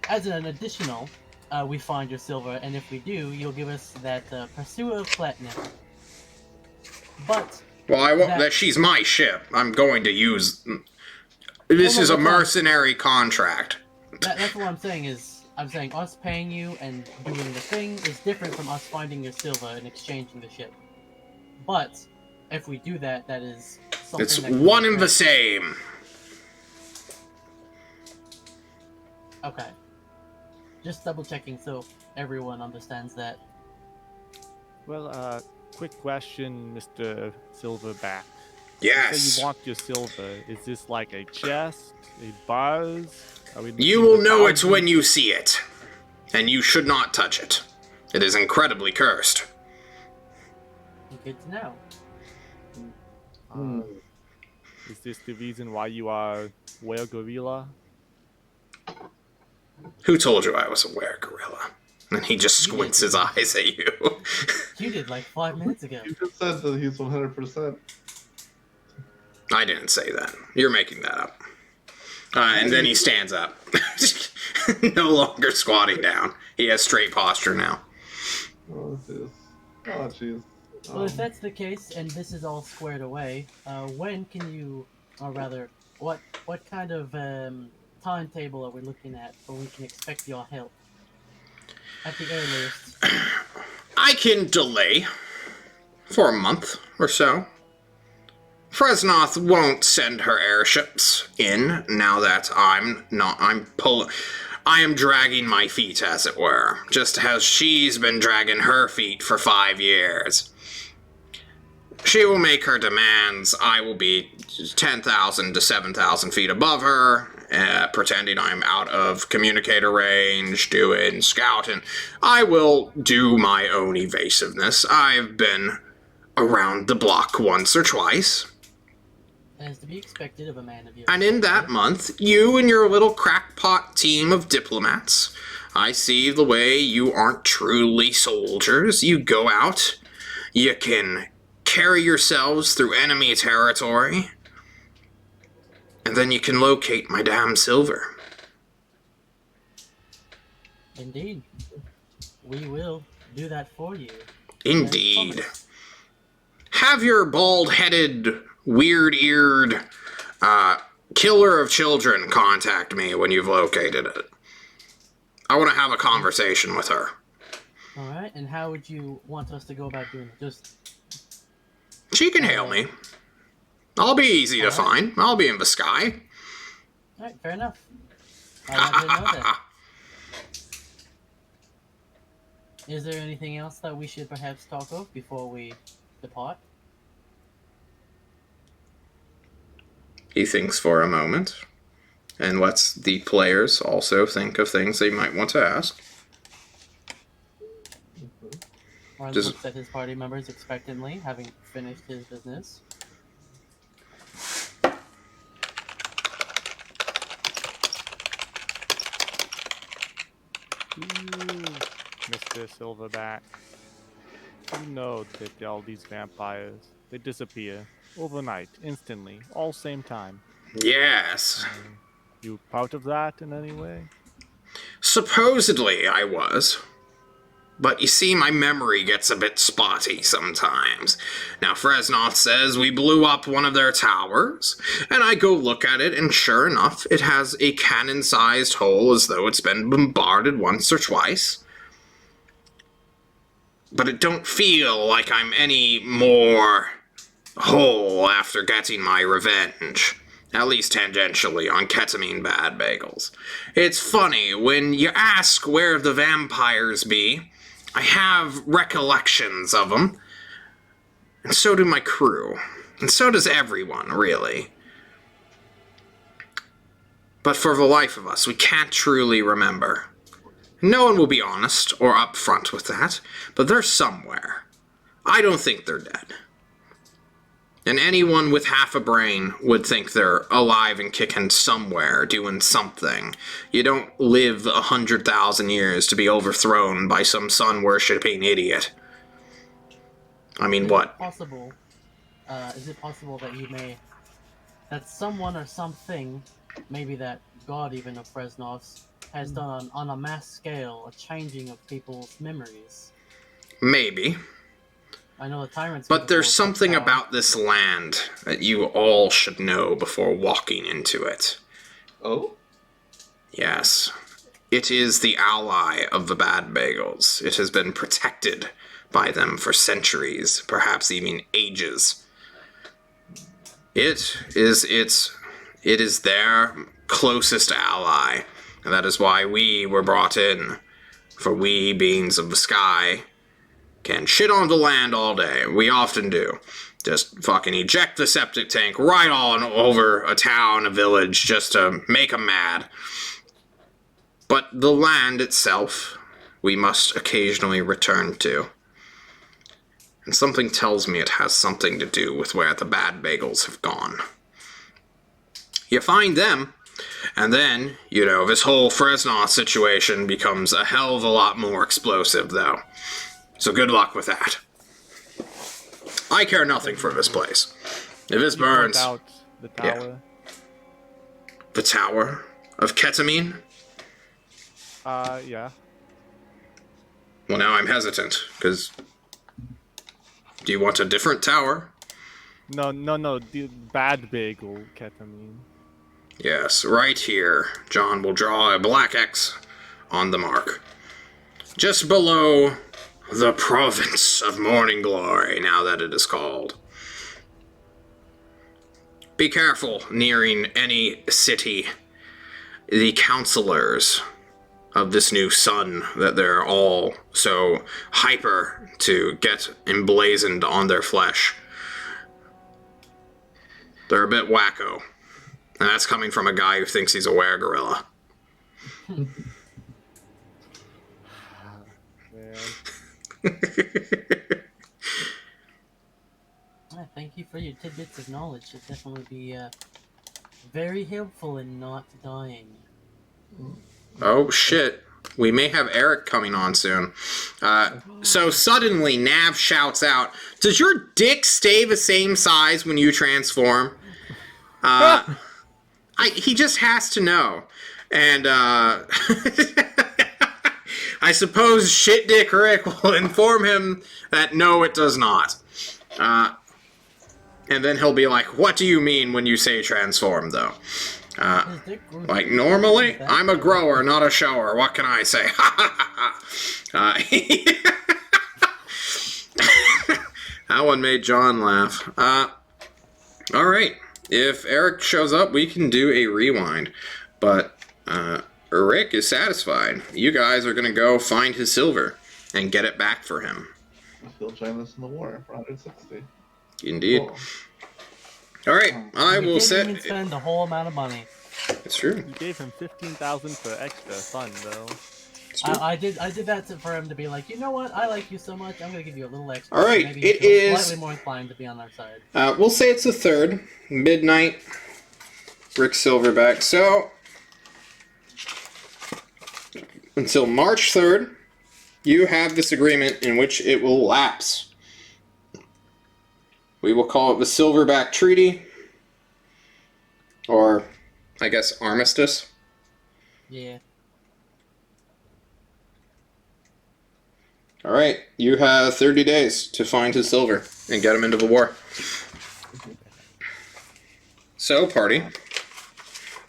Speaker 2: as an additional, we find your silver, and if we do, you'll give us that Pursuer of Platinum. But
Speaker 1: well, I won't. That she's my ship. I'm going to use. This is a mercenary contract.
Speaker 2: That's what I'm saying. I'm saying us paying you and doing the thing is different from us finding your silver and exchanging the ship. But if we do that, that is something.
Speaker 1: It's one and the same.
Speaker 2: Okay. Just double checking so everyone understands that.
Speaker 4: Well, quick question, Mr. Silverback.
Speaker 1: Yes.
Speaker 4: You say you want your silver. Is this like a chest, a vase?
Speaker 1: You will know it when you see it, and you should not touch it. It is incredibly cursed.
Speaker 2: Good to know.
Speaker 4: Is this the reason why you are were-gorilla?
Speaker 1: Who told you I was a were-gorilla? And he just squints his eyes at you.
Speaker 2: You did like 5 minutes ago.
Speaker 3: You just said that he's 100%.
Speaker 1: I didn't say that. You're making that up. And then he stands up. No longer squatting down. He has straight posture now.
Speaker 3: Oh, jeez.
Speaker 2: Well, if that's the case, and this is all squared away, when can you, or rather, what kind of timetable are we looking at when we can expect your help? At the earliest.
Speaker 1: I can delay for a month or so. Fresnoth won't send her airships in now that I am dragging my feet, as it were, just as she's been dragging her feet for 5 years. She will make her demands. I will be 10,000 to 7,000 feet above her, pretending I'm out of communicator range, doing scouting. I will do my own evasiveness. I've been around the block once or twice.
Speaker 2: As to be expected of a man of your
Speaker 1: And in that
Speaker 2: stature.
Speaker 1: month, you and your little crackpot team of diplomats, I see the way you aren't truly soldiers. You go out, you can carry yourselves through enemy territory, and then you can locate my damn silver.
Speaker 2: Indeed. We will do that for you.
Speaker 1: Indeed.
Speaker 2: Promise.
Speaker 1: Have your bald-headed, weird-eared, killer of children contact me when you've located it. I want to have a conversation with her.
Speaker 2: Alright, and how would you want us to go about doing it? Just
Speaker 1: She can hail me. I'll be easy to find. I'll be in the sky.
Speaker 2: alright, fair enough. I want to know that. Is there anything else that we should perhaps talk of before we depart?
Speaker 1: He thinks for a moment, and lets the players also think of things they might want to ask.
Speaker 2: Or
Speaker 1: Does-
Speaker 2: looks at his party members expectantly, having finished his business.
Speaker 4: Mr. Silverback, you know that all these vampires, they disappear overnight, instantly, all same time.
Speaker 1: Yes.
Speaker 4: You part of that in any way?
Speaker 1: Supposedly I was. But you see, my memory gets a bit spotty sometimes. Now, Fresnoth says we blew up one of their towers, and I go look at it, and sure enough, it has a cannon-sized hole as though it's been bombarded once or twice. But it don't feel like I'm any more whole after getting my revenge. At least tangentially on ketamine bad bagels. It's funny, when you ask where the vampires be, I have recollections of them, and so do my crew, and so does everyone, really. But for the life of us, we can't truly remember. No one will be honest or upfront with that, but they're somewhere. I don't think they're dead. And anyone with half a brain would think they're alive and kicking somewhere, doing something. You don't live 100,000 years to be overthrown by some sun-worshipping idiot. I mean, what?
Speaker 2: Is it possible that someone or something, maybe that god even of Fresnov's, has done on a mass scale a changing of people's memories?
Speaker 1: Maybe.
Speaker 2: I know the tyrants.
Speaker 1: But there's something about this land that you all should know before walking into it.
Speaker 3: Oh?
Speaker 1: Yes. It is the ally of the bad bagels. It has been protected by them for centuries, perhaps even ages. It is their closest ally, and that is why we were brought in. For we, beings of the sky, can shit on the land all day. We often do. Just fucking eject the septic tank right on over a town, a village, just to make them mad. But the land itself, we must occasionally return to. And something tells me it has something to do with where the bad bagels have gone. You find them, and then, this whole Fresnoth situation becomes a hell of a lot more explosive, though. So good luck with that. I care nothing for this place. If this burns...
Speaker 4: Out the tower.
Speaker 1: Yeah. The tower of ketamine?
Speaker 4: Yeah.
Speaker 1: Well, now I'm hesitant, because... Do you want a different tower?
Speaker 4: No, the bad bagel ketamine.
Speaker 1: Yes, right here. John will draw a black X on the mark. Just below the province of Morning Glory, now that it is called. Be careful nearing any city. The counselors of this new sun that they're all so hyper to get emblazoned on their flesh. They're a bit wacko. And that's coming from a guy who thinks he's a were-gorilla.
Speaker 4: Man.
Speaker 2: Thank you for your tidbits of knowledge. It'll definitely be very helpful in not dying.
Speaker 1: Oh, shit. We may have Eric coming on soon. So suddenly, Nav shouts out, "Does your dick stay the same size when you transform?" He just has to know. And I suppose Shit Dick Rick will inform him that no, it does not. And then he'll be like, "What do you mean when you say transform, though?" Like, normally, I'm a grower, not a shower. What can I say? That one made John laugh. Alright. If Eric shows up, we can do a rewind. But Rick is satisfied. You guys are going to go find his silver and get it back for him.
Speaker 3: He'll join us in the war for 160.
Speaker 1: Indeed.
Speaker 3: Cool.
Speaker 1: All right, I will
Speaker 2: didn't
Speaker 1: set.
Speaker 2: even spend the whole amount of money.
Speaker 1: It's true.
Speaker 4: You gave him 15,000 for extra fun, though.
Speaker 1: It's true.
Speaker 2: I did that for him to be like, you know what? I like you so much. I'm gonna give you a little extra.
Speaker 1: All right,
Speaker 2: Maybe
Speaker 1: it
Speaker 2: he'll
Speaker 1: is-
Speaker 2: slightly more inclined to be on our side.
Speaker 1: We'll say it's the 3rd, midnight. Rick Silverback. So until March 3rd, you have this agreement in which it will lapse. We will call it the Silverback Treaty, or I guess Armistice.
Speaker 2: Yeah.
Speaker 1: All right, you have 30 days to find his silver and get him into the war. So, party,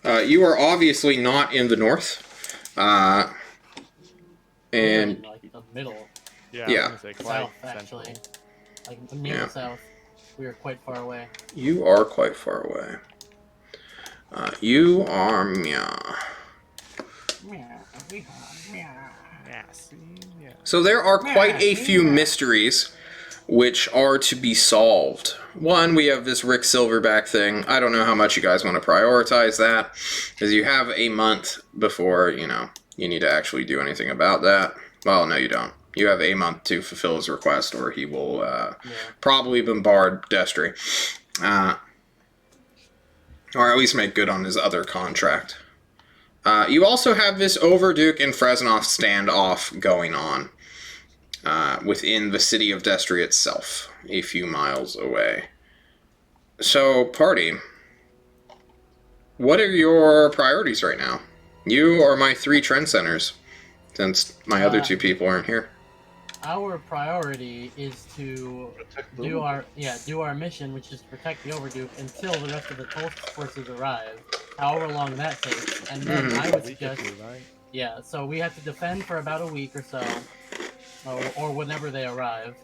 Speaker 1: you are obviously not in the north, and
Speaker 2: Really, like the middle,
Speaker 4: Yeah,
Speaker 1: Yeah.
Speaker 4: I was gonna say quite
Speaker 2: south
Speaker 4: central.
Speaker 2: actually, like near
Speaker 1: Yeah.
Speaker 2: the south. We are quite far away.
Speaker 1: you are quite far away. You are meow.
Speaker 4: Yeah, see? Yeah.
Speaker 1: So there are quite a few mysteries which are to be solved. One, we have this Rick Silverback thing. I don't know how much you guys want to prioritize that, because you have a month before, you need to actually do anything about that. Well, no, you don't. You have a month to fulfill his request, or he will probably bombard Destry. Or at least make good on his other contract. You also have this Overduke and Fresnov standoff going on within the city of Destry itself, a few miles away. So, party, what are your priorities right now? You are my 3 trend centers, since my other 2 people aren't here.
Speaker 2: Our priority is to
Speaker 3: Protect the
Speaker 2: do our mission, which is to protect the Overduke until the rest of the Tulsk forces arrive, however long that takes. And then I would suggest, yeah, so we have to defend for about a week or so, or whenever they arrive.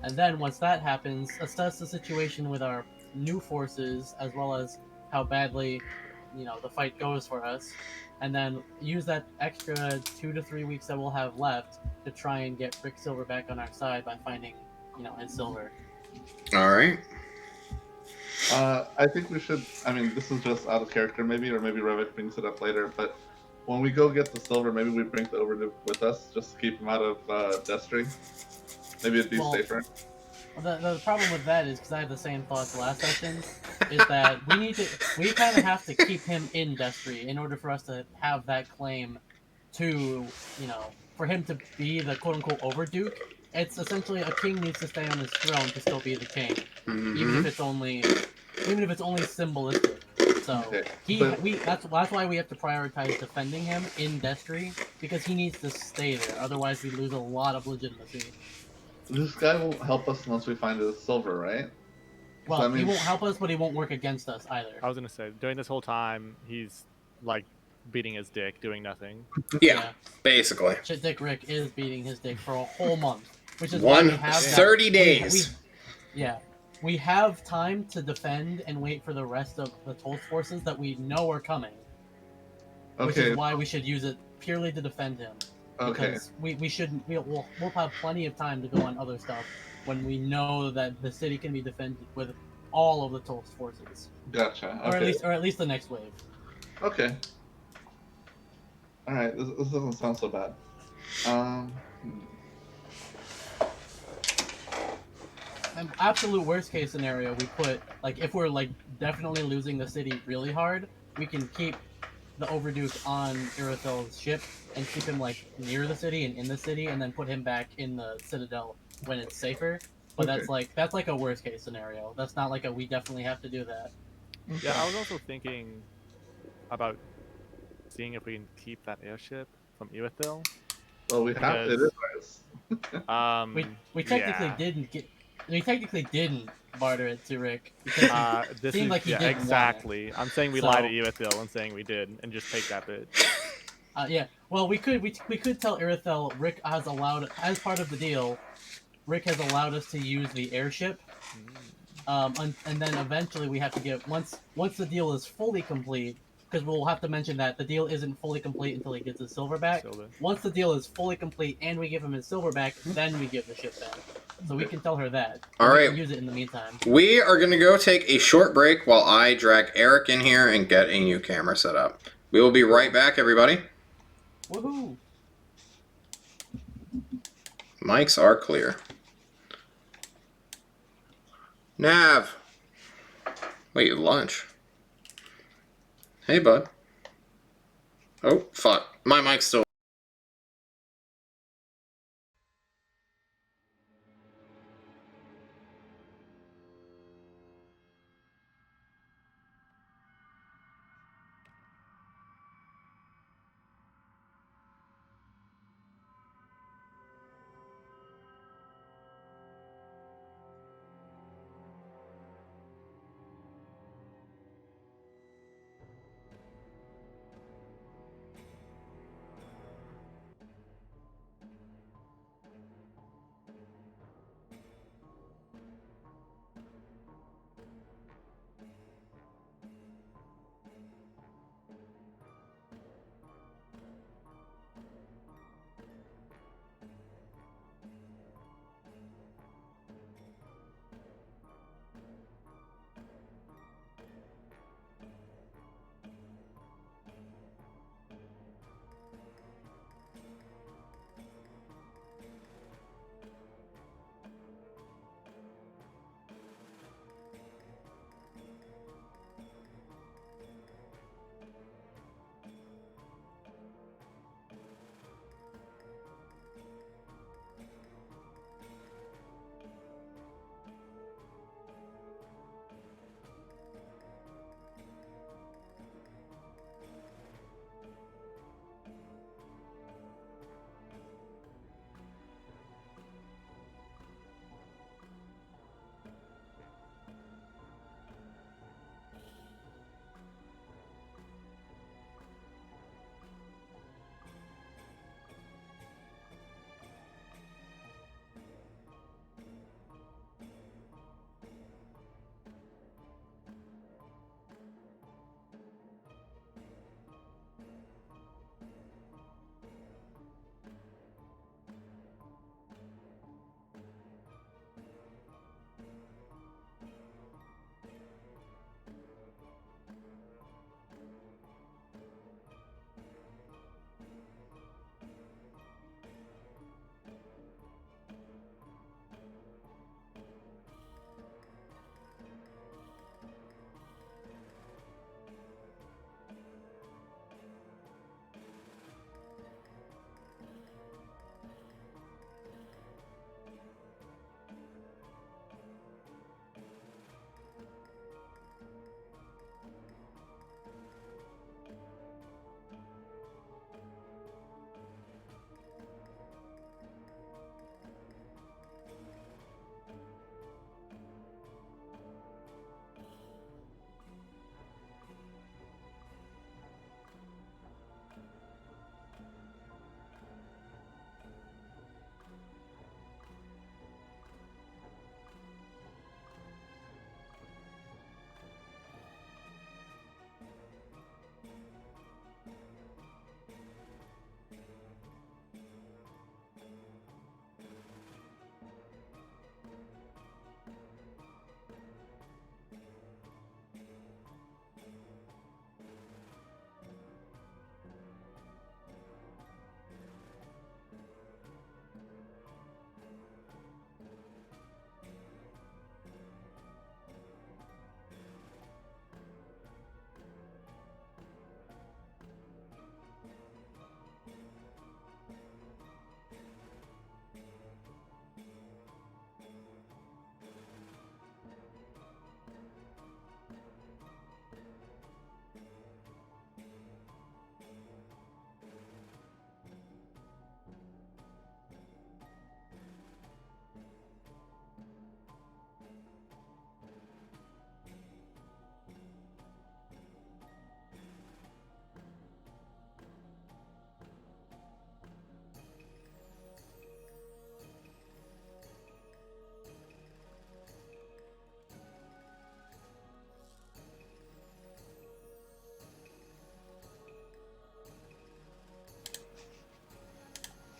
Speaker 2: And then once that happens, assess the situation with our new forces, as well as how badly, the fight goes for us. And then use that extra 2 to 3 weeks that we'll have left to try and get Rick Silverback on our side by finding, his silver.
Speaker 1: All right.
Speaker 3: I think we should. I mean, this is just out of character, maybe, or maybe Revit brings it up later. But when we go get the silver, maybe we bring the Overduke with us, just to keep him out of Destry. Maybe it'd be safer.
Speaker 2: Well, the problem with that is, because I had the same thoughts last session, is that we kind of have to keep him in Destry in order for us to have that claim to, for him to be the quote-unquote Overduke. It's essentially a king needs to stay on his throne to still be the king, even if it's only symbolistic. So that's why we have to prioritize defending him in Destry, because he needs to stay there. Otherwise, we lose a lot of legitimacy.
Speaker 3: This guy will help us once we find his silver, right?
Speaker 2: Well,
Speaker 3: that
Speaker 2: he
Speaker 3: means-
Speaker 2: won't help us, but he won't work against us either.
Speaker 4: I was gonna say during this whole time he's like beating his dick, doing nothing.
Speaker 1: Yeah, basically.
Speaker 2: Shit Dick Rick is beating his dick for a whole month, which is why we have
Speaker 1: 30 days.
Speaker 2: We have time to defend and wait for the rest of the Toast forces that we know are coming. Which
Speaker 3: Okay.
Speaker 2: is why we should use it purely to defend him.
Speaker 3: Okay.
Speaker 2: Because we shouldn't. We'll have plenty of time to go on other stuff when we know that the city can be defended with all of the Toast forces,
Speaker 3: Gotcha.
Speaker 2: or
Speaker 3: Okay.
Speaker 2: at least the next wave.
Speaker 3: Okay. All right. This doesn't sound so bad.
Speaker 2: And absolute worst case scenario, we put like if we're like definitely losing the city really hard, we can keep the Overduke on Irithil's ship and keep him like near the city and in the city, and then put him back in the Citadel when it's safer. But
Speaker 3: Okay.
Speaker 2: that's like a worst case scenario. That's not like a we definitely have to do that.
Speaker 4: Yeah, I was also thinking about seeing if we can keep that airship from Irithil.
Speaker 3: Well, we have it is ours.
Speaker 2: We technically
Speaker 4: yeah.
Speaker 2: didn't get. We technically didn't barter it to Rick because it
Speaker 4: This
Speaker 2: seemed
Speaker 4: is
Speaker 2: like he
Speaker 4: yeah,
Speaker 2: didn't
Speaker 4: exactly.
Speaker 2: want
Speaker 4: I'm saying we
Speaker 2: So-
Speaker 4: lied to Irithil and saying we did, and just take that bit.
Speaker 2: it. Yeah. Well, we could tell Irithel Rick has allowed as part of the deal. Rick has allowed us to use the airship. And then eventually we have to give once the deal is fully complete, because we'll have to mention that the deal isn't fully complete until he gets his silverback.
Speaker 4: Silver.
Speaker 2: Once the deal is fully complete and we give him his silverback, then we give the ship back. So we can tell her that.
Speaker 1: All
Speaker 2: We
Speaker 1: right.
Speaker 2: can use it in the meantime.
Speaker 1: We are going to go take a short break while I drag Eric in here and get a new camera set up. We will be right back, everybody.
Speaker 2: Woohoo!
Speaker 1: Mics are clear. Nav. Wait, lunch. Hey, bud. Oh, fuck. My mic's still...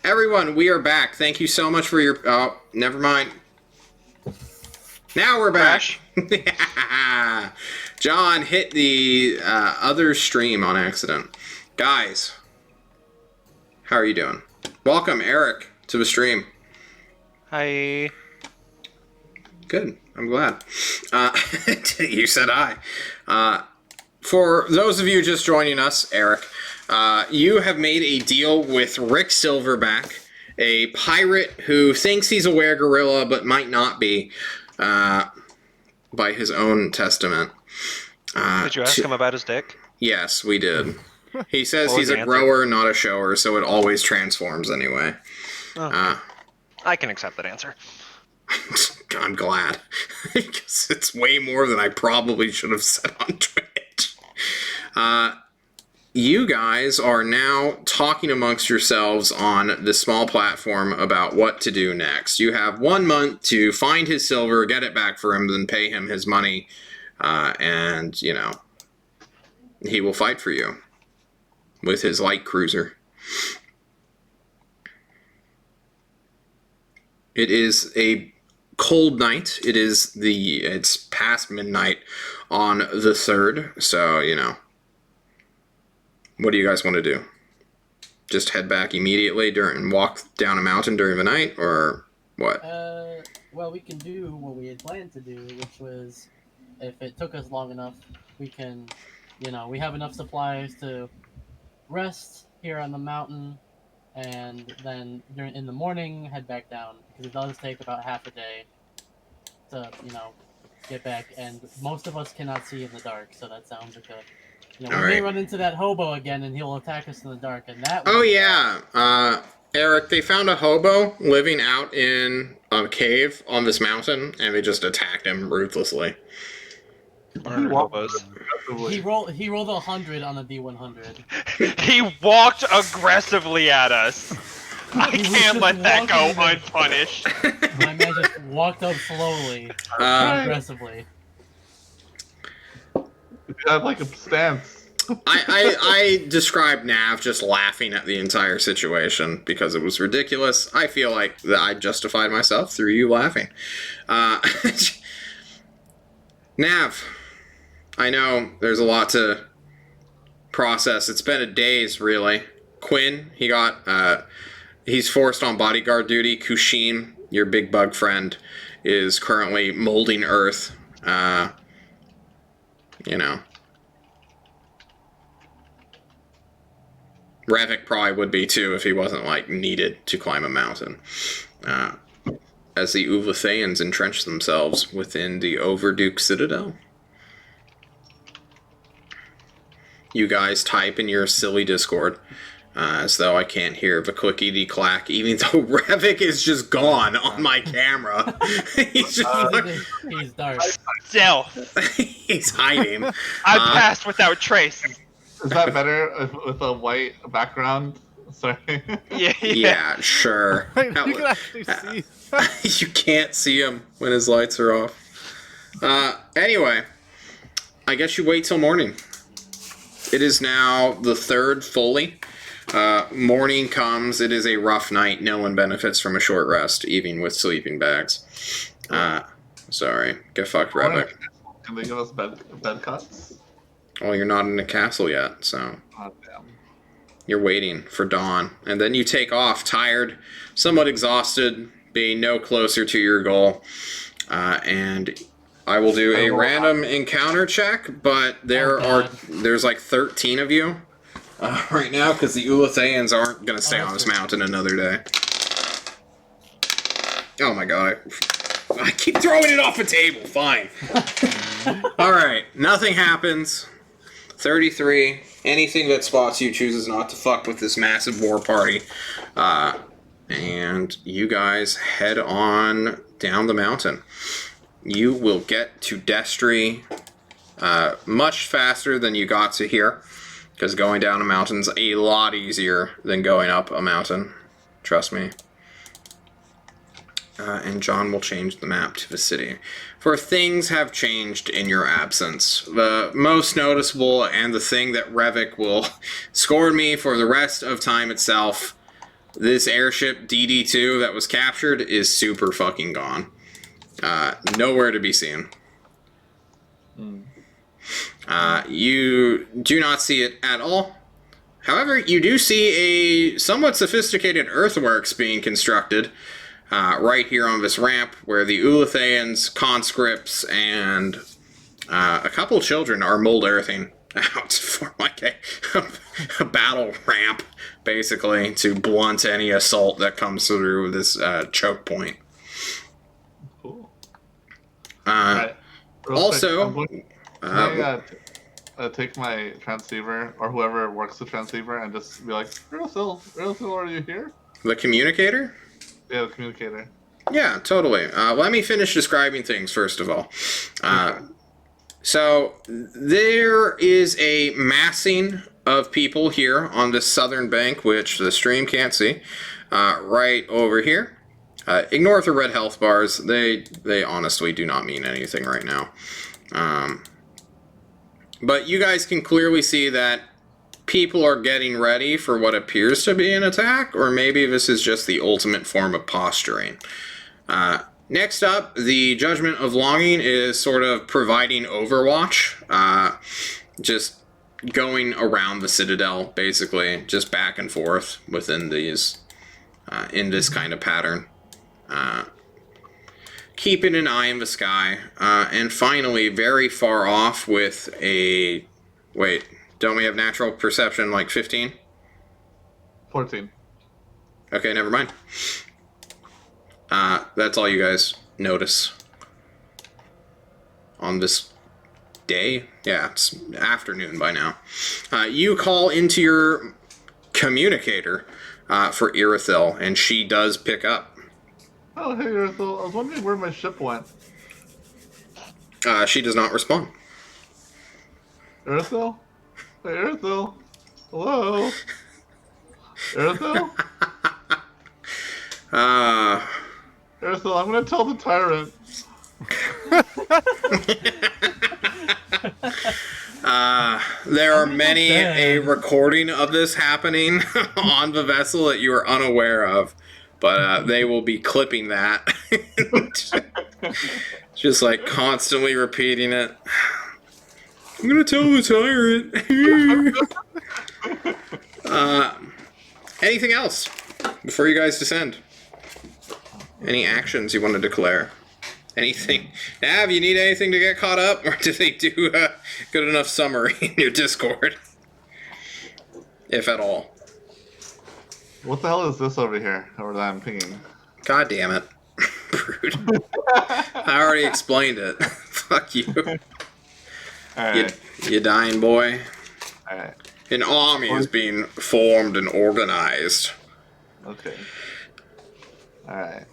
Speaker 1: everyone, we are back. Thank you so much for your... Oh, never mind. Now we're back. John hit the other stream on accident. Guys, how are you doing? Welcome, Eric, to the stream.
Speaker 5: Hi.
Speaker 1: Good. I'm glad. You said hi. For those of you just joining us, Eric, you have made a deal with Rick Silverback, a pirate who thinks he's a were-gorilla but might not be, by his own testament.
Speaker 5: Did you ask him about his dick?
Speaker 1: Yes, we did. He says
Speaker 5: What was
Speaker 1: he's
Speaker 5: the
Speaker 1: a
Speaker 5: answer?
Speaker 1: grower, not a shower, so it always transforms anyway.
Speaker 5: Okay. I can accept that answer.
Speaker 1: I'm glad. Because it's way more than I probably should have said on Twitch. You guys are now talking amongst yourselves on this small platform about what to do next. You have 1 month to find his silver, get it back for him, then pay him his money, and, you know, he will fight for you with his light cruiser. It is a cold night. It's past midnight on the 3rd, so, you know. What do you guys want to do? Just head back immediately and walk down a mountain during the night, or what?
Speaker 2: Well, we can do what we had planned to do, which was, if it took us long enough, we can, you know, we have enough supplies to rest here on the mountain, and then in the morning head back down, because it does take about half a day to, you know, get back, and most of us cannot see in the dark, so that sounds like a, you know, we may run into that hobo again, and he'll attack us in the dark, and that.
Speaker 1: Oh yeah, Eric, they found a hobo living out in a cave on this mountain, and they just attacked him ruthlessly.
Speaker 2: He rolled 100 on the D100.
Speaker 5: He walked aggressively at us. I can't let that go unpunished.
Speaker 2: My man just walked up slowly, aggressively.
Speaker 3: You have like a stance.
Speaker 1: I described Nav just laughing at the entire situation because it was ridiculous. I feel like that I justified myself through you laughing. Nav, I know there's a lot to process. It's been a days, really. Quinn, he's forced on bodyguard duty. Kushim, your big bug friend, is currently molding Earth. You know. Ravik probably would be too if he wasn't, like, needed to climb a mountain. As the Uvlathayans entrench themselves within the Overduke Citadel. You guys type in your silly Discord, as though I can't hear the clickety clack, even though Ravik is just gone on my camera. He's just
Speaker 2: he's dark.
Speaker 5: Stealth.
Speaker 1: he's hiding.
Speaker 5: I passed without trace.
Speaker 3: Is that better with a white background? Sorry.
Speaker 1: Yeah, sure.
Speaker 4: Wait, you can actually see.
Speaker 1: You can't see him when his lights are off. Anyway, I guess you wait till morning. It is now the 3rd fully. Morning comes. It is a rough night. No one benefits from a short rest, even with sleeping bags. Sorry. Get fucked, Ravik.
Speaker 3: Can they give us bed cuts?
Speaker 1: Well, you're not in the castle yet, so
Speaker 3: Oh, damn.
Speaker 1: you're waiting for dawn. And then you take off, tired, somewhat exhausted, being no closer to your goal. And I will do a random encounter check, but there's like 13 of you right now, because the Ulathayans aren't going to stay on this mountain another day. Oh my god. I keep throwing it off the table. Fine. Alright, nothing happens. 33. Anything that spots you chooses not to fuck with this massive war party. And you guys head on down the mountain. You will get to Destry much faster than you got to here, because going down a mountain's a lot easier than going up a mountain. Trust me. And John will change the map to the city. For things have changed in your absence. The most noticeable, and the thing that Ravik will score me for the rest of time itself, this airship DD2 that was captured is super fucking gone. Nowhere to be seen. You do not see it at all. However, you do see a somewhat sophisticated earthworks being constructed right here on this ramp, where the Ulatheans, conscripts, and a couple children are mold earthing out for like a battle ramp, basically, to blunt any assault that comes through this choke point.
Speaker 3: Cool. Right.
Speaker 1: Also,
Speaker 3: quick, can I take my transceiver, or whoever works the transceiver, and just be like, Irithil, are you here?
Speaker 1: the communicator?
Speaker 3: Yeah, the communicator.
Speaker 1: Yeah, totally. Let me finish describing things first of all. So there is a massing of people here on this southern bank, which the stream can't see, right over here. Ignore the red health bars. They honestly do not mean anything right now. But you guys can clearly see that people are getting ready for what appears to be an attack, or maybe this is just the ultimate form of posturing. Next up, the Judgment of Longing is sort of providing overwatch, just going around the Citadel, basically, just back and forth within these, in this kind of pattern. Keeping an eye in the sky, and finally, very far off with a... Wait, don't we have natural perception like 15?
Speaker 3: 14.
Speaker 1: Okay, never mind. That's all you guys notice on this day. Yeah, it's afternoon by now. You call into your communicator for Irithil, and she does pick up.
Speaker 3: Oh, hey, Irithil. I was wondering where my ship went.
Speaker 1: She does not respond.
Speaker 3: Irithil? Hey, Irithil? Hello? Irithil? Irithil, I'm gonna tell the tyrant.
Speaker 1: There are many a recording of this happening on the vessel that you are unaware of, but they will be clipping that. Just like constantly repeating it. I'm gonna tell the tyrant. Anything else before you guys descend? Any actions you want to declare? Anything? Nav, you need anything to get caught up? Or do they do a good enough summary in your Discord? If at all.
Speaker 3: What the hell is this over here? Over that I'm pinging.
Speaker 1: God damn it. Brood. I already explained it. Fuck you.
Speaker 3: Alright.
Speaker 1: You dying boy.
Speaker 3: Alright.
Speaker 1: An army is being formed and organized.
Speaker 3: Okay. Alright.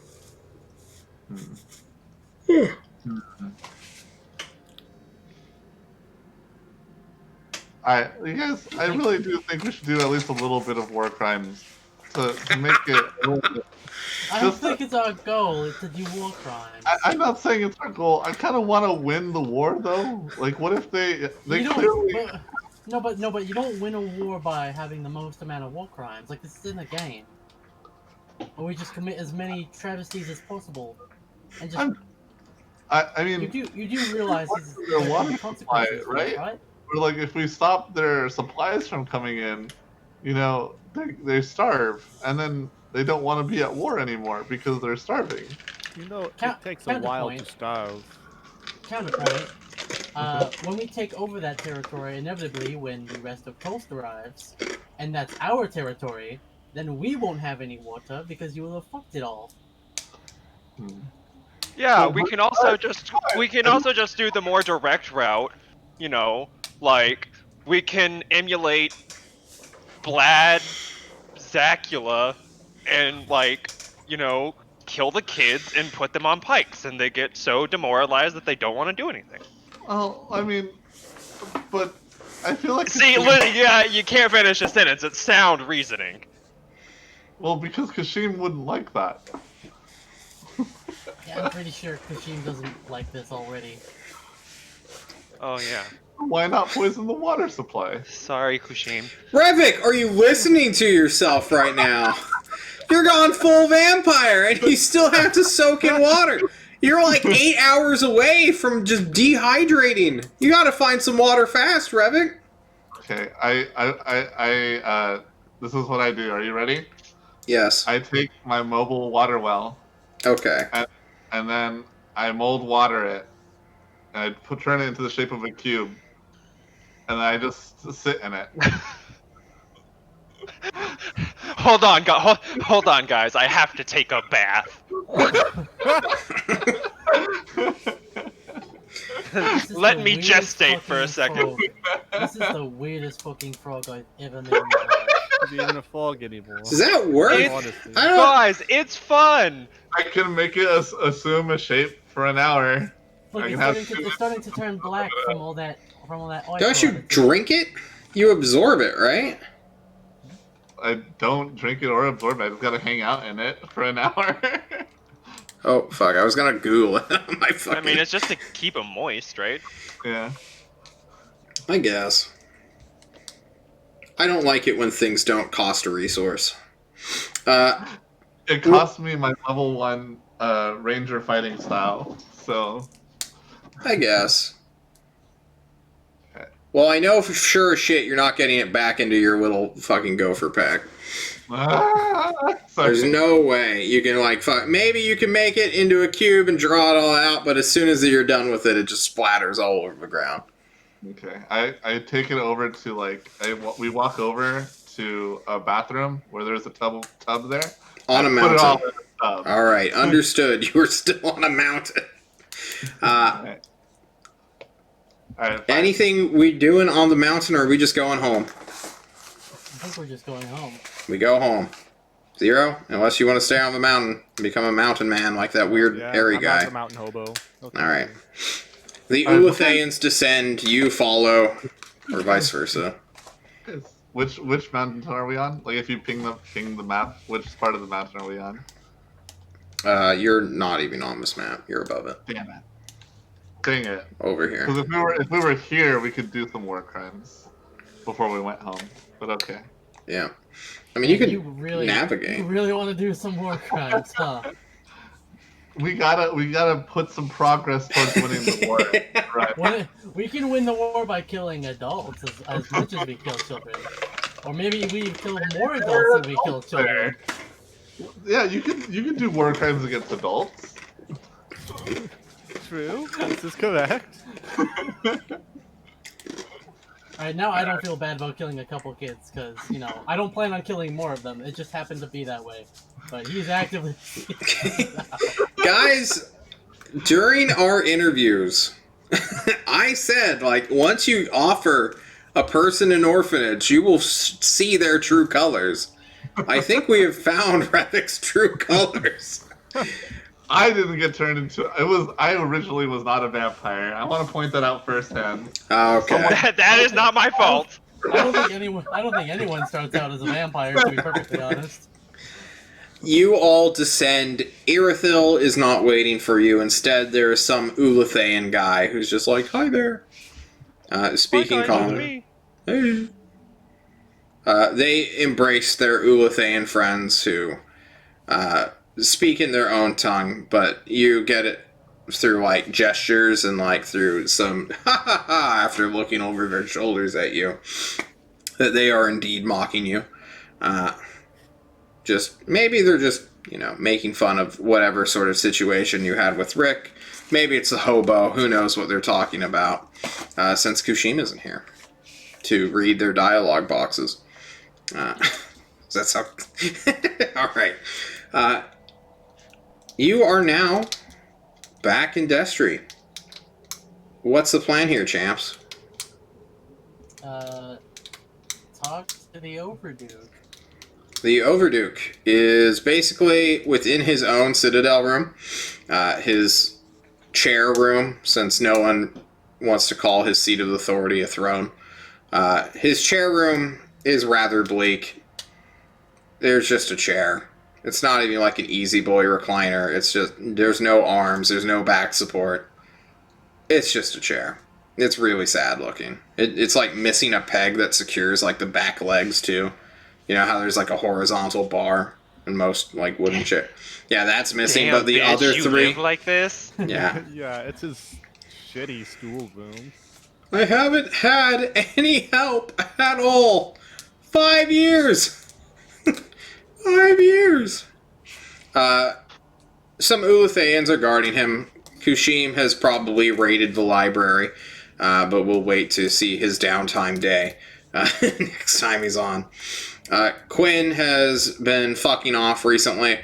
Speaker 3: Alright, you guys, I really do think we should do at least a little bit of war crimes to make it a little bit.
Speaker 2: I don't think it's our goal. It's to do war crimes.
Speaker 3: I'm not saying it's our goal. I kind of want to win the war, though. Like, what if they clearly...
Speaker 2: But you don't win a war by having the most amount of war crimes. Like, this is in a game. Or we just commit as many travesties as possible. And just...
Speaker 3: I mean...
Speaker 2: You do realize
Speaker 3: their water supply,
Speaker 2: consequences,
Speaker 3: right? Or, like, if we stop their supplies from coming in, you know, they starve, and then they don't want to be at war anymore because they're starving.
Speaker 4: You know, it takes a while to starve.
Speaker 2: Counterpoint. When we take over that territory, inevitably, when the rest of Coast arrives, and that's our territory, then we won't have any water because you will have fucked it all.
Speaker 5: Yeah, we can also just do the more direct route. You know, like we can emulate Vlad, Zacula, and like, you know, kill the kids and put them on pikes, and they get so demoralized that they don't want to do anything.
Speaker 3: Oh, I mean, but I feel like...
Speaker 5: See, yeah, you can't finish a sentence. It's sound reasoning.
Speaker 3: Well, because Kashim wouldn't like that.
Speaker 2: Yeah, I'm pretty sure Kashim doesn't like this already.
Speaker 5: Oh, yeah.
Speaker 3: Why not poison the water supply?
Speaker 5: Sorry, Kushim.
Speaker 1: Revik, are you listening to yourself right now? You're gone full vampire, and you still have to soak in water. You're like 8 hours away from just dehydrating. You gotta find some water fast, Revik.
Speaker 3: Okay, this is what I do. Are you ready?
Speaker 1: Yes.
Speaker 3: I take my mobile water well,
Speaker 1: Okay.
Speaker 3: and then I mold water it, and I turn it into the shape of a cube, and I just sit in it.
Speaker 5: Hold on, guys. I have to take a bath. Let me gestate for a second.
Speaker 2: This is the weirdest fucking frog I've ever made in my life.
Speaker 4: Is he even a frog anymore?
Speaker 1: Does that work?
Speaker 4: Honestly.
Speaker 1: I don't.
Speaker 5: Guys, it's fun.
Speaker 3: I can make it assume a shape for an hour.
Speaker 2: Look, it's starting to turn black from all that oil.
Speaker 1: Don't you drink it? You absorb it, right?
Speaker 3: I don't drink it or absorb it. I just gotta hang out in it for an hour.
Speaker 1: Oh fuck! I was gonna Google it. My fucking.
Speaker 5: I mean, it's just to keep them moist, right?
Speaker 3: Yeah.
Speaker 1: I guess. I don't like it when things don't cost a resource.
Speaker 3: It cost me my level 1 ranger fighting style, so.
Speaker 1: I guess. Well, I know for sure as shit you're not getting it back into your little fucking gopher pack. There's no way you can like fuck. Maybe you can make it into a cube and draw it all out, but as soon as you're done with it, it just splatters all over the ground.
Speaker 3: Okay, I take it over to we walk over to a bathroom where there's a tub there.
Speaker 1: On a mountain.
Speaker 3: Put it all in the tub.
Speaker 1: All right, understood. You were still on a mountain.
Speaker 3: All right,
Speaker 1: Anything we doing on the mountain, or are we just going home?
Speaker 2: I think we're just going home.
Speaker 1: We go home. Zero, unless you want to stay on the mountain and become a mountain man like that weird hairy
Speaker 4: I'm
Speaker 1: guy.
Speaker 4: not a mountain hobo.
Speaker 1: All right. The Ulathayans descend, you follow, or vice versa.
Speaker 3: Which mountain are we on? Like, if you ping the map, which part of the mountain are we on?
Speaker 1: You're not even on this map. You're above it.
Speaker 3: Damn it! Dang it!
Speaker 1: Over here.
Speaker 3: Because if we were here, we could do some war crimes before we went home. But okay.
Speaker 1: Yeah. I mean, you can
Speaker 2: really
Speaker 1: navigate.
Speaker 2: You really want to do some war crimes, huh?
Speaker 3: We gotta put some progress towards winning the war. Right.
Speaker 2: We can win the war by killing adults as much as we kill children. Or maybe we kill more adults than we kill children.
Speaker 3: Yeah, you can do war crimes against adults.
Speaker 4: True. This is correct.
Speaker 2: Alright, now I don't feel bad about killing a couple kids, because, I don't plan on killing more of them. It just happened to be that way. But he's actively...
Speaker 1: Guys, during our interviews, I said, once you offer a person an orphanage, you will see their true colors. I think we have found Revik's true colors.
Speaker 3: I didn't get turned into. I originally was not a vampire. I want to point that out firsthand.
Speaker 1: Okay.
Speaker 5: That is not my fault.
Speaker 2: I don't think anyone starts out as a vampire, to be perfectly honest.
Speaker 1: You all descend. Irithil is not waiting for you. Instead, there is some Ulathayan guy who's just like, "Hi there." Speaking common. Hey. They embrace their Ulathayan friends who speak in their own tongue, but you get it through gestures and through some ha ha ha after looking over their shoulders at you that they are indeed mocking you. Maybe they're just making fun of whatever sort of situation you had with Rick. Maybe it's the hobo. Who knows what they're talking about? Since Kushim isn't here to read their dialogue boxes. That's how. All right. You are now back in Destry. What's the plan here, champs?
Speaker 2: Talk to the Overduke.
Speaker 1: The Overduke is basically within his own Citadel room, his chair room, since no one wants to call his seat of authority a throne. His chair room is rather bleak. There's just a chair. It's not even like an easy boy recliner. It's just, there's no arms, there's no back support. It's just a chair. It's really sad looking. It's like missing a peg that secures the back legs too. You know how there's a horizontal bar and most like wooden chair. Yeah, that's missing.
Speaker 5: Damn,
Speaker 1: but the
Speaker 5: bitch,
Speaker 1: other
Speaker 5: you
Speaker 1: three,
Speaker 5: live like this?
Speaker 1: yeah,
Speaker 4: Yeah, it's his shitty stool room.
Speaker 1: I haven't had any help at all. 5 years. 5 years. Some Ulathayans are guarding him. Kushim has probably raided the library, but we'll wait to see his downtime day next time he's on. Quinn has been fucking off recently.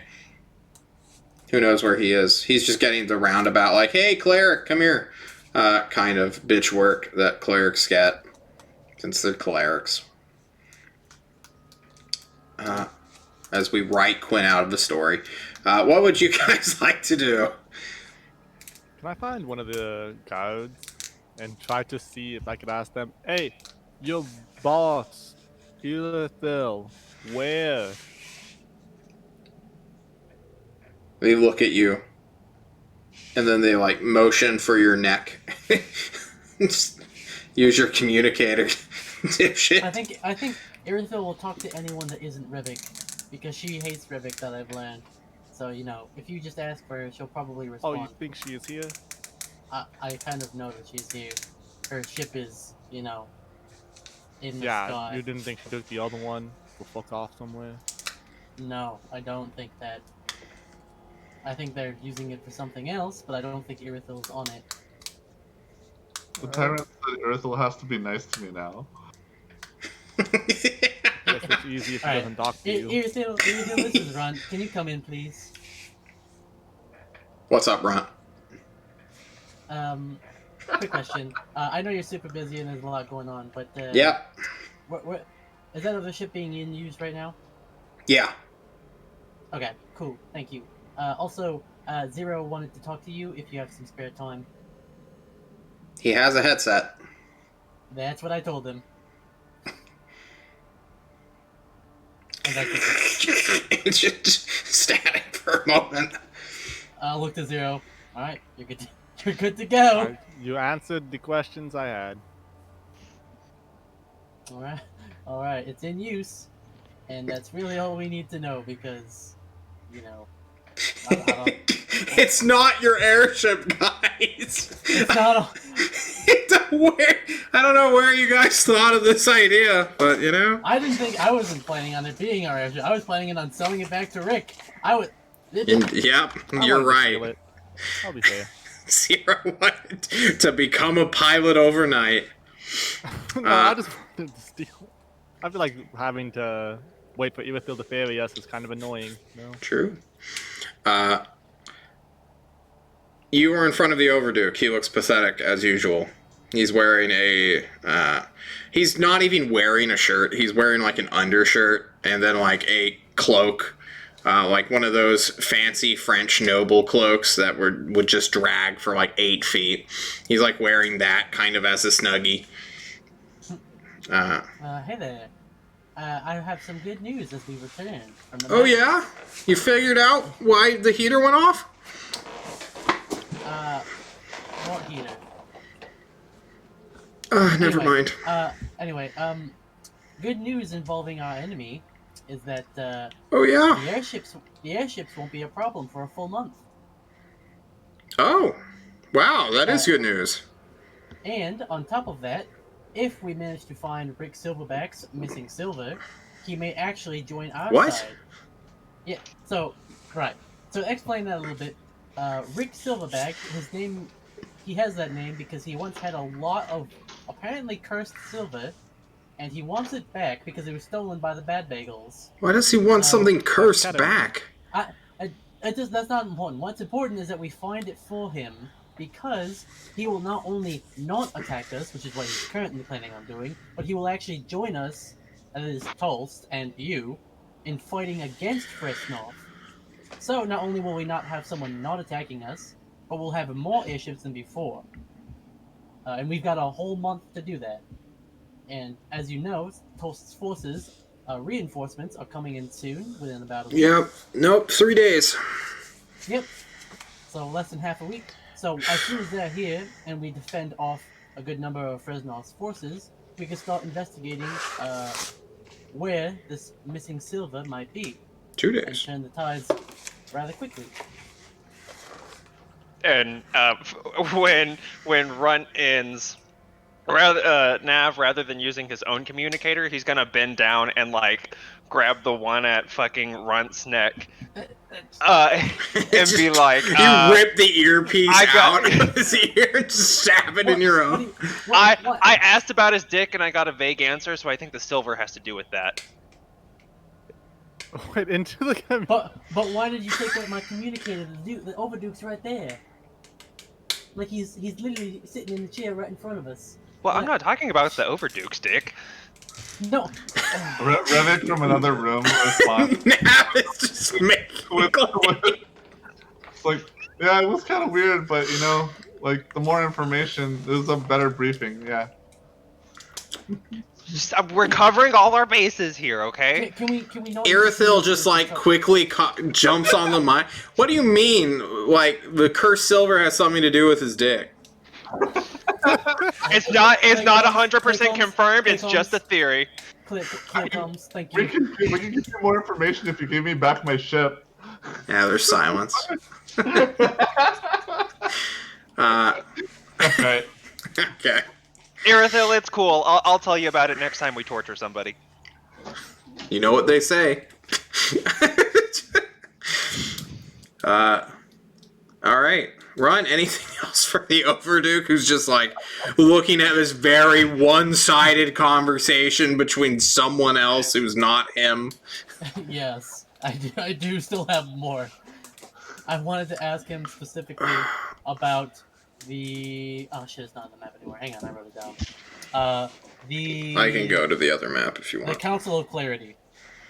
Speaker 1: Who knows where he is? He's just getting the roundabout, like, hey, cleric, come here. Kind of bitch work that clerics get, since they're clerics. As we write Quinn out of the story. What would you guys like to do?
Speaker 4: Can I find one of the guards and try to see if I could ask them, hey, your boss, Irithil, where?
Speaker 1: They look at you, and then they like motion for your neck. Just use your communicator, dipshit.
Speaker 2: I think Irithil will talk to anyone that isn't Rivik, because she hates Rivik, that I've learned. So, you know, if you just ask for her, she'll probably
Speaker 4: Oh,
Speaker 2: respond.
Speaker 4: you think she is here?
Speaker 2: I kind of know that she's here. Her ship is, you know, in the
Speaker 4: Yeah,
Speaker 2: sky.
Speaker 4: you didn't think she took the other one to fuck off somewhere?
Speaker 2: No, I don't think that. I think they're using it for something else, but I don't think Irithil's on it.
Speaker 3: The tyrant said Irithil has to be nice to me now.
Speaker 4: Yes, it's easy if he
Speaker 2: Alright.
Speaker 4: doesn't talk to you.
Speaker 2: Irithil, this is Runt. Can you come in, please?
Speaker 1: What's up, Runt?
Speaker 2: Quick question. I know you're super busy and there's a lot going on, but
Speaker 1: Yep.
Speaker 2: Is that other ship being in use right now?
Speaker 1: Yeah.
Speaker 2: Okay, cool. Thank you. Also, Zero wanted to talk to you if you have some spare time.
Speaker 1: He has a headset.
Speaker 2: That's what I told him. And that's it.
Speaker 1: It's just static for a moment.
Speaker 2: I'll look to Zero. Alright, you're good. You're good to go.
Speaker 4: You answered the questions I had.
Speaker 2: Alright, it's in use. And that's really all we need to know because, you know, I don't...
Speaker 1: It's not your airship, guys.
Speaker 2: It's not.
Speaker 1: I don't know where you guys thought of this idea, but you know.
Speaker 2: I wasn't planning on it being our airship. I was planning on selling it back to Rick.
Speaker 1: Yep, you're right.
Speaker 4: I'll be fair.
Speaker 1: Zero wanted to become a pilot overnight.
Speaker 4: No, I just wanted to steal. I feel like having to wait for Irithil to ferry us is kind of annoying. No?
Speaker 1: True. You were in front of the Overduke. He looks pathetic as usual. He's wearing he's not even wearing a shirt. He's wearing like an undershirt and then like a cloak. Like one of those fancy French noble cloaks that would just drag for like 8 feet. He's like wearing that kind of as a snuggie.
Speaker 2: Hey there. I have some good news as we return from the
Speaker 1: Oh yeah? You figured out why the heater went off?
Speaker 2: What heater?
Speaker 1: Never mind.
Speaker 2: Anyway, good news involving our enemy is that
Speaker 1: Oh yeah?
Speaker 2: the airships won't be a problem for a full month.
Speaker 1: Oh. Wow, that is good news.
Speaker 2: And on top of that, if we manage to find Rick Silverback's missing silver, he may actually join our
Speaker 1: What?
Speaker 2: side. Yeah, so, right. So explain that a little bit. Rick Silverback, his name, he has that name because he once had a lot of apparently cursed silver, and he wants it back because it was stolen by the Bad Bagels.
Speaker 1: Why does he want something cursed back?
Speaker 2: That's not important. What's important is that we find it for him, because he will not only not attack us, which is what he's currently planning on doing, but he will actually join us, that is Tolst and you, in fighting against Fresnov. So not only will we not have someone not attacking us, but we'll have more airships than before. And we've got a whole month to do that. And as you know, Tolst's forces, reinforcements, are coming in soon, within about a week.
Speaker 1: Yep. Nope, 3 days.
Speaker 2: Yep. So less than half a week. So as soon as they're here, and we defend off a good number of Fresnov's forces, we can start investigating where this missing silver might be.
Speaker 1: 2
Speaker 2: and
Speaker 1: days.
Speaker 2: turn the tides rather quickly.
Speaker 5: And when Runt ends, Nav, rather than using his own communicator, he's gonna bend down and like grab the one at fucking Runt's neck, and be like,
Speaker 1: you rip the earpiece
Speaker 5: I got-
Speaker 1: out of his ear and just stab it in your own.
Speaker 2: What?
Speaker 5: I asked about his dick and I got a vague answer, so I think the silver has to do with that.
Speaker 4: Wait, into the
Speaker 2: But why did you take away my communicator? The Overduke's right there. Like he's literally sitting in the chair right in front of us.
Speaker 5: Well, I'm
Speaker 2: Yeah.
Speaker 5: not talking about the Overduke's dick.
Speaker 2: No.
Speaker 3: Revit from another room responds.
Speaker 1: Now it's just making.
Speaker 3: It's like, yeah, it was kind of weird, but you know, like the more information, it was a better briefing. Yeah.
Speaker 5: We're covering all our bases here, okay?
Speaker 2: Can we not?
Speaker 1: Irithil just like quickly jumps on the mic. What do you mean? Like the cursed silver has something to do with his dick?
Speaker 5: It's not 100% confirmed. It's just a theory.
Speaker 2: Clear comes. Thank
Speaker 3: We
Speaker 2: you.
Speaker 3: can give you more information if you give me back my ship.
Speaker 1: Yeah, there's silence.
Speaker 3: Okay.
Speaker 1: Okay.
Speaker 5: Irithil, it's cool. I'll tell you about it next time we torture somebody.
Speaker 1: You know what they say. All right. Ron, anything else for the Overduke who's just like looking at this very one-sided conversation between someone else who's not him?
Speaker 2: Yes, I do still have more. I wanted to ask him specifically about the. Oh shit, it's not on the map anymore. Hang on, I wrote it down.
Speaker 1: I can go to the other map if you
Speaker 2: The
Speaker 1: want.
Speaker 2: Council of Clarity.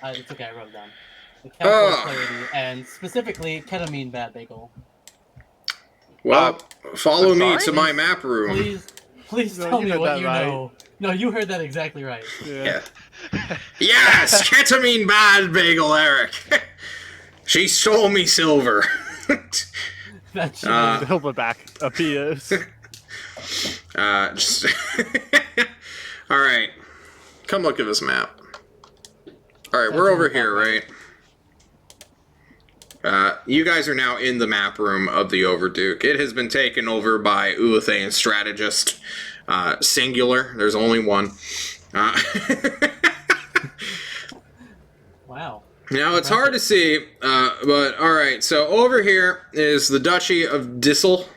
Speaker 2: It's okay, I wrote it down. The Council of Clarity, and specifically ketamine bad bagel.
Speaker 1: Well, follow
Speaker 5: I'm
Speaker 1: me
Speaker 5: sorry?
Speaker 1: to my map room.
Speaker 2: Please
Speaker 4: No,
Speaker 2: tell
Speaker 4: you
Speaker 2: me
Speaker 4: heard
Speaker 2: what
Speaker 4: that
Speaker 2: you
Speaker 4: right.
Speaker 2: know. No, you heard that exactly right.
Speaker 1: Yeah. Yes, ketamine bad bagel, Eric. She stole me silver.
Speaker 2: That shit.
Speaker 4: Silverback appears.
Speaker 1: Just all right. Come look at this map. All right, we're over here, right? You guys are now in the map room of the Overduke. It has been taken over by Ulathaean strategist, singular. There's only one.
Speaker 2: Wow.
Speaker 1: Now, it's hard to see, but alright, so over here is the Duchy of Dissel.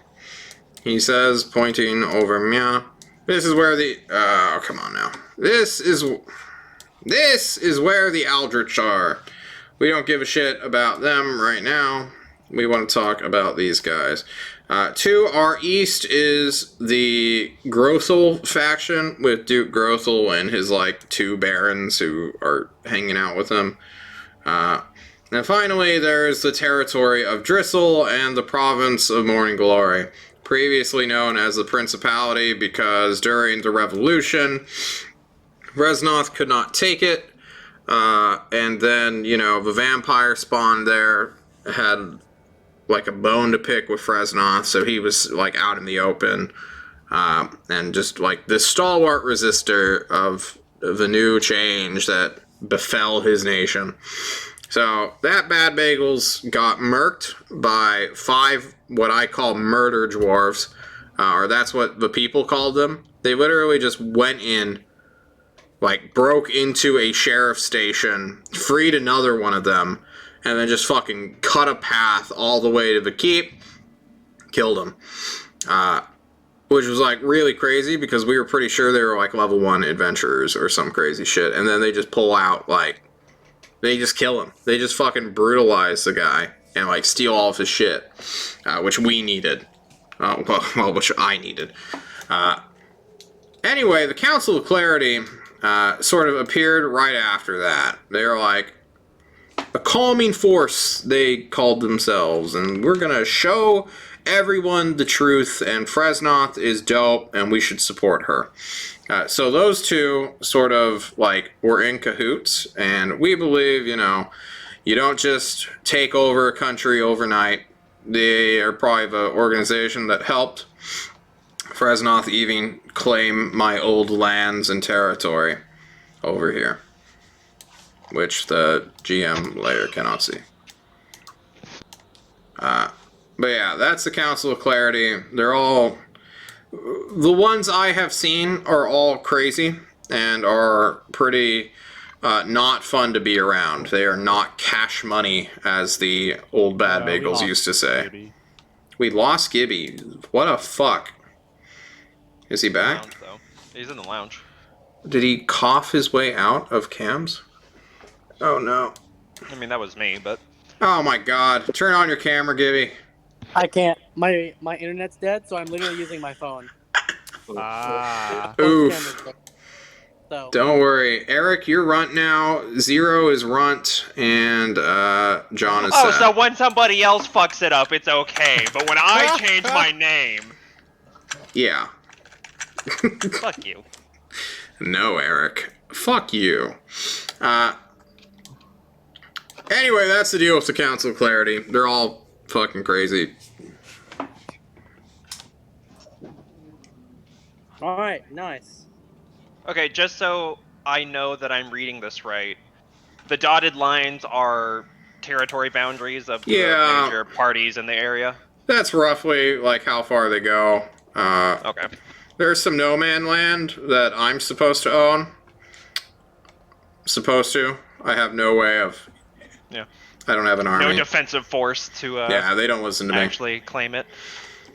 Speaker 1: He says, pointing over Mia. This is where the... oh, come on now. This is where the Aldrich are. We don't give a shit about them right now. We want to talk about these guys. To our east is the Grothel faction with Duke Grothel and his, like, 2 barons who are hanging out with him. And finally, there's the territory of Drissel and the province of Morning Glory, previously known as the Principality because during the Revolution, Resnoth could not take it, and then, you know, the vampire spawn there had, like, a bone to pick with Fresnoth, so he was, like, out in the open, and just, like, this stalwart resistor of the new change that befell his nation. So, that Bad Bagels got murked by 5 what I call murder dwarves, or that's what the people called them. They literally just went in, like, broke into a sheriff's station, freed another one of them, and then just fucking cut a path all the way to the keep, killed him. Which was, like, really crazy, because we were pretty sure they were, like, level 1 adventurers or some crazy shit, and then they just pull out, like, they just kill him. They just fucking brutalize the guy, and, like, steal all of his shit, which we needed. Well, which I needed. Anyway, the Council of Clarity sort of appeared right after that. They were like a calming force, they called themselves, and we're gonna show everyone the truth, and Fresnoth is dope, and we should support her. So those 2 sort of, like, were in cahoots, and we believe, you know, you don't just take over a country overnight. They are probably the organization that helped Fresnoth even claim my old lands and territory over here. which the GM layer cannot see. But yeah, that's the Council of Clarity. They're all... The ones I have seen are all crazy and are pretty not fun to be around. They are not cash money, as the old bad bagels used to say.
Speaker 4: Gibby.
Speaker 1: We lost Gibby. What a fuck. Is he back?
Speaker 5: Lounge, though. He's in the lounge.
Speaker 1: Did he cough his way out of cams? Oh no.
Speaker 5: I mean, that was me, but
Speaker 1: Oh my god. Turn on your camera, Gibby.
Speaker 2: I can't. My internet's dead, so I'm literally using my phone.
Speaker 4: Ah.
Speaker 2: Both
Speaker 1: Oof.
Speaker 2: cameras dead. So
Speaker 1: Don't worry. Eric, you're runt now. Zero is runt. And John is
Speaker 5: oh,
Speaker 1: sad.
Speaker 5: so when somebody else fucks it up, it's okay. But when I change my name,
Speaker 1: Yeah.
Speaker 5: fuck you.
Speaker 1: No, Eric. Fuck you. Anyway, that's the deal with the Council of Clarity. They're all fucking crazy.
Speaker 2: all right, nice.
Speaker 5: Okay, just so I know that I'm reading this right, the dotted lines are territory boundaries of the
Speaker 1: Yeah.
Speaker 5: major parties in the area.
Speaker 1: That's roughly like how far they go.
Speaker 5: Okay.
Speaker 1: There's some no man land that I'm supposed to own. Supposed to. I have no way of.
Speaker 5: Yeah.
Speaker 1: I don't have an army.
Speaker 5: No defensive force to
Speaker 1: Yeah, they don't listen to me.
Speaker 5: actually claim it.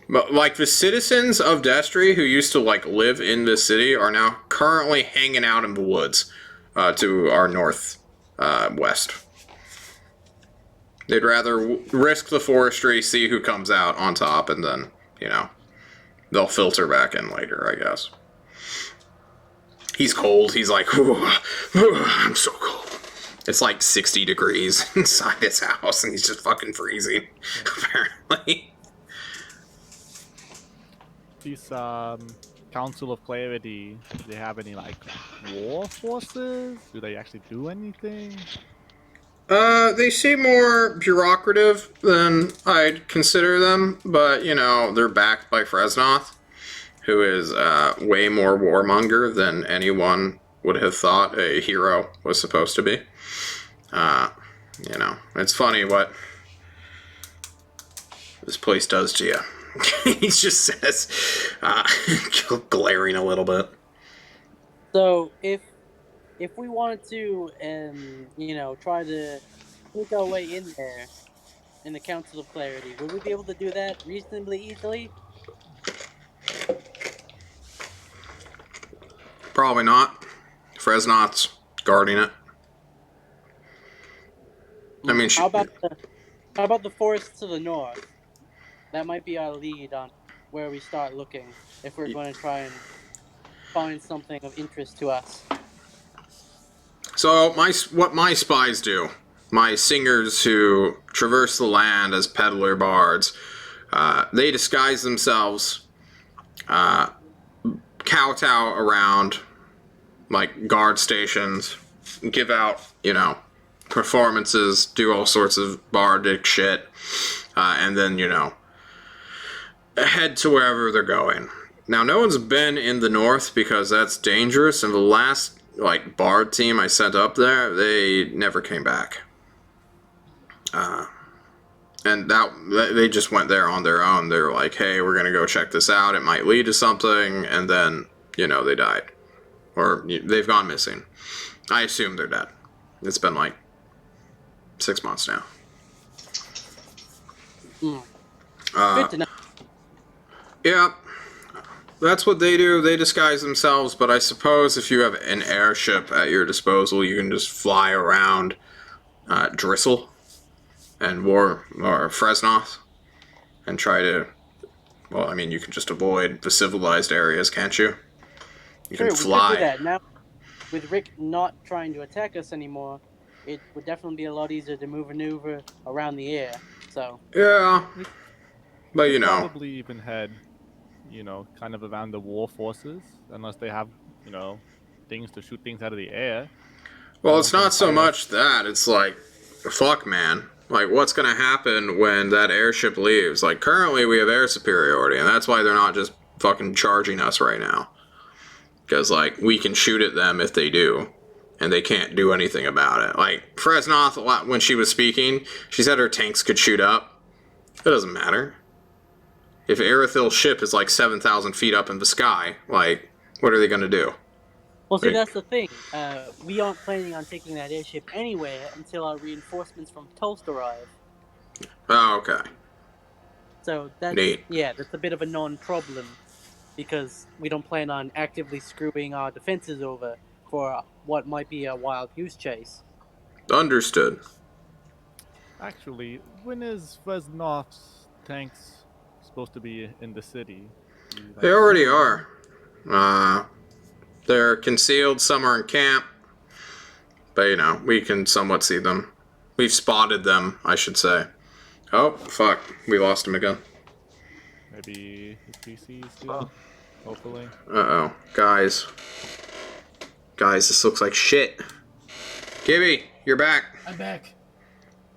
Speaker 1: But like the citizens of Destry who used to like live in this city are now currently hanging out in the woods to our north west. They'd rather risk the forestry, see who comes out on top, and then, you know, they'll filter back in later, I guess. He's cold. He's like, ooh, I'm so cold. It's like 60 degrees inside his house, and he's just fucking freezing, apparently.
Speaker 4: These Council of Clarity, do they have any like war forces? Do they actually do anything?
Speaker 1: They seem more bureaucrative than I'd consider them, but, you know, they're backed by Fresnoth, who is way more warmonger than anyone would have thought a hero was supposed to be. You know, it's funny what this place does to you. He just says, glaring a little bit.
Speaker 2: So if we wanted to, you know, try to make our way in there in the Council of Clarity, would we be able to do that reasonably easily?
Speaker 1: Probably not. Fresnoth's guarding it. I mean,
Speaker 2: How about the forest to the north? That might be our lead on where we start looking if we're going to try and find something of interest to us.
Speaker 1: So what my spies do, my singers who traverse the land as peddler bards, they disguise themselves, kowtow around like guard stations, give out, you know, performances, do all sorts of bardic shit, and then, you know, head to wherever they're going. Now, no one's been in the north because that's dangerous, and the last, like, bard team I sent up there, they never came back. And they just went there on their own. They were like, hey, we're gonna go check this out, it might lead to something, and then, you know, they died. Or they've gone missing. I assume they're dead. It's been like 6 months now.
Speaker 2: Good to know.
Speaker 1: Yeah, that's what they do. They disguise themselves, but I suppose if you have an airship at your disposal, you can just fly around Dristle and or Fresnoth and try to... Well, I mean, you can just avoid the civilized areas, can't you? You
Speaker 2: Sure,
Speaker 1: can
Speaker 2: we could
Speaker 1: fly.
Speaker 2: do that. Now, with Rick not trying to attack us anymore, it would definitely be a lot easier to maneuver around the air. So
Speaker 1: Yeah, but you know...
Speaker 4: Probably even head, you know, kind of around the war forces, unless they have, you know, things to shoot things out of the air.
Speaker 1: Well, it's not so much that. It's like, fuck, man. Like, what's going to happen when that airship leaves? Like, currently we have air superiority, and that's why they're not just fucking charging us right now. Because, like, we can shoot at them if they do. and they can't do anything about it. Like, Fresnoth, when she was speaking, she said her tanks could shoot up. It doesn't matter. If Irithil's ship is like 7,000 feet up in the sky, like, what are they going to do?
Speaker 6: Well, see,
Speaker 1: Right.
Speaker 6: that's the thing. We aren't planning on taking that airship anywhere until our reinforcements from Toast arrive.
Speaker 1: Oh, okay.
Speaker 6: So that's
Speaker 1: Neat.
Speaker 6: that's a bit of a non-problem because we don't plan on actively screwing our defenses over for what might be a wild goose chase.
Speaker 1: Understood.
Speaker 4: Actually, when is Vesnoth's tanks supposed to be in the city?
Speaker 1: They already are. They're concealed, some are in camp. But, you know, we can somewhat see them. We've spotted them, I should say. Oh, fuck. We lost him again.
Speaker 4: Maybe his PC still? Hopefully.
Speaker 1: Uh-oh. Guys, this looks like shit. Gibby, you're back.
Speaker 2: I'm back.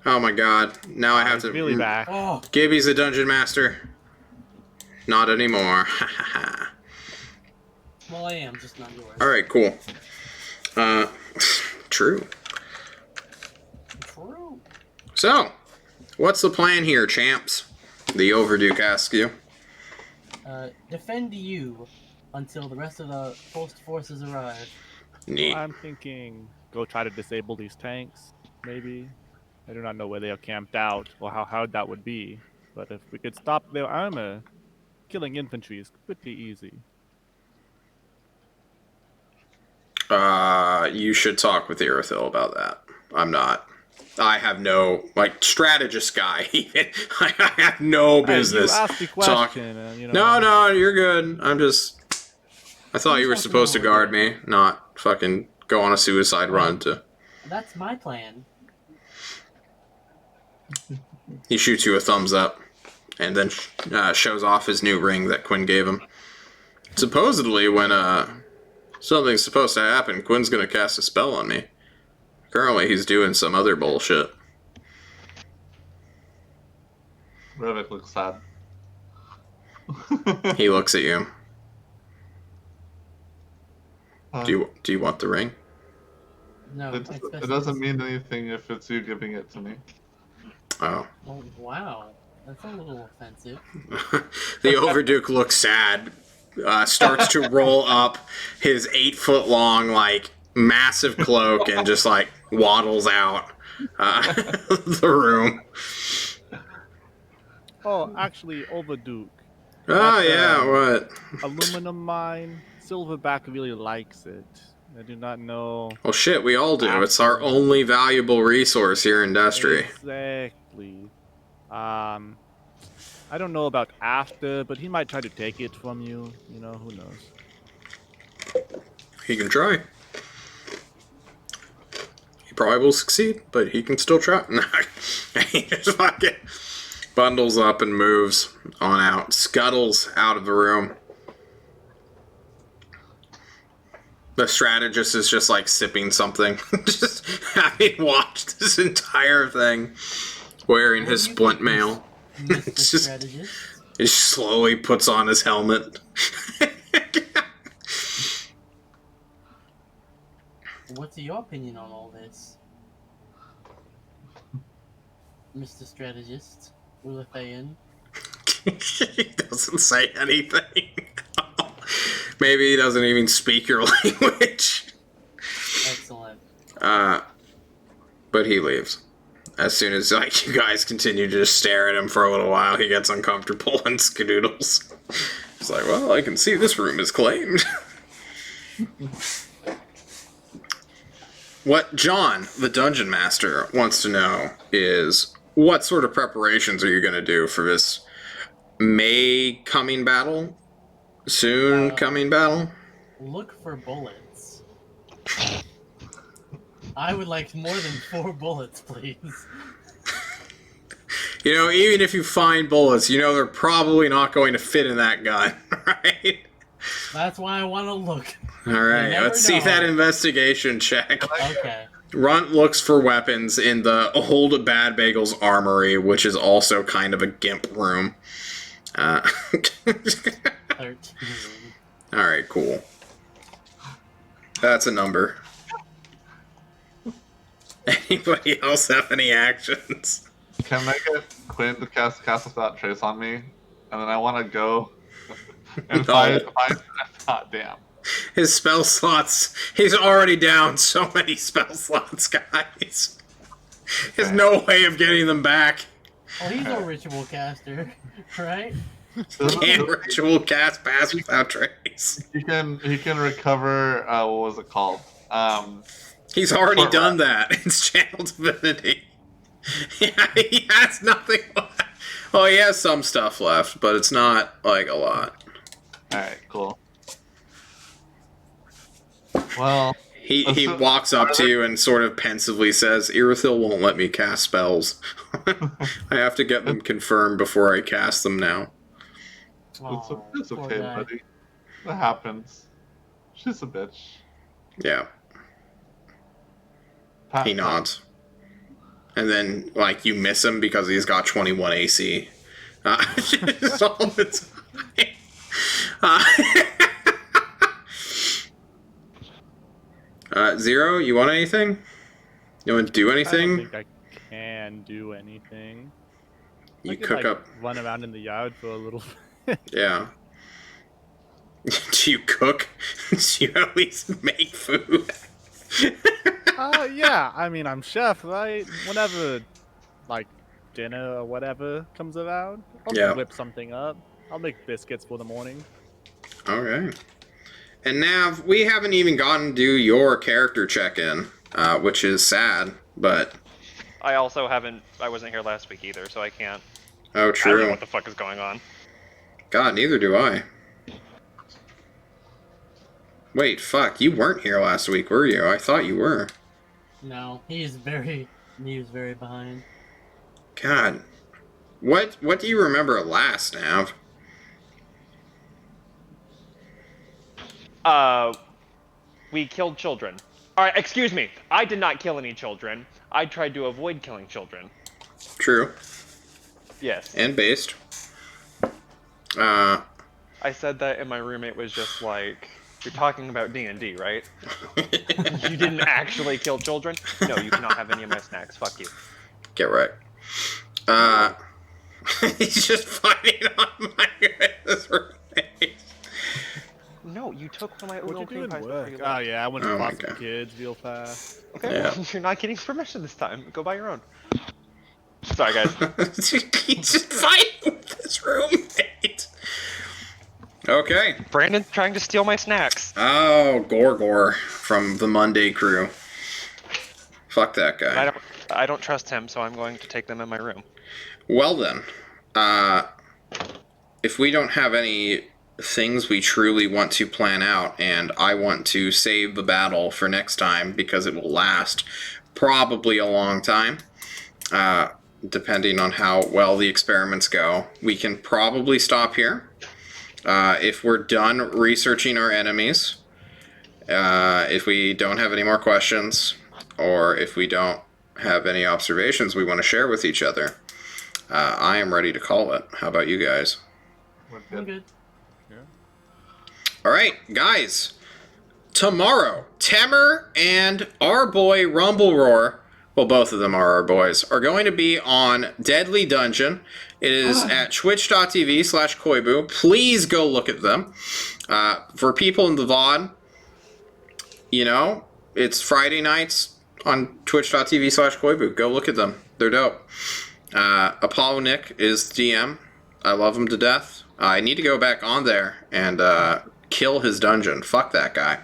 Speaker 1: Oh my god. Now I have
Speaker 4: He's
Speaker 1: to...
Speaker 4: really back.
Speaker 2: Oh,
Speaker 1: Gibby's the dungeon master. Not anymore.
Speaker 2: well, I am, just not yours.
Speaker 1: Alright, cool. True.
Speaker 2: True.
Speaker 1: So, what's the plan here, champs? The Overduke asks you.
Speaker 2: Defend you until the rest of the post forces arrive.
Speaker 1: Neat.
Speaker 4: I'm thinking go try to disable these tanks, maybe. I do not know where they are camped out or how hard that would be. But if we could stop their armor, killing infantry is pretty easy.
Speaker 1: You should talk with Irithil about that. I'm not. I have no, strategist guy, even. I have no business
Speaker 4: Hey, you asked the
Speaker 1: talking.
Speaker 4: question, you
Speaker 1: No,
Speaker 4: know.
Speaker 1: no, you're good. I thought you were supposed to guard me, not fucking go on a suicide run to...
Speaker 2: That's my plan.
Speaker 1: He shoots you a thumbs up, and then shows off his new ring that Quinn gave him. Supposedly, when something's supposed to happen, Quinn's gonna cast a spell on me. Currently, he's doing some other bullshit.
Speaker 3: Revik looks sad.
Speaker 1: He looks at you.
Speaker 3: Uh,
Speaker 1: Do you want the ring?
Speaker 2: No,
Speaker 3: it doesn't mean anything if it's you giving it to me.
Speaker 1: Oh.
Speaker 2: Oh, wow. That's a little offensive.
Speaker 1: The Overduke looks sad. Starts to roll up his 8-foot-long, massive cloak and just, waddles out the room.
Speaker 4: Oh, actually, Overduke.
Speaker 1: Oh, yeah, what?
Speaker 4: Aluminum mine. Silverback really likes it. I do not know.
Speaker 1: Well, shit, we all do. It's our only valuable resource here in Destry.
Speaker 4: Exactly. I don't know about after, but he might try to take it from you. You know, who knows?
Speaker 1: He can try. He probably will succeed, but he can still try. He just fucking bundles up and moves on out. Scuttles out of the room. The strategist is just sipping something. Just having watched this entire thing. Wearing his splint mail. It's just...
Speaker 2: Strategist.
Speaker 1: He slowly puts on his helmet.
Speaker 2: What's your opinion on all this? Mr. Strategist, Ulathayan?
Speaker 1: He doesn't say anything. Maybe he doesn't even speak your language.
Speaker 2: Excellent.
Speaker 1: But he leaves. As soon as you guys continue to just stare at him for a little while, he gets uncomfortable and skadoodles. He's like, well, I can see this room is claimed. What John, the dungeon master, wants to know is, what sort of preparations are you going to do for this May coming battle? Soon coming battle?
Speaker 2: Look for bullets. I would like more than 4 bullets, please.
Speaker 1: You know, even if you find bullets, you know they're probably not going to fit in that gun, right?
Speaker 2: That's why I want to look.
Speaker 1: Alright,
Speaker 2: never
Speaker 1: let's see
Speaker 2: know.
Speaker 1: that investigation check.
Speaker 2: Okay.
Speaker 1: Runt looks for weapons in the old Bad Bagel's armory, which is also kind of a gimp room.
Speaker 2: 13.
Speaker 1: Alright, cool. That's a number. Anybody else have any actions?
Speaker 3: Can I get Quinn to cast Without Trace on me? And then I want to go and find. God damn.
Speaker 1: His spell slots. He's already down so many spell slots, guys. There's no way of getting them back.
Speaker 2: Oh, he's a ritual caster, right?
Speaker 1: Can't ritual cast Pass Without Trace.
Speaker 3: He can recover. What was it called?
Speaker 1: He's already
Speaker 3: Short
Speaker 1: done that. It's Channel Divinity. Yeah, he has nothing left. Oh, he has some stuff left, but it's not like a lot.
Speaker 3: All right, cool. Well,
Speaker 1: He walks up to you and sort of pensively says, Irithil won't let me cast spells. I have to get them confirmed before I cast them now.
Speaker 3: it's
Speaker 2: poor
Speaker 3: okay,
Speaker 2: guy.
Speaker 3: buddy. That happens. She's a bitch.
Speaker 1: Yeah,
Speaker 3: Pat,
Speaker 1: he nods. And then, like, you miss him because he's got 21 AC. Just all the time. Zero, you want anything? You want to do
Speaker 4: I don't
Speaker 1: anything?
Speaker 4: think I can do anything.
Speaker 1: You
Speaker 4: I could,
Speaker 1: cook
Speaker 4: like,
Speaker 1: up.
Speaker 4: run around in the yard for a little.
Speaker 1: Yeah. Do you cook? Do you at least make food?
Speaker 4: Yeah. I mean, I'm chef, right? Whenever, like, dinner or whatever comes around, I'll
Speaker 1: Yeah.
Speaker 4: whip something up. I'll make biscuits for the morning.
Speaker 1: Okay. And Nav, we haven't even gotten to do your character check-in, which is sad, but...
Speaker 5: I also haven't. I wasn't here last week either, so I can't.
Speaker 1: Oh,
Speaker 5: I don't know
Speaker 1: true.
Speaker 5: what the fuck is going on.
Speaker 1: God, neither do I. Wait, fuck, you weren't here last week, were you? I thought you were.
Speaker 2: No, he was very behind.
Speaker 1: God. What do you remember last, Nav?
Speaker 5: We killed children. Alright, excuse me. I did not kill any children. I tried to avoid killing children.
Speaker 1: True.
Speaker 5: Yes.
Speaker 1: And based.
Speaker 5: I said that and my roommate was just like, you're talking about D&D, right? You didn't actually kill children? No, you cannot have any of my snacks. Fuck you.
Speaker 1: Get right. He's just fighting on my his roommate.
Speaker 5: No, you took one of my
Speaker 4: What
Speaker 5: oatmeal
Speaker 4: you
Speaker 5: cream
Speaker 4: doing
Speaker 5: pies
Speaker 4: work?
Speaker 5: before you
Speaker 4: Oh
Speaker 5: left.
Speaker 4: yeah, I went
Speaker 1: Oh
Speaker 4: to
Speaker 1: my
Speaker 4: bought some
Speaker 1: God.
Speaker 4: kids real fast.
Speaker 5: Okay,
Speaker 1: Yeah.
Speaker 5: well, you're not getting permission this time. Go buy your own. Sorry, guys.
Speaker 1: He's just fighting with his roommate. Okay.
Speaker 5: Brandon's trying to steal my snacks.
Speaker 1: Oh, Gorgor from the Monday crew. Fuck that guy.
Speaker 5: I don't trust him, so I'm going to take them in my room.
Speaker 1: Well then, if we don't have any things we truly want to plan out, and I want to save the battle for next time because it will last probably a long time, depending on how well the experiments go, we can probably stop here. If we're done researching our enemies, if we don't have any more questions, or if we don't have any observations we want to share with each other, I am ready to call it. How about you guys?
Speaker 3: We're
Speaker 2: I'm
Speaker 3: good.
Speaker 2: good.
Speaker 1: All right, guys. Tomorrow, Temer and our boy Rumbleroar, well, both of them are our boys, are going to be on Deadly Dungeon. It is at twitch.tv/Koibu. Please go look at them. For people in the VOD, you know, it's Friday nights on twitch.tv/Koibu. Go look at them. They're dope. Apollo Nick is DM. I love him to death. I need to go back on there and kill his dungeon. Fuck that guy.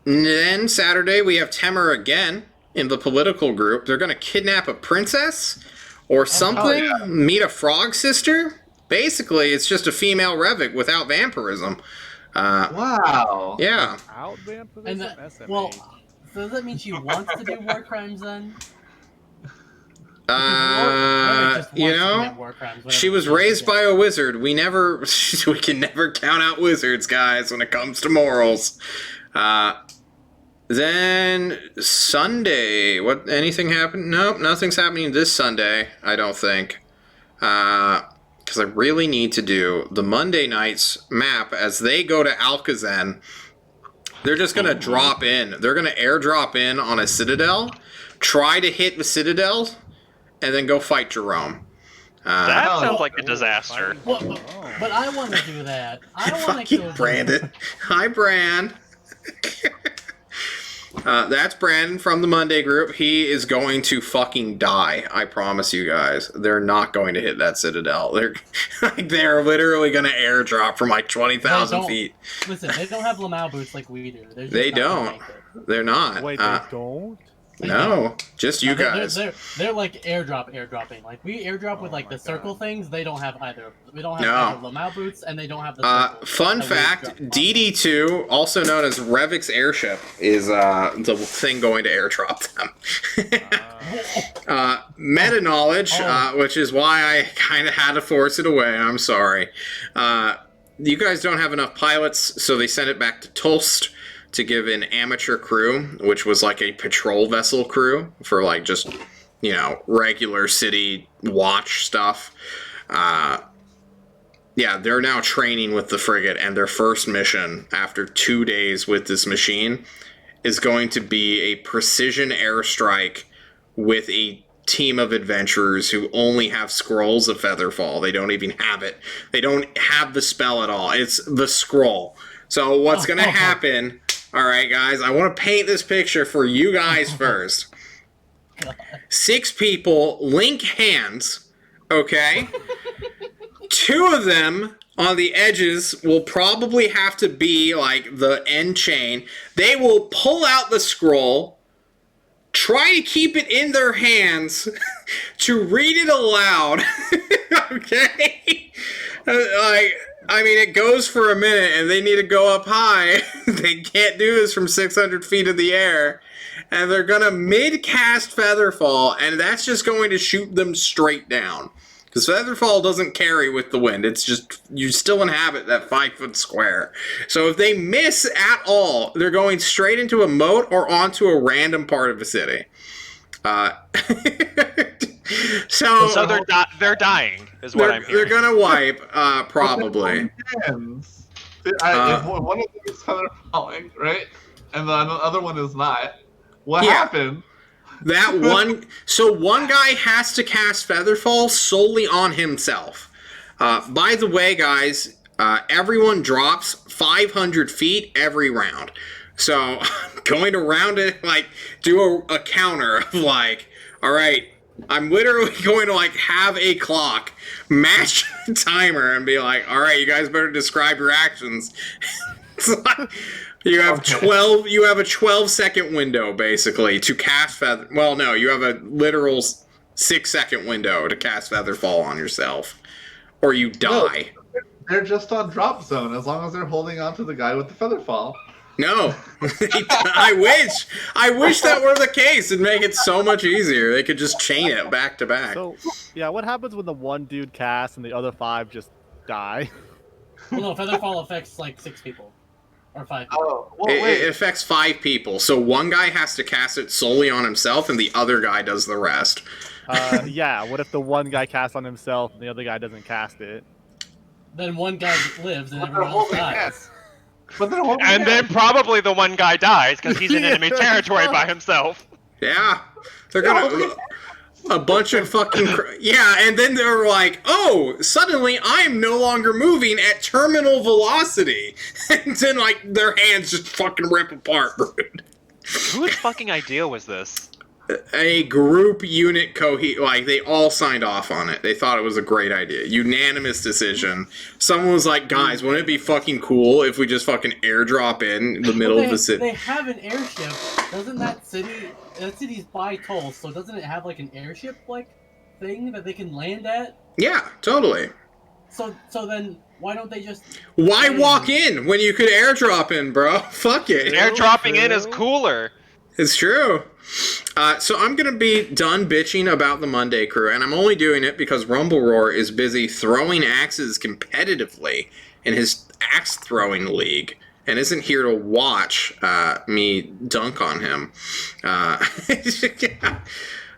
Speaker 1: Then Saturday we have Temer again in the political group. They're gonna kidnap a princess or something.
Speaker 3: yeah.
Speaker 1: Meet a frog sister. Basically, it's just a female Revik without vampirism.
Speaker 3: Wow.
Speaker 1: Yeah.
Speaker 4: Out vampirism?
Speaker 2: And that,
Speaker 4: SMH.
Speaker 2: well, so does that mean she wants to do war crimes then? Revik just
Speaker 1: You
Speaker 2: wants to
Speaker 1: know,
Speaker 2: commit war crimes whenever
Speaker 1: she was
Speaker 2: feels
Speaker 1: raised
Speaker 2: like
Speaker 1: by a wizard. We can never count out wizards, guys, when it comes to morals. Then Sunday, anything happened? Nope, nothing's happening this Sunday, I don't think. Because I really need to do the Monday night's map as they go to Alcazan. They're just gonna drop in. They're gonna airdrop in on a citadel, try to hit the citadel, and then go fight Jerome.
Speaker 5: That
Speaker 3: hell
Speaker 5: sounds
Speaker 3: yeah.
Speaker 5: like a disaster.
Speaker 2: Well, but I want to do that. I want to
Speaker 1: Fuck
Speaker 2: kill
Speaker 1: you, Brandon. Hi, Brand. That's Brandon from the Monday group. He is going to fucking die. I promise you guys. They're not going to hit that citadel. They're literally going to airdrop from like 20,000
Speaker 2: They
Speaker 1: feet.
Speaker 2: Listen, they don't have Lamau boots like we do. They're just
Speaker 1: They
Speaker 2: not gonna
Speaker 1: don't.
Speaker 2: make it.
Speaker 1: They're not.
Speaker 4: Wait, they don't?
Speaker 1: No, just you guys.
Speaker 2: They're like airdropping. Like we airdrop with like
Speaker 4: my
Speaker 2: the circle things. They don't have either. We don't have
Speaker 1: No.
Speaker 2: either Lamau boots, and they don't have the. Circles
Speaker 1: Fun
Speaker 2: that we
Speaker 1: fact,
Speaker 2: drop.
Speaker 1: DD2, also known as Revik's airship, is the thing going to airdrop them. Meta knowledge, which is why I kind of had to force it away. I'm sorry. You guys don't have enough pilots, so they sent it back to Tulst to give an amateur crew, which was like a patrol vessel crew for like just, regular city watch stuff. Yeah, they're now training with the frigate, and their first mission after 2 days with this machine is going to be a precision airstrike with a team of adventurers who only have scrolls of Featherfall. They don't even have it. They don't have the spell at all. It's the scroll. So what's going to happen... All right, guys, I want to paint this picture for you guys first. 6 people link hands, okay? 2 of them on the edges will probably have to be like the end chain. They will pull out the scroll, try to keep it in their hands to read it aloud, okay? It goes for a minute, and they need to go up high. They can't do this from 600 feet in the air. And they're going to mid-cast Featherfall, and that's just going to shoot them straight down. Because Featherfall doesn't carry with the wind. It's just, you still inhabit that 5-foot square. So if they miss at all, they're going straight into a moat or onto a random part of a city. So
Speaker 5: they're dying, is what I'm
Speaker 1: They're
Speaker 5: hearing.
Speaker 1: gonna wipe, probably.
Speaker 3: If one of them is feather falling, right? And the other one is not. What
Speaker 1: Yeah.
Speaker 3: happened?
Speaker 1: That one. So one guy has to cast Featherfall solely on himself. By the way, guys, everyone drops 500 feet every round. So going to round it, like, do a counter of like, all right, I'm literally going to like have a clock, match the timer, and be like, all right, you guys better describe your actions. You have 12. You have a 12-second window basically to cast feather. Well, no, you have a literal 6-second window to cast Featherfall on yourself, or you die.
Speaker 3: No, they're just on drop zone as long as they're holding on to the guy with the featherfall.
Speaker 1: No, I wish that were the case. It'd make it so much easier. They could just chain it back to back.
Speaker 4: So, yeah, what happens when the one dude casts and the other 5 just die?
Speaker 2: Well, no, Featherfall affects like 6 people. Or 5 people.
Speaker 3: Oh, well,
Speaker 1: It affects 5 people, so one guy has to cast it solely on himself, and the other guy does the rest.
Speaker 4: Yeah, what if the one guy casts on himself and the other guy doesn't cast it?
Speaker 2: Then one guy lives and
Speaker 3: But
Speaker 2: everyone
Speaker 3: they're
Speaker 2: else
Speaker 3: holding
Speaker 2: dies.
Speaker 3: hands. But they're holding
Speaker 5: And then
Speaker 3: hands.
Speaker 5: probably the one guy dies because he's in enemy territory by himself.
Speaker 1: Yeah, they're gonna a bunch of fucking yeah, and then they're like, oh, suddenly I'm no longer moving at terminal velocity, and then like their hands just fucking rip apart.
Speaker 5: Whose fucking idea was this?
Speaker 1: A group unit like they all signed off on it. They thought it was a great idea. Unanimous decision. Someone was like, guys, wouldn't it be fucking cool if we just fucking airdrop in the middle of the city?
Speaker 2: They have an airship. Doesn't that city's by tolls, so doesn't it have like an airship like thing that they can land at?
Speaker 1: Yeah, totally.
Speaker 2: So then why don't they just
Speaker 1: Why walk in when you could airdrop in, bro? Fuck it.
Speaker 5: Airdropping in is cooler.
Speaker 1: It's true. So I'm going to be done bitching about the Monday crew, and I'm only doing it because Rumble Roar is busy throwing axes competitively in his axe throwing league and isn't here to watch me dunk on him.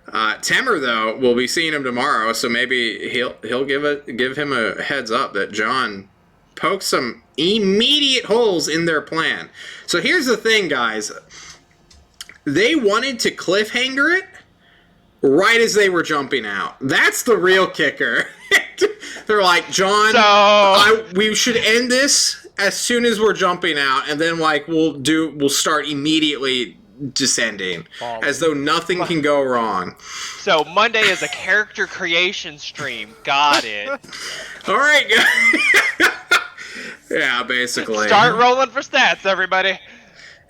Speaker 1: Temer, though, we'll be seeing him tomorrow, so maybe he'll give him a heads up that John poke some immediate holes in their plan. So here's the thing, guys. They wanted to cliffhanger it right as they were jumping out. That's the real kicker. They're like, John, we should end this as soon as we're jumping out, and then like we'll start immediately descending, as though nothing can go wrong.
Speaker 5: So Monday is a character creation stream. Got it.
Speaker 1: All right, guys. Yeah, basically.
Speaker 5: Start rolling for stats, everybody.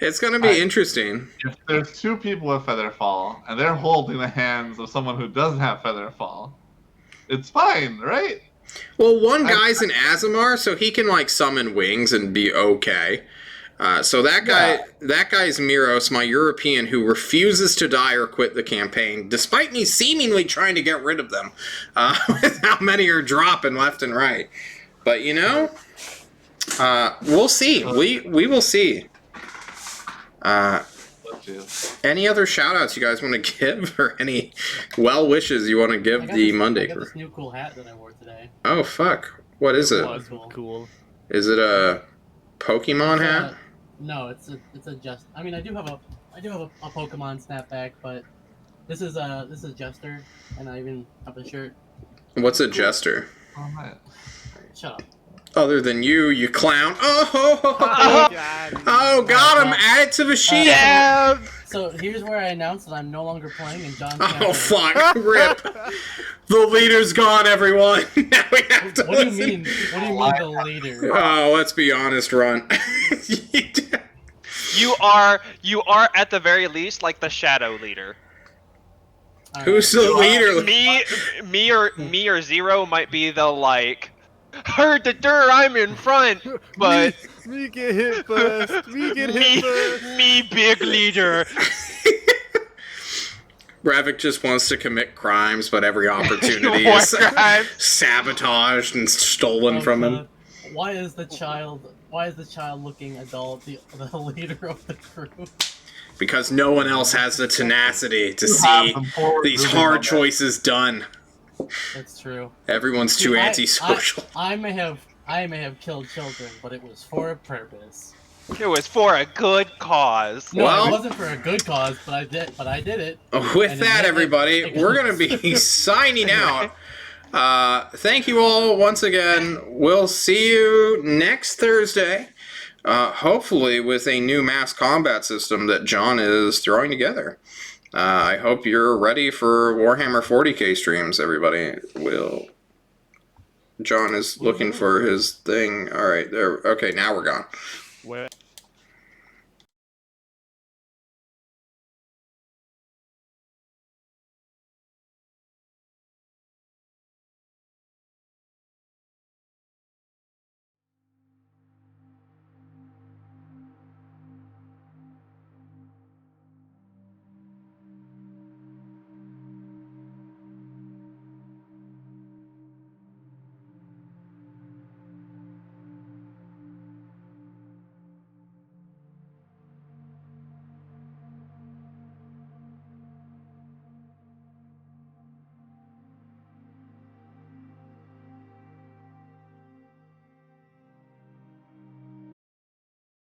Speaker 1: It's going to be interesting.
Speaker 3: If there's two people with Featherfall, and they're holding the hands of someone who doesn't have Featherfall, it's fine, right?
Speaker 1: Well, one guy's an Azamar, so he can like summon wings and be okay. So that guy's Miros, my European, who refuses to die or quit the campaign, despite me seemingly trying to get rid of them. With how many are dropping left and right. But you know, we'll see. We will see. Any other shout-outs you guys want to give, or any well wishes you want to give the Monday
Speaker 2: crew? I got
Speaker 1: crew?
Speaker 2: this new cool hat that I wore today.
Speaker 1: Oh fuck! What is it?
Speaker 4: Cool.
Speaker 1: Is it a Pokemon hat?
Speaker 2: No, it's a just. I mean, I do have a Pokemon snapback, but this is Jester, and I even have a shirt.
Speaker 1: What's a Jester?
Speaker 2: Shut up.
Speaker 1: Other than you clown. Oh, got him. Add it to the sheet.
Speaker 5: Yeah.
Speaker 2: So here's where I announce that I'm no longer playing, and John.
Speaker 1: Oh fuck! Rip. The leader's gone, everyone. Now we have to.
Speaker 2: What do you mean? What do you mean the leader?
Speaker 1: Oh, let's be honest, Runt.
Speaker 5: You are at the very least like the shadow leader.
Speaker 1: Who's the leader?
Speaker 5: Me or Zero might be the like. Heard the dirt, I'm in front, but
Speaker 4: me get hit first.
Speaker 5: Me big leader.
Speaker 1: Ravik just wants to commit crimes, but every opportunity is sabotaged and stolen from him.
Speaker 2: Why is the child-looking adult the leader of the crew?
Speaker 1: Because no one else has the tenacity to see these hard choices done.
Speaker 2: That's true.
Speaker 1: Everyone's too antisocial.
Speaker 2: I may have killed children, but it was for a purpose.
Speaker 5: It was for a good cause.
Speaker 2: No, it wasn't for a good cause, but I did it.
Speaker 1: With that, everybody, we're going to be signing out. Thank you all once again. We'll see you next Thursday. Hopefully with a new mass combat system that John is throwing together. I hope you're ready for Warhammer 40k streams, everybody. John is looking for his thing. All right, there. Okay, now we're gone.